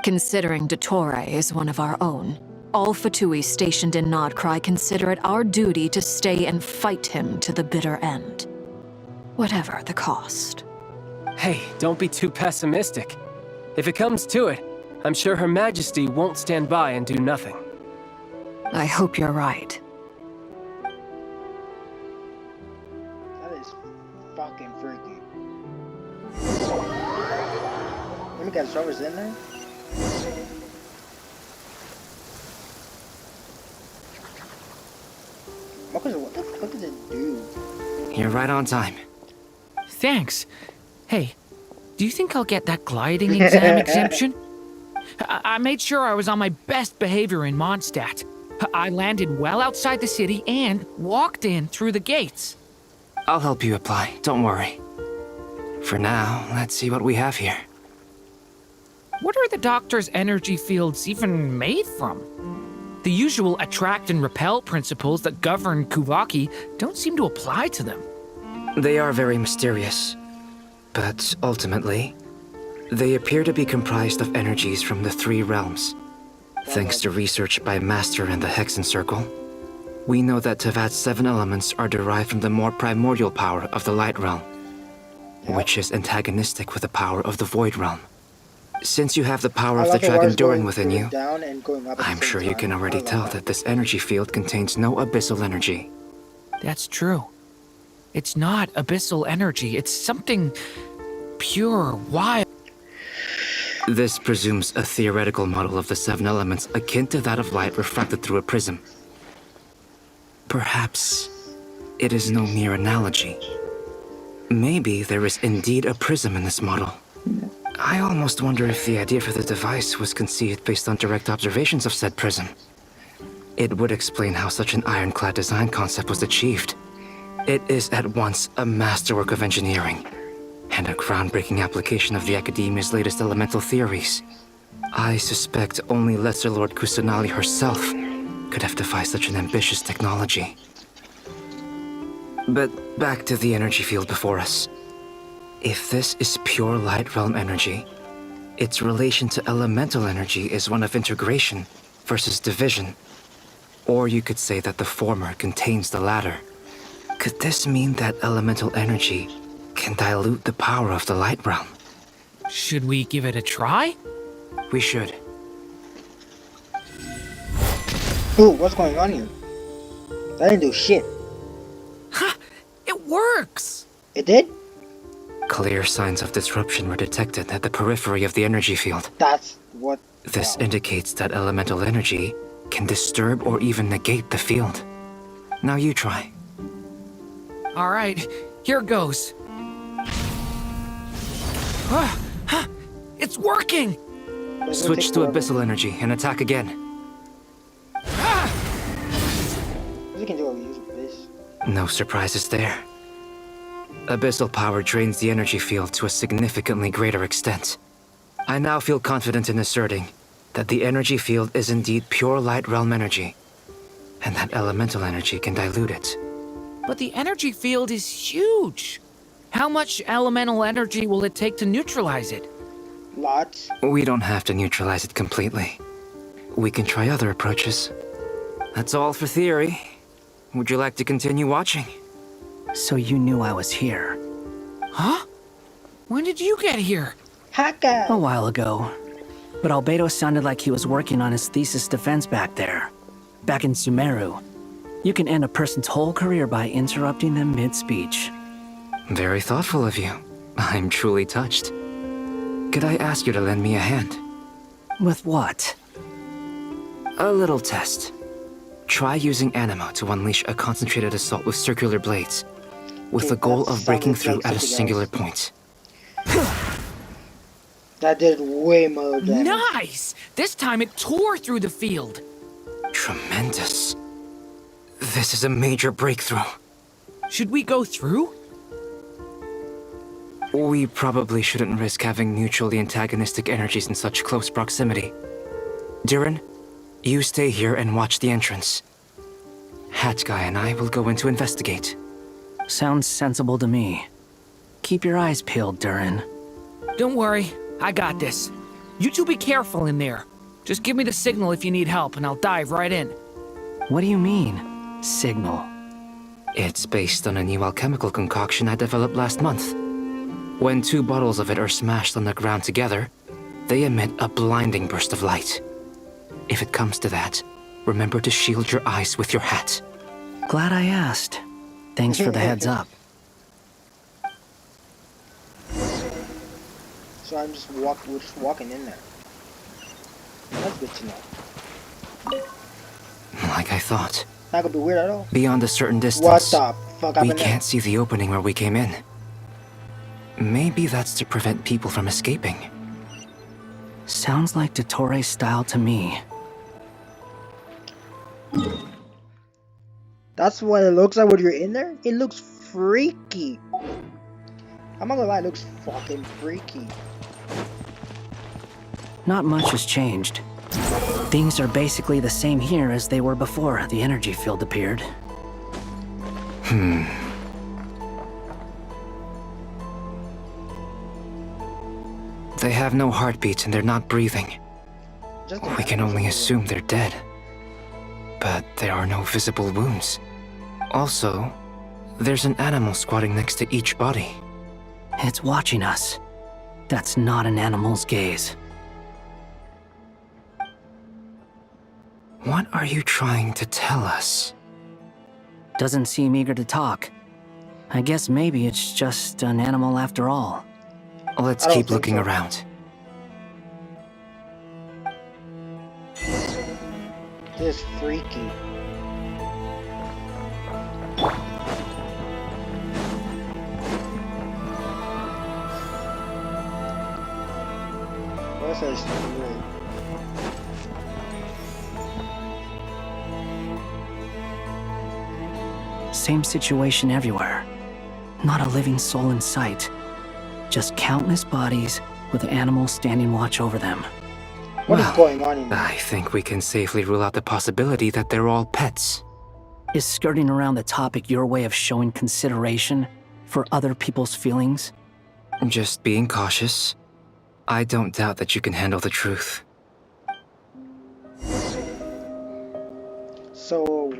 Considering Dottore is one of our own, all Fatui stationed in Nod-Krai consider it our duty to stay and fight him to the bitter end. Whatever the cost. Hey, don't be too pessimistic. If it comes to it, I'm sure Her Majesty won't stand by and do nothing. I hope you're right. That is fucking freaky. Let me get servers in there. What the fuck does it do? You're right on time. Thanks. Hey, do you think I'll get that gliding exam exemption? I made sure I was on my best behavior in Mondstadt. I landed well outside the city and walked in through the gates. I'll help you apply, don't worry. For now, let's see what we have here. What are the doctor's energy fields even made from? The usual attract and repel principles that govern Kuvaki don't seem to apply to them. They are very mysterious, but ultimately, they appear to be comprised of energies from the 3 realms. Thanks to research by Master and the Hexen Circle, we know that Tevat's 7 elements are derived from the more primordial power of the Light Realm, which is antagonistic with the power of the Void Realm. Since you have the power of the Dragon During within you, I'm sure you can already tell that this energy field contains no abyssal energy. That's true. It's not abyssal energy, it's something pure, wild. This presumes a theoretical model of the 7 elements akin to that of light refracted through a prism. Perhaps it is no mere analogy. Maybe there is indeed a prism in this model. I almost wonder if the idea for the device was conceived based on direct observations of said prism. It would explain how such an ironclad design concept was achieved. It is at once a masterwork of engineering and a groundbreaking application of the Academia's latest elemental theories. I suspect only Lesser Lord Kusanali herself could have devised such an ambitious technology. But back to the energy field before us. If this is pure Light Realm energy, its relation to elemental energy is one of integration versus division. Or you could say that the former contains the latter. Could this mean that elemental energy can dilute the power of the Light Realm? Should we give it a try? We should. Ooh, what's going on here? That didn't do shit. Ha! It works! It did? Clear signs of disruption were detected at the periphery of the energy field. That's what... This indicates that elemental energy can disturb or even negate the field. Now you try. Alright, here goes. It's working! Switch to abyssal energy and attack again. We can do what we use with this. No surprises there. Abyssal power drains the energy field to a significantly greater extent. I now feel confident in asserting that the energy field is indeed pure Light Realm energy, and that elemental energy can dilute it. But the energy field is huge. How much elemental energy will it take to neutralize it? Lots. We don't have to neutralize it completely. We can try other approaches. That's all for theory. Would you like to continue watching? So you knew I was here? Huh? When did you get here? Haka! A while ago. But Albedo sounded like he was working on his thesis defense back there. Back in Sumeru. You can end a person's whole career by interrupting them mid-speech. Very thoughtful of you. I'm truly touched. Could I ask you to lend me a hand? With what? A little test. Try using Animo to unleash a concentrated assault with circular blades, with the goal of breaking through at a singular point. That did way more damage. Nice! This time it tore through the field. Tremendous. This is a major breakthrough. Should we go through? We probably shouldn't risk having mutually antagonistic energies in such close proximity. Durin, you stay here and watch the entrance. Hat Guy and I will go in to investigate. Sounds sensible to me. Keep your eyes peeled, Durin. Don't worry, I got this. You two be careful in there. Just give me the signal if you need help and I'll dive right in. What do you mean, signal? It's based on a new alchemical concoction I developed last month. When 2 bottles of it are smashed on the ground together, they emit a blinding burst of light. If it comes to that, remember to shield your eyes with your hat. Glad I asked. Thanks for the heads up. So I'm just walking in there. That's good to know. Like I thought. Not gonna be weird at all. Beyond a certain distance, What the fuck we happened can't see the opening where we came in. Maybe that's to prevent people from escaping. Sounds like Dottore style to me. That's what it looks like when you're in there? It looks freaky. I'm not gonna lie, it looks fucking freaky. Not much has changed. Things are basically the same here as they were before the energy field appeared. They have no heartbeats and they're not breathing. We can only assume they're dead. But there are no visible wounds. Also, there's an animal squatting next to each body. It's watching us. That's not an animal's gaze. What are you trying to tell us? Doesn't seem eager to talk. I guess maybe it's just an animal after all. Let's keep looking around. This is freaky. What's this? Same situation everywhere. Not a living soul in sight. Just countless bodies with animals standing watch over them. What is going on in here? I think we can safely rule out the possibility that they're all pets. Is skirting around the topic your way of showing consideration for other people's feelings? Just being cautious. I don't doubt that you can handle the truth. So,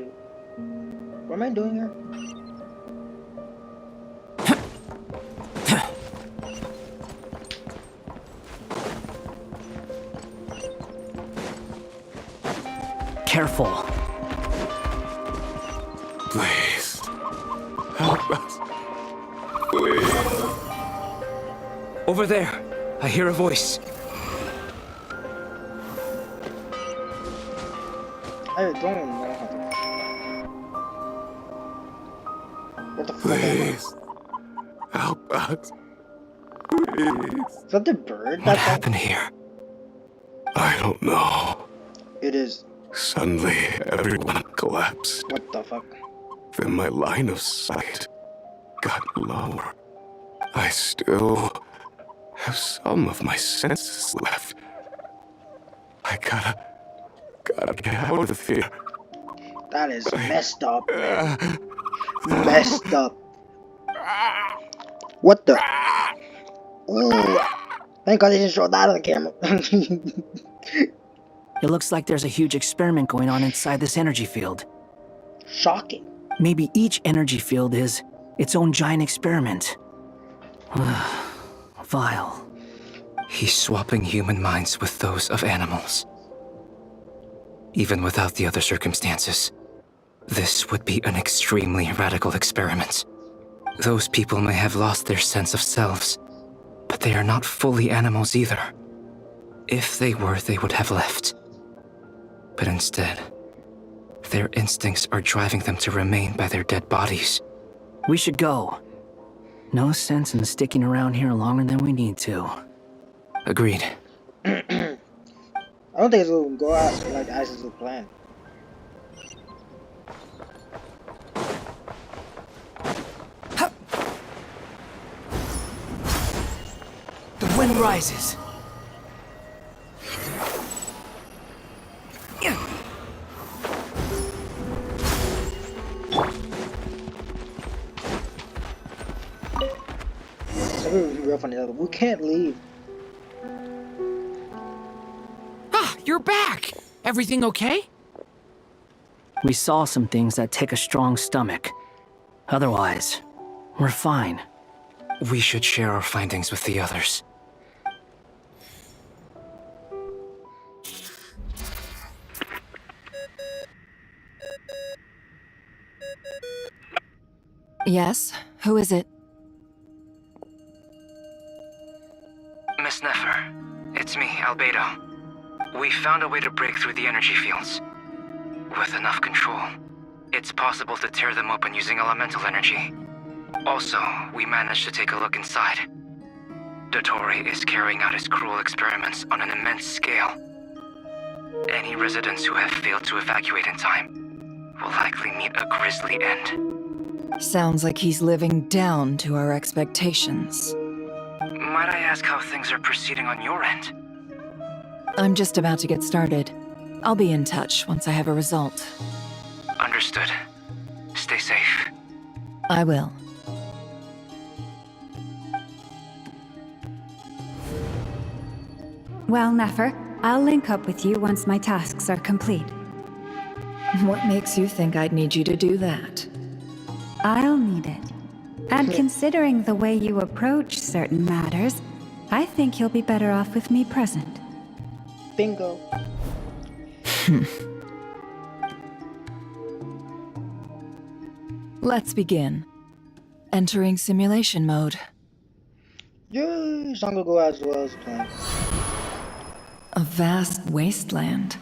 what am I doing here? Careful. Please. Help us. Please. Over there. I hear a voice. I don't know how to. What the fuck? Please. Help us. Please. Is that the bird? What happened here? I don't know. It is. Suddenly, everyone collapsed. What the fuck? Then my line of sight got lower. I still have some of my senses left. I gotta get out of here. That is messed up, man. Messed up. What the? Ooh. Thank God they didn't show that on the camera. It looks like there's a huge experiment going on inside this energy field. Shocking. Maybe each energy field is its own giant experiment. Vile. He's swapping human minds with those of animals. Even without the other circumstances, this would be an extremely radical experiment. Those people may have lost their sense of selves, but they are not fully animals either. If they were, they would have left. But instead, their instincts are driving them to remain by their dead bodies. We should go. No sense in sticking around here longer than we need to. Agreed. I don't think it's gonna go out like as is the plan. The wind rises. Real funny. We can't leave. Ah, you're back! Everything okay? We saw some things that take a strong stomach. Otherwise, we're fine. We should share our findings with the others. Yes? Who is it? Miss Nefer, it's me, Albedo. We found a way to break through the energy fields. With enough control, it's possible to tear them open using elemental energy. Also, we managed to take a look inside. Dottore is carrying out his cruel experiments on an immense scale. Any residents who have failed to evacuate in time will likely meet a grisly end. Sounds like he's living down to our expectations. Might I ask how things are proceeding on your end? I'm just about to get started. I'll be in touch once I have a result. Understood. Stay safe. I will. Well, Nefer, I'll link up with you once my tasks are complete. What makes you think I'd need you to do that? I'll need it. And considering the way you approach certain matters, I think you'll be better off with me present. Bingo. Let's begin. Entering simulation mode. Yes, I'm gonna go as well as planned. A vast wasteland.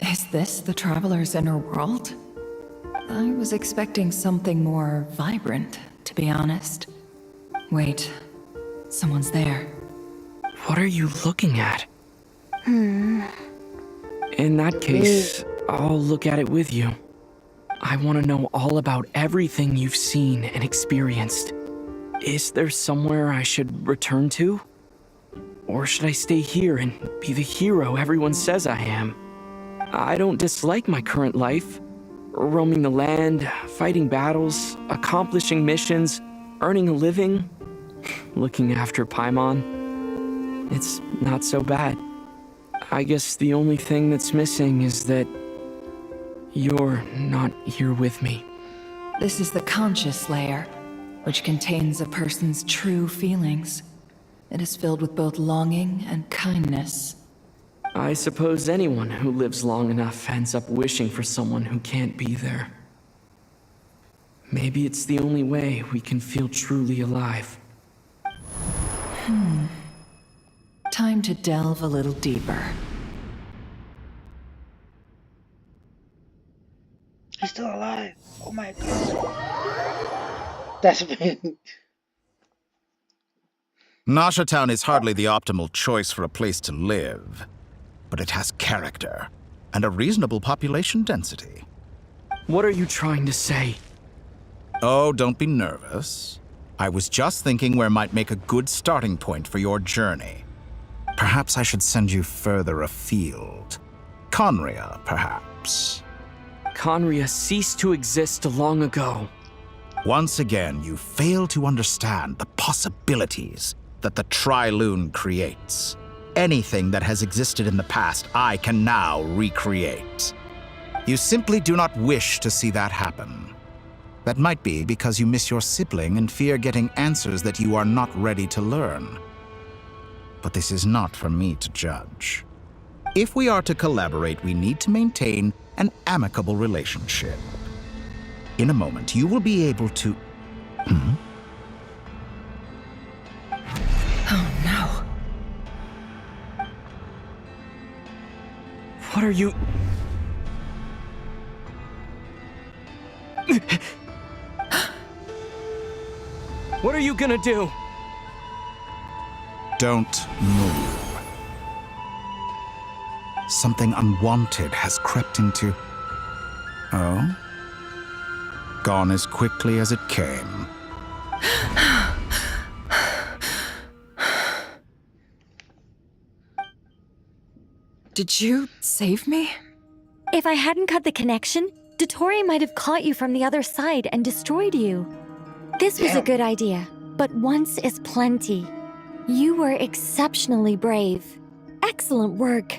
Is this the Traveler's inner world? I was expecting something more vibrant, to be honest. Wait, someone's there. What are you looking at? Hmm. In that case, I'll look at it with you. I want to know all about everything you've seen and experienced. Is there somewhere I should return to? Or should I stay here and be the hero everyone says I am? I don't dislike my current life. Roaming the land, fighting battles, accomplishing missions, earning a living, looking after Paimon. It's not so bad. I guess the only thing that's missing is that you're not here with me. This is the conscious layer, which contains a person's true feelings. It is filled with both longing and kindness. I suppose anyone who lives long enough ends up wishing for someone who can't be there. Maybe it's the only way we can feel truly alive. Time to delve a little deeper. He's still alive. Oh my god. That's been. Nasha Town is hardly the optimal choice for a place to live, but it has character and a reasonable population density. What are you trying to say? Oh, don't be nervous. I was just thinking where might make a good starting point for your journey. Perhaps I should send you further afield. Conria, perhaps. Conria ceased to exist long ago. Once again, you fail to understand the possibilities that the Tri-Lune creates. Anything that has existed in the past, I can now recreate. You simply do not wish to see that happen. That might be because you miss your sibling and fear getting answers that you are not ready to learn. But this is not for me to judge. If we are to collaborate, we need to maintain an amicable relationship. In a moment, you will be able to... Oh no. What are you... What are you gonna do? Don't move. Something unwanted has crept into... Oh? Gone as quickly as it came. Did you save me? If I hadn't cut the connection, Dottore might have caught you from the other side and destroyed you. This was a good idea, but once is plenty. You were exceptionally brave. Excellent work.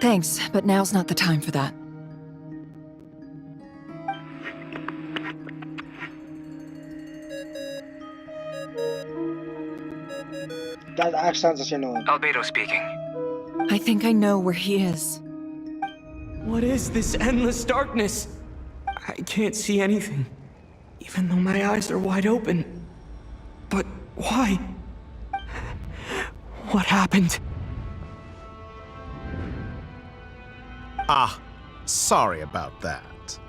Thanks, but now's not the time for that. That actually sounds like you're knowing. Albedo speaking. I think I know where he is. What is this endless darkness? I can't see anything, even though my eyes are wide open. But why? What happened? Ah, sorry about that.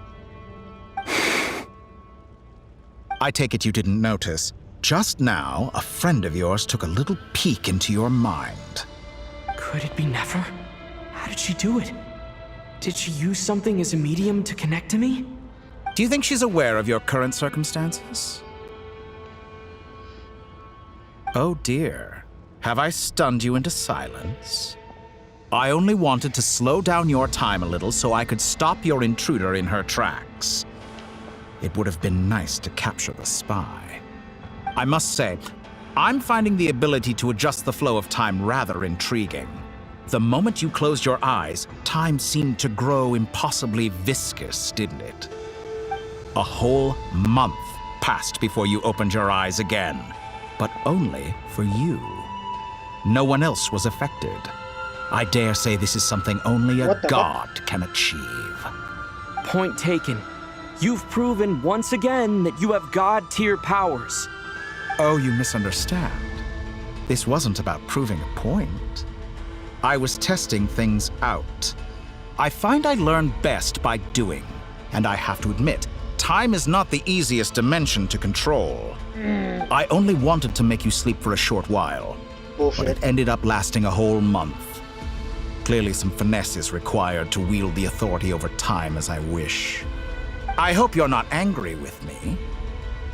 I take it you didn't notice. Just now, a friend of yours took a little peek into your mind. Could it be Nefer? How did she do it? Did she use something as a medium to connect to me? Do you think she's aware of your current circumstances? Oh dear. Have I stunned you into silence? I only wanted to slow down your time a little so I could stop your intruder in her tracks. It would have been nice to capture the spy. I must say, I'm finding the ability to adjust the flow of time rather intriguing. The moment you closed your eyes, time seemed to grow impossibly viscous, didn't it? A whole month passed before you opened your eyes again, but only for you. No one else was affected. I dare say this is something only a god can achieve. Point taken. You've proven once again that you have god-tier powers. Oh, you misunderstand. This wasn't about proving a point. I was testing things out. I find I learn best by doing, and I have to admit, time is not the easiest dimension to control. I only wanted to make you sleep for a short while, but it ended up lasting a whole month. Clearly some finesse is required to wield the authority over time as I wish. I hope you're not angry with me.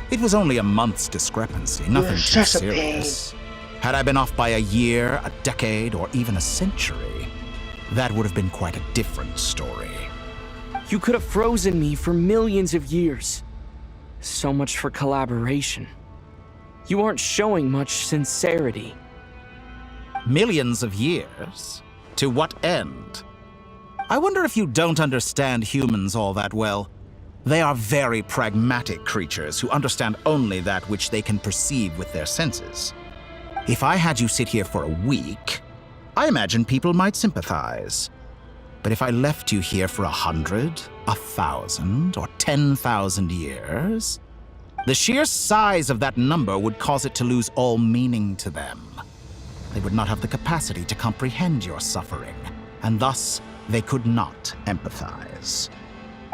It was only a month's discrepancy, nothing too serious. Had I been off by a year, a decade, or even a century, that would have been quite a different story. You could have frozen me for millions of years. So much for collaboration. You aren't showing much sincerity. Millions of years? To what end? I wonder if you don't understand humans all that well. They are very pragmatic creatures who understand only that which they can perceive with their senses. If I had you sit here for a week, I imagine people might sympathize. But if I left you here for 100, 1,000, or 10,000 years, the sheer size of that number would cause it to lose all meaning to them. They would not have the capacity to comprehend your suffering, and thus they could not empathize.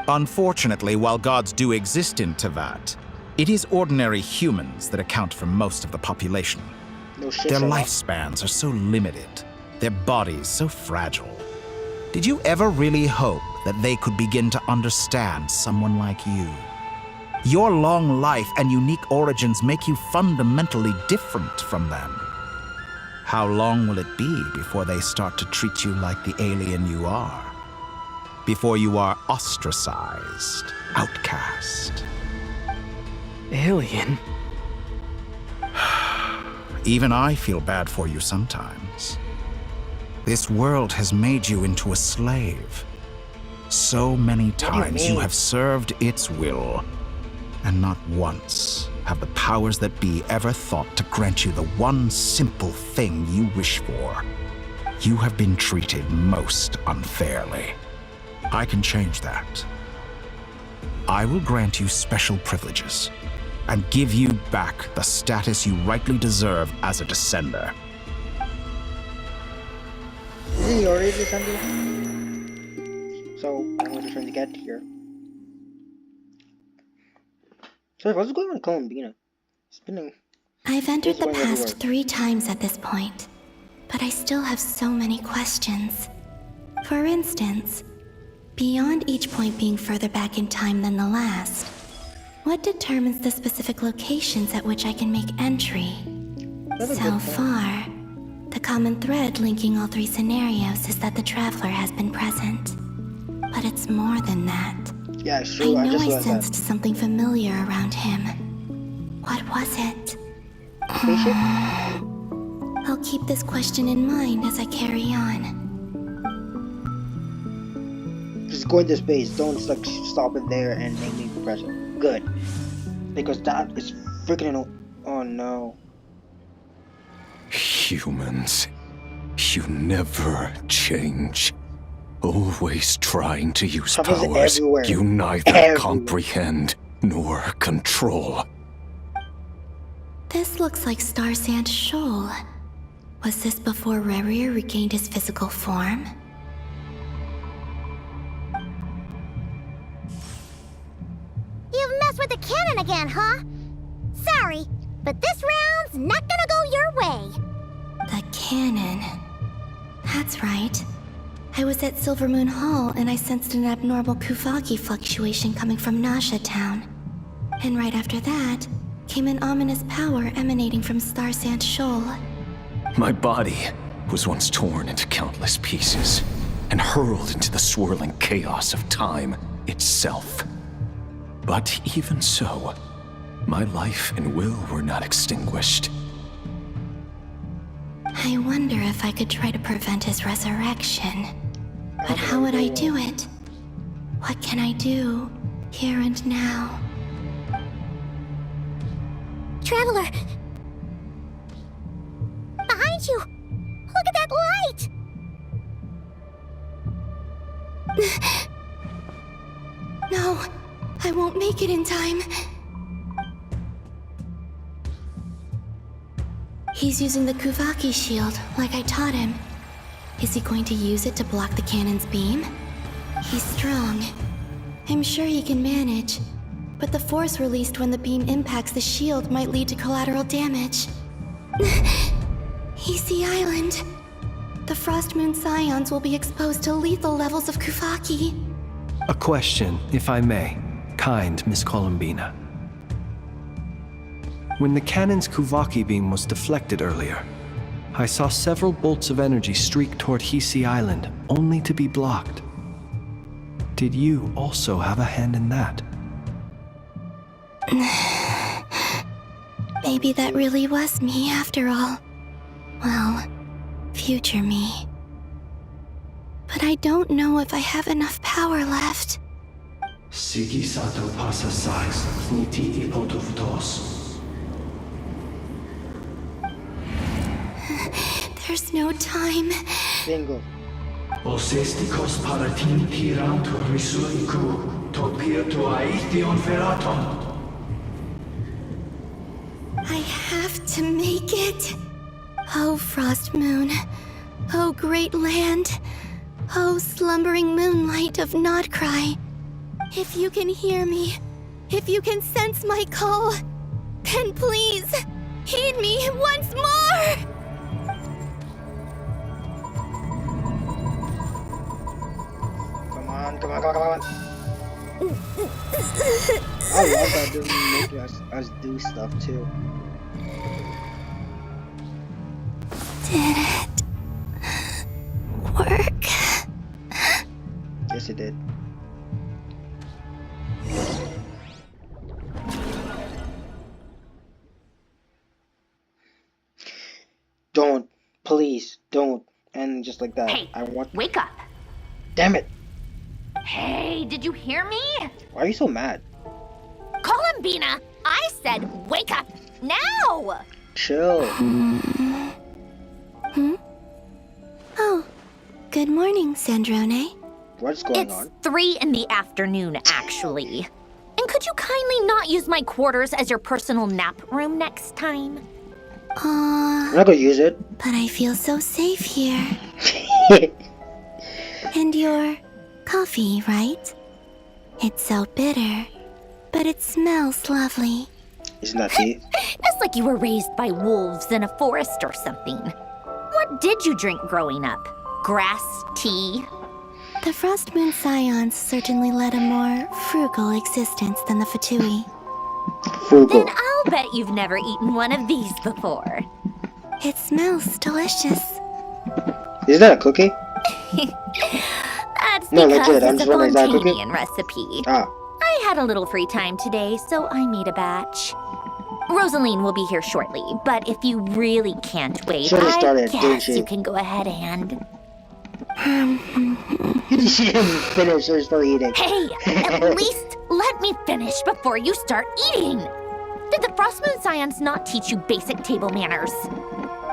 Unfortunately, while gods do exist in Teyvat, it is ordinary humans that account for most of the population. Their lifespans are so limited, their bodies so fragile. Did you ever really hope that they could begin to understand someone like you? Your long life and unique origins make you fundamentally different from them. How long will it be before they start to treat you like the alien you are? Before you are ostracized, outcast? Alien? Even I feel bad for you sometimes. This world has made you into a slave. So many times you have served its will, and not once have the powers that be ever thought to grant you the one simple thing you wish for. You have been treated most unfairly. I can change that. I will grant you special privileges and give you back the status you rightly deserve as a descender. Is he already descended? So, I'm just trying to get here. So, what's going on in Columbina? Spinning. I've entered the past 3 times at this point, but I still have so many questions. For instance, beyond each point being further back in time than the last, what determines the specific locations at which I can make entry? So far, the common thread linking all 3 scenarios is that the Traveler has been present. But it's more than that. Yeah, sure. I know I sensed something familiar around him. What was it? I'll keep this question in mind as I carry on. Just go into space. Don't stop it there and make me present. Good. Because that is freaking... Oh no. Humans, you never change. Always trying to use powers you neither comprehend nor control. This looks like Star Sand Shoal. Was this before Rerir regained his physical form? You've messed with the cannon again, huh? Sorry, but this round's not gonna go your way. The cannon. That's right. I was at Silvermoon Hall and I sensed an abnormal Kuvaki fluctuation coming from Nasha Town. And right after that, came an ominous power emanating from Star Sand Shoal. My body was once torn into countless pieces and hurled into the swirling chaos of time itself. But even so, my life and will were not extinguished. I wonder if I could try to prevent his resurrection. But how would I do it? What can I do, here and now? Traveler! Behind you! Look at that light! No, I won't make it in time. He's using the Kuvaki shield, like I taught him. Is he going to use it to block the cannon's beam? He's strong. I'm sure he can manage. But the force released when the beam impacts the shield might lead to collateral damage. Easy Island. The Frost Moon Scions will be exposed to lethal levels of Kuvaki. A question, if I may, kind Miss Columbina. When the cannon's Kuvaki beam was deflected earlier, I saw several bolts of energy streak toward Hisi Island, only to be blocked. Did you also have a hand in that? Maybe that really was me after all. Well, future me. But I don't know if I have enough power left. Sigi sato pasa sais, niti ipotuvdos. There's no time. Bingo. Osestikos paratin tirantur risuiku, topirto aithion feraton. I have to make it. Oh, Frost Moon. Oh, great land. Oh, slumbering moonlight of Nod-Krai. If you can hear me, if you can sense my call, then please, heed me once more! Come on. I love that they're making us do stuff too. Did it work? Yes, it did. Don't, please, don't, and just like that. Hey, I want. Wake up! Damn it! Hey, did you hear me? Why are you so mad? Columbina, I said wake up now! Chill. Oh, good morning, Sandrone. What's going on? It's 3 in the afternoon, actually. And could you kindly not use my quarters as your personal nap room next time? I'm not gonna use it. But I feel so safe here. And your coffee, right? It's so bitter, but it smells lovely. Isn't that tea? It's like you were raised by wolves in a forest or something. What did you drink growing up? Grass tea? The Frost Moon Scions certainly led a more frugal existence than the Fatui. Then I'll bet you've never eaten one of these before. It smells delicious. Is that a cookie? That's No, because legit, I'm it's a just wondering, is that a cookie? Fontanian recipe. Ah. I had a little free time today, so I made a batch. Rosaline will be here shortly, but if you really can't wait, Should've started, I didn't guess she? you can go ahead and... She didn't finish, they're still eating. Hey, at least let me finish before you start eating! Did the Frost Moon Scions not teach you basic table manners?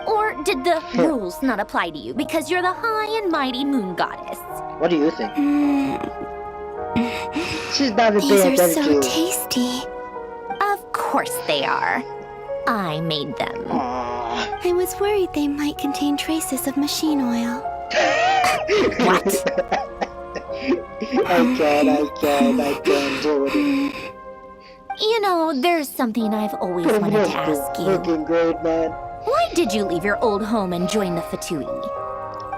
Or did the rules not apply to you because you're the high and mighty moon goddess? What do you think? She's not even These paying are so attention to. tasty. Of course they are. I made them. I was worried they might contain traces of machine oil. What? I can't do it. You know, there's something I've always wanted to ask you. Looking great, man. Why did you leave your old home and join the Fatui?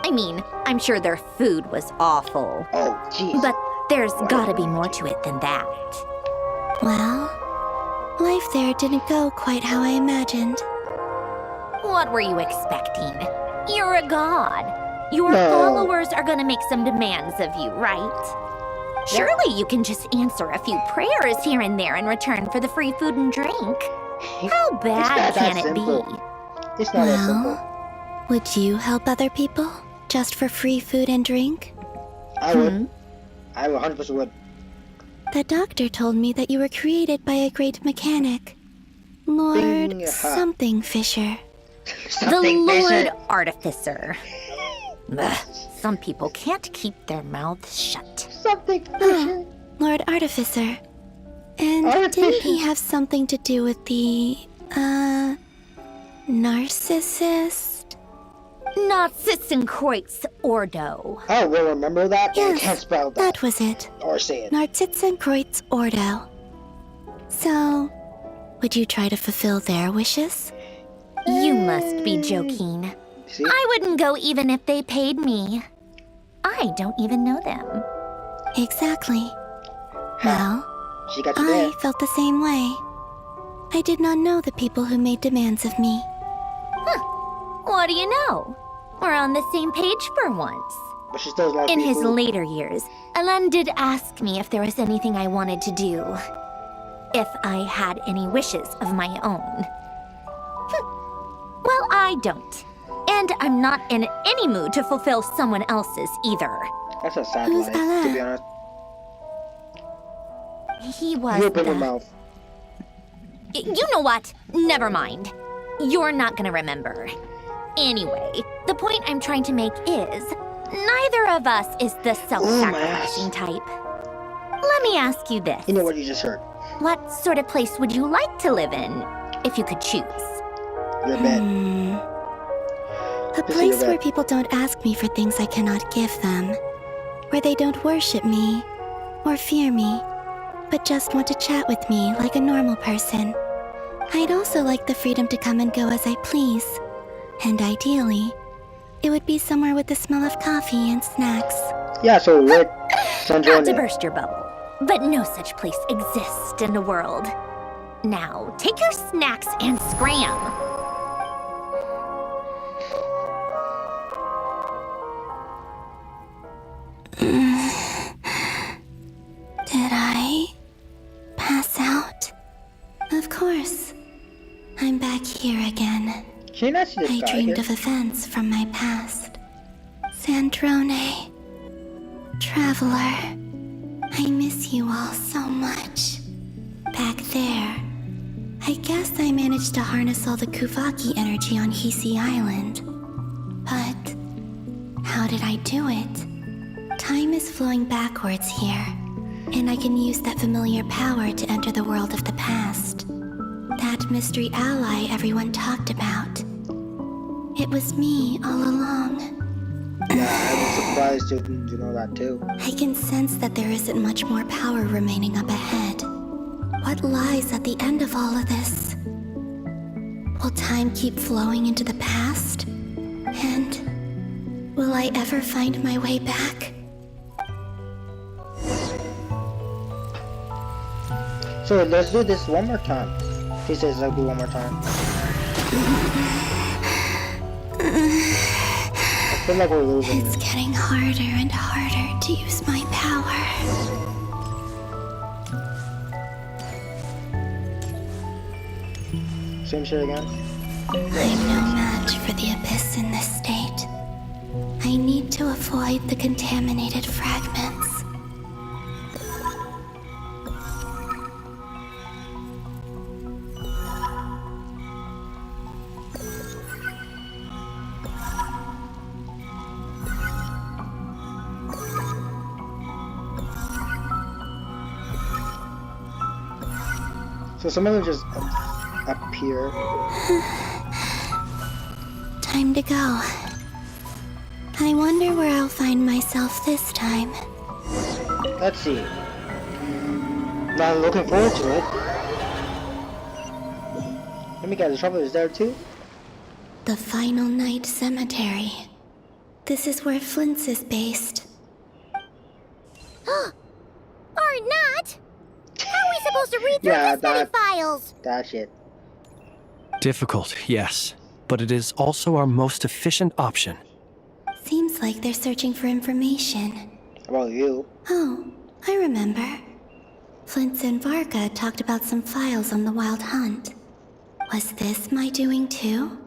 I mean, I'm sure their food was awful. Oh, jeez. But there's gotta be more to it than that. Well, life there didn't go quite how I imagined. What were you expecting? You're a god. Your followers are gonna make some demands of you, right? Surely you can just answer a few prayers here and there in return for the free food and drink. How bad can it be? It's not that simple. Would you help other people just for free food and drink? I would. I 100% would. The doctor told me that you were created by a great mechanic. Lord something Fisher. The Lord Artificer. Ugh, some people can't keep their mouths shut. Something Fisher. Lord Artificer. And didn't he have something to do with the, narcissist? Narcissenkreuz Ordo. Oh, we'll remember that? Yes, I can't spell that. That was it. Or say it. Narcissenkreuz Ordo. So, would you try to fulfill their wishes? You must be joking. See? I wouldn't go even if they paid me. I don't even know them. Exactly. Well, she got you I there. felt the same way. I did not know the people who made demands of me. What do you know? We're on the same page for once. But she still loves In me his food. later years, Alan did ask me if there was anything I wanted to do. If I had any wishes of my own. Well, I don't. And I'm not in any mood to fulfill someone else's either. That's a sad Who's life, to Alan? be honest. He was You open your the... mouth. You know what? Never mind. You're not gonna remember. Anyway, the point I'm trying to make is, neither of us is the self-sacrificing type. Let me ask you this. You know what you just heard. What sort of place would you like to live in, if you could choose? Your bed. A place where people don't ask me for things I cannot give them. Where they don't worship me, or fear me, but just want to chat with me like a normal person. I'd also like the freedom to come and go as I please. And ideally, it would be somewhere with the smell of coffee and snacks. Yeah, so Rick, Not to burst your bubble, but no such place exists in the world. Now, take your snacks and scram. Did I pass out? Of course. I'm back here again. I dreamed of events from my past. Sandrone. Traveler. I miss you all so much. Back there. I guess I managed to harness all the Kuvaki energy on Hisi Island. But how did I do it? Time is flowing backwards here, and I can use that familiar power to enter the world of the past. That mystery ally everyone talked about. It was me all along. Yeah, I was surprised to know that too. I can sense that there isn't much more power remaining up ahead. What lies at the end of all of this? Will time keep flowing into the past? And will I ever find my way back? So let's do this one more time. He says I'll do one more time. I feel like we're losing. It's getting harder and harder to use my power. Same shit again. I'm no match for the abyss in this state. I need to avoid the contaminated fragments. So some of them just appear. Time to go. I wonder where I'll find myself this time. Let's see. Not looking forward to it. Let me guess, the Traveler is there too? The Final Night Cemetery. This is where Flint's is based. Or not? How are we supposed to read through Yeah, this many files? That shit. Difficult, yes. but it is also our most efficient option. Seems like they're searching for information. About you? Oh, I remember. Flintz and Varga talked about some files on the Wild Hunt. Was this my doing too?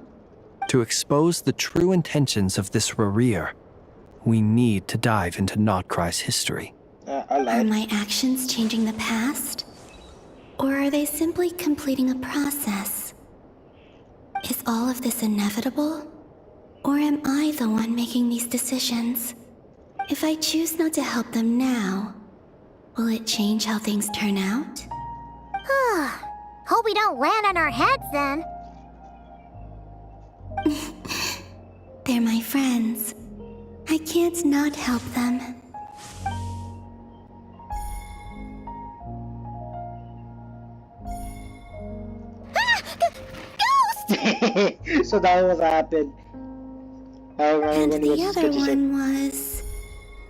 To expose the true intentions of this Rarir, we need to dive into Nod-Krai's history. Are my actions changing the past? Or are they simply completing a process? Is all of this inevitable? Or am I the one making these decisions? If I choose not to help them now, will it change how things turn out? Hope we don't land on our heads then. They're my friends. I can't not help them. So that was what happened. I remember And when the other one was...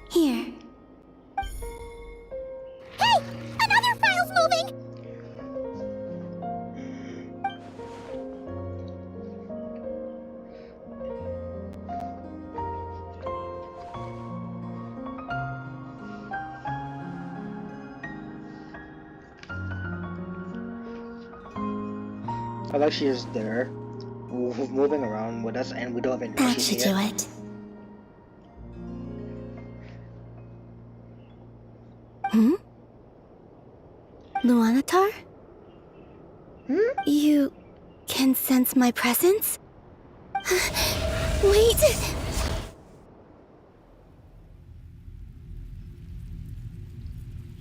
here. Hey! Another file's moving! I like she's there, moving around with us, and we don't even know That she's should here. do it. Luanatar? You can sense my presence? Wait!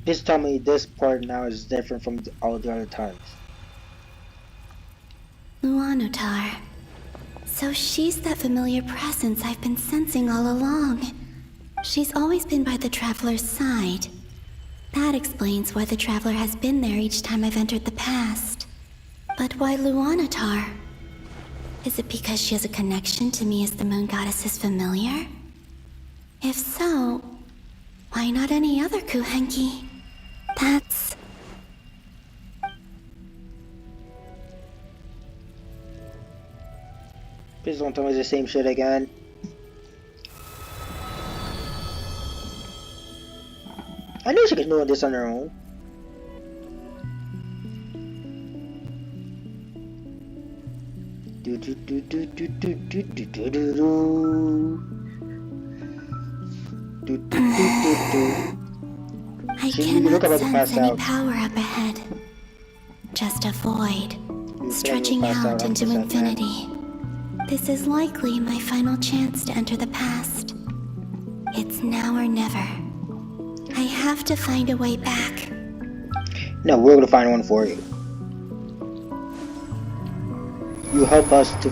Please tell me this part now is different from all the other times. Luanatar. So she's that familiar presence I've been sensing all along. She's always been by the Traveler's side. That explains why the Traveler has been there each time I've entered the past. But why Luanatar? Is it because she has a connection to me as the Moon Goddess's familiar? If so, why not any other Kuhenki? That's... Please don't tell me the same shit again. I knew she could know this on her own. Do do do do do do do do do do do do do do. I cannot sense any power up ahead. Just a void, stretching out into infinity. This is likely my final chance to enter the past. It's now or never. I have to find a way back. No, we're gonna find one for you. You help us to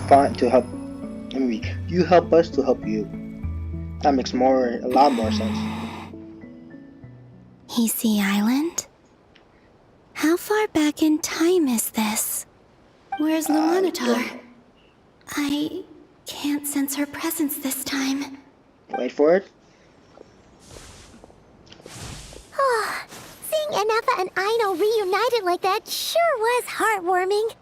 help. I mean, you help us to help you. That makes a lot more sense. Hisi Island? How far back in time is this? Where's Luanatar? I can't sense her presence this time. Wait for it. Seeing Anafa and Aino reunited like that sure was heartwarming.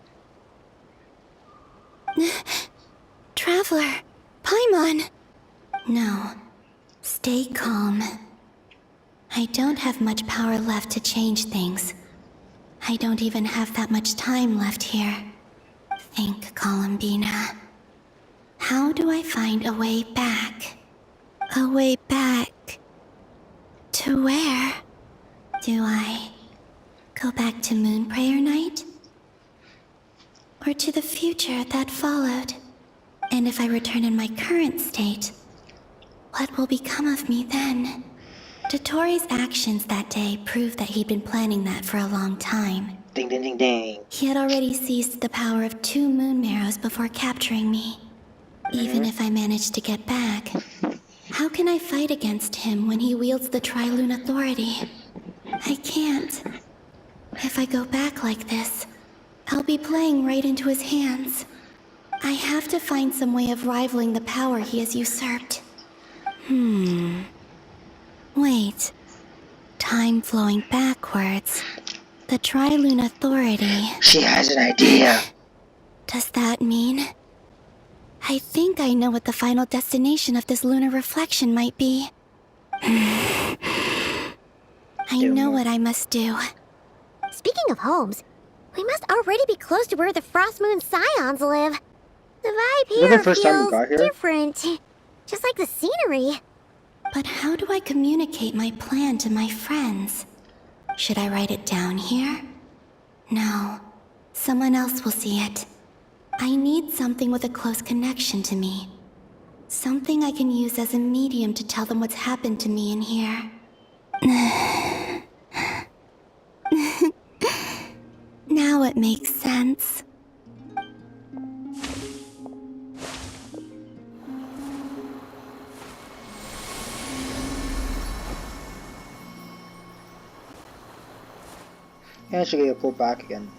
Traveler, Paimon. No, stay calm. I don't have much power left to change things. I don't even have that much time left here. Think, Columbina. How do I find a way back? A way back... to where? Do I go back to Moon Prayer Night? Or to the future that followed? And if I return in my current state, what will become of me then? Dotori's actions that day proved that he'd been planning that for a long time. Ding ding ding ding. He had already seized the power of 2 moon marrows before capturing me. Even if I managed to get back, how can I fight against him when he wields the Tri-Lune Authority? I can't. If I go back like this, I'll be playing right into his hands. I have to find some way of rivaling the power he has usurped. Wait. Time flowing backwards. The Tri-Lune Authority. She has an idea. Does that mean I think I know what the final destination of this lunar reflection might be. I know what I must do. Speaking of homes, we must already be close to where the Frost Moon Scions live. The vibe Is it the here first time we feels got here? different. Just like the scenery. But how do I communicate my plan to my friends? Should I write it down here? No. Someone else will see it. I need something with a close connection to me. Something I can use as a medium to tell them what's happened to me in here. Now it makes sense. And she get pulled back again,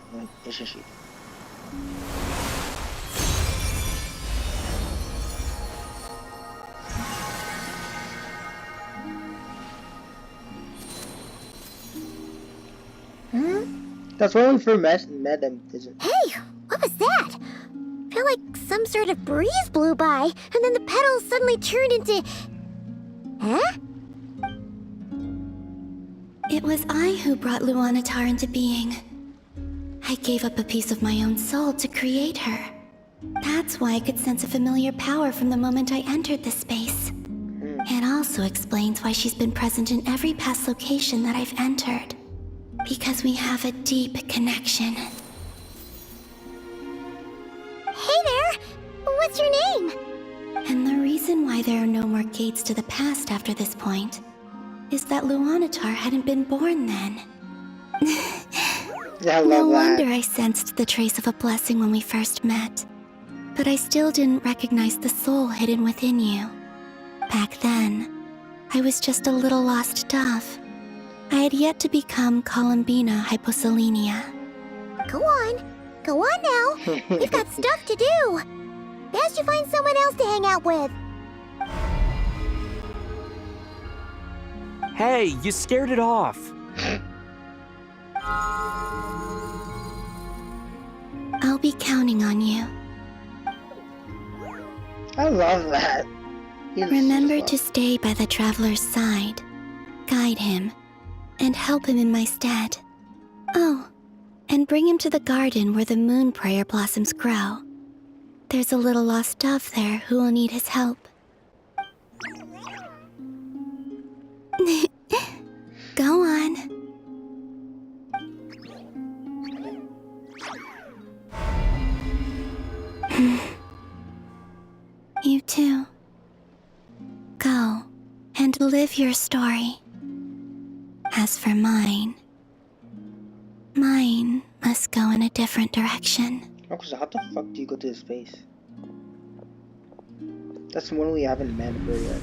isn't she? That's when we first met them, isn't it? Hey, what was that? Felt like some sort of breeze blew by, and then the petals suddenly turned into... Huh? It was I who brought Luanatar into being. I gave up a piece of my own soul to create her. That's why I could sense a familiar power from the moment I entered the space. It also explains why she's been present in every past location that I've entered. Because we have a deep connection. Hey there! What's your name? And the reason why there are no more gates to the past after this point is that Luanatar hadn't been born then. Yeah, I love no that. wonder I sensed the trace of a blessing when we first met. But I still didn't recognize the soul hidden within you. Back then, I was just a little lost dove. I had yet to become Columbina Hyposelenia. Go on now. We've got stuff to do. Best you find someone else to hang out with. Hey, you scared it off. I'll be counting on you. I love that. Remember to stay by the Traveler's side, guide him, and help him in my stead. Oh, and bring him to the garden where the moon prayer blossoms grow. There's a little lost dove there who will need his help. Go on. You too. Go and live your story. As for mine must go in a different direction. Oh, cause how the fuck do you go to his face? That's one we haven't met her yet.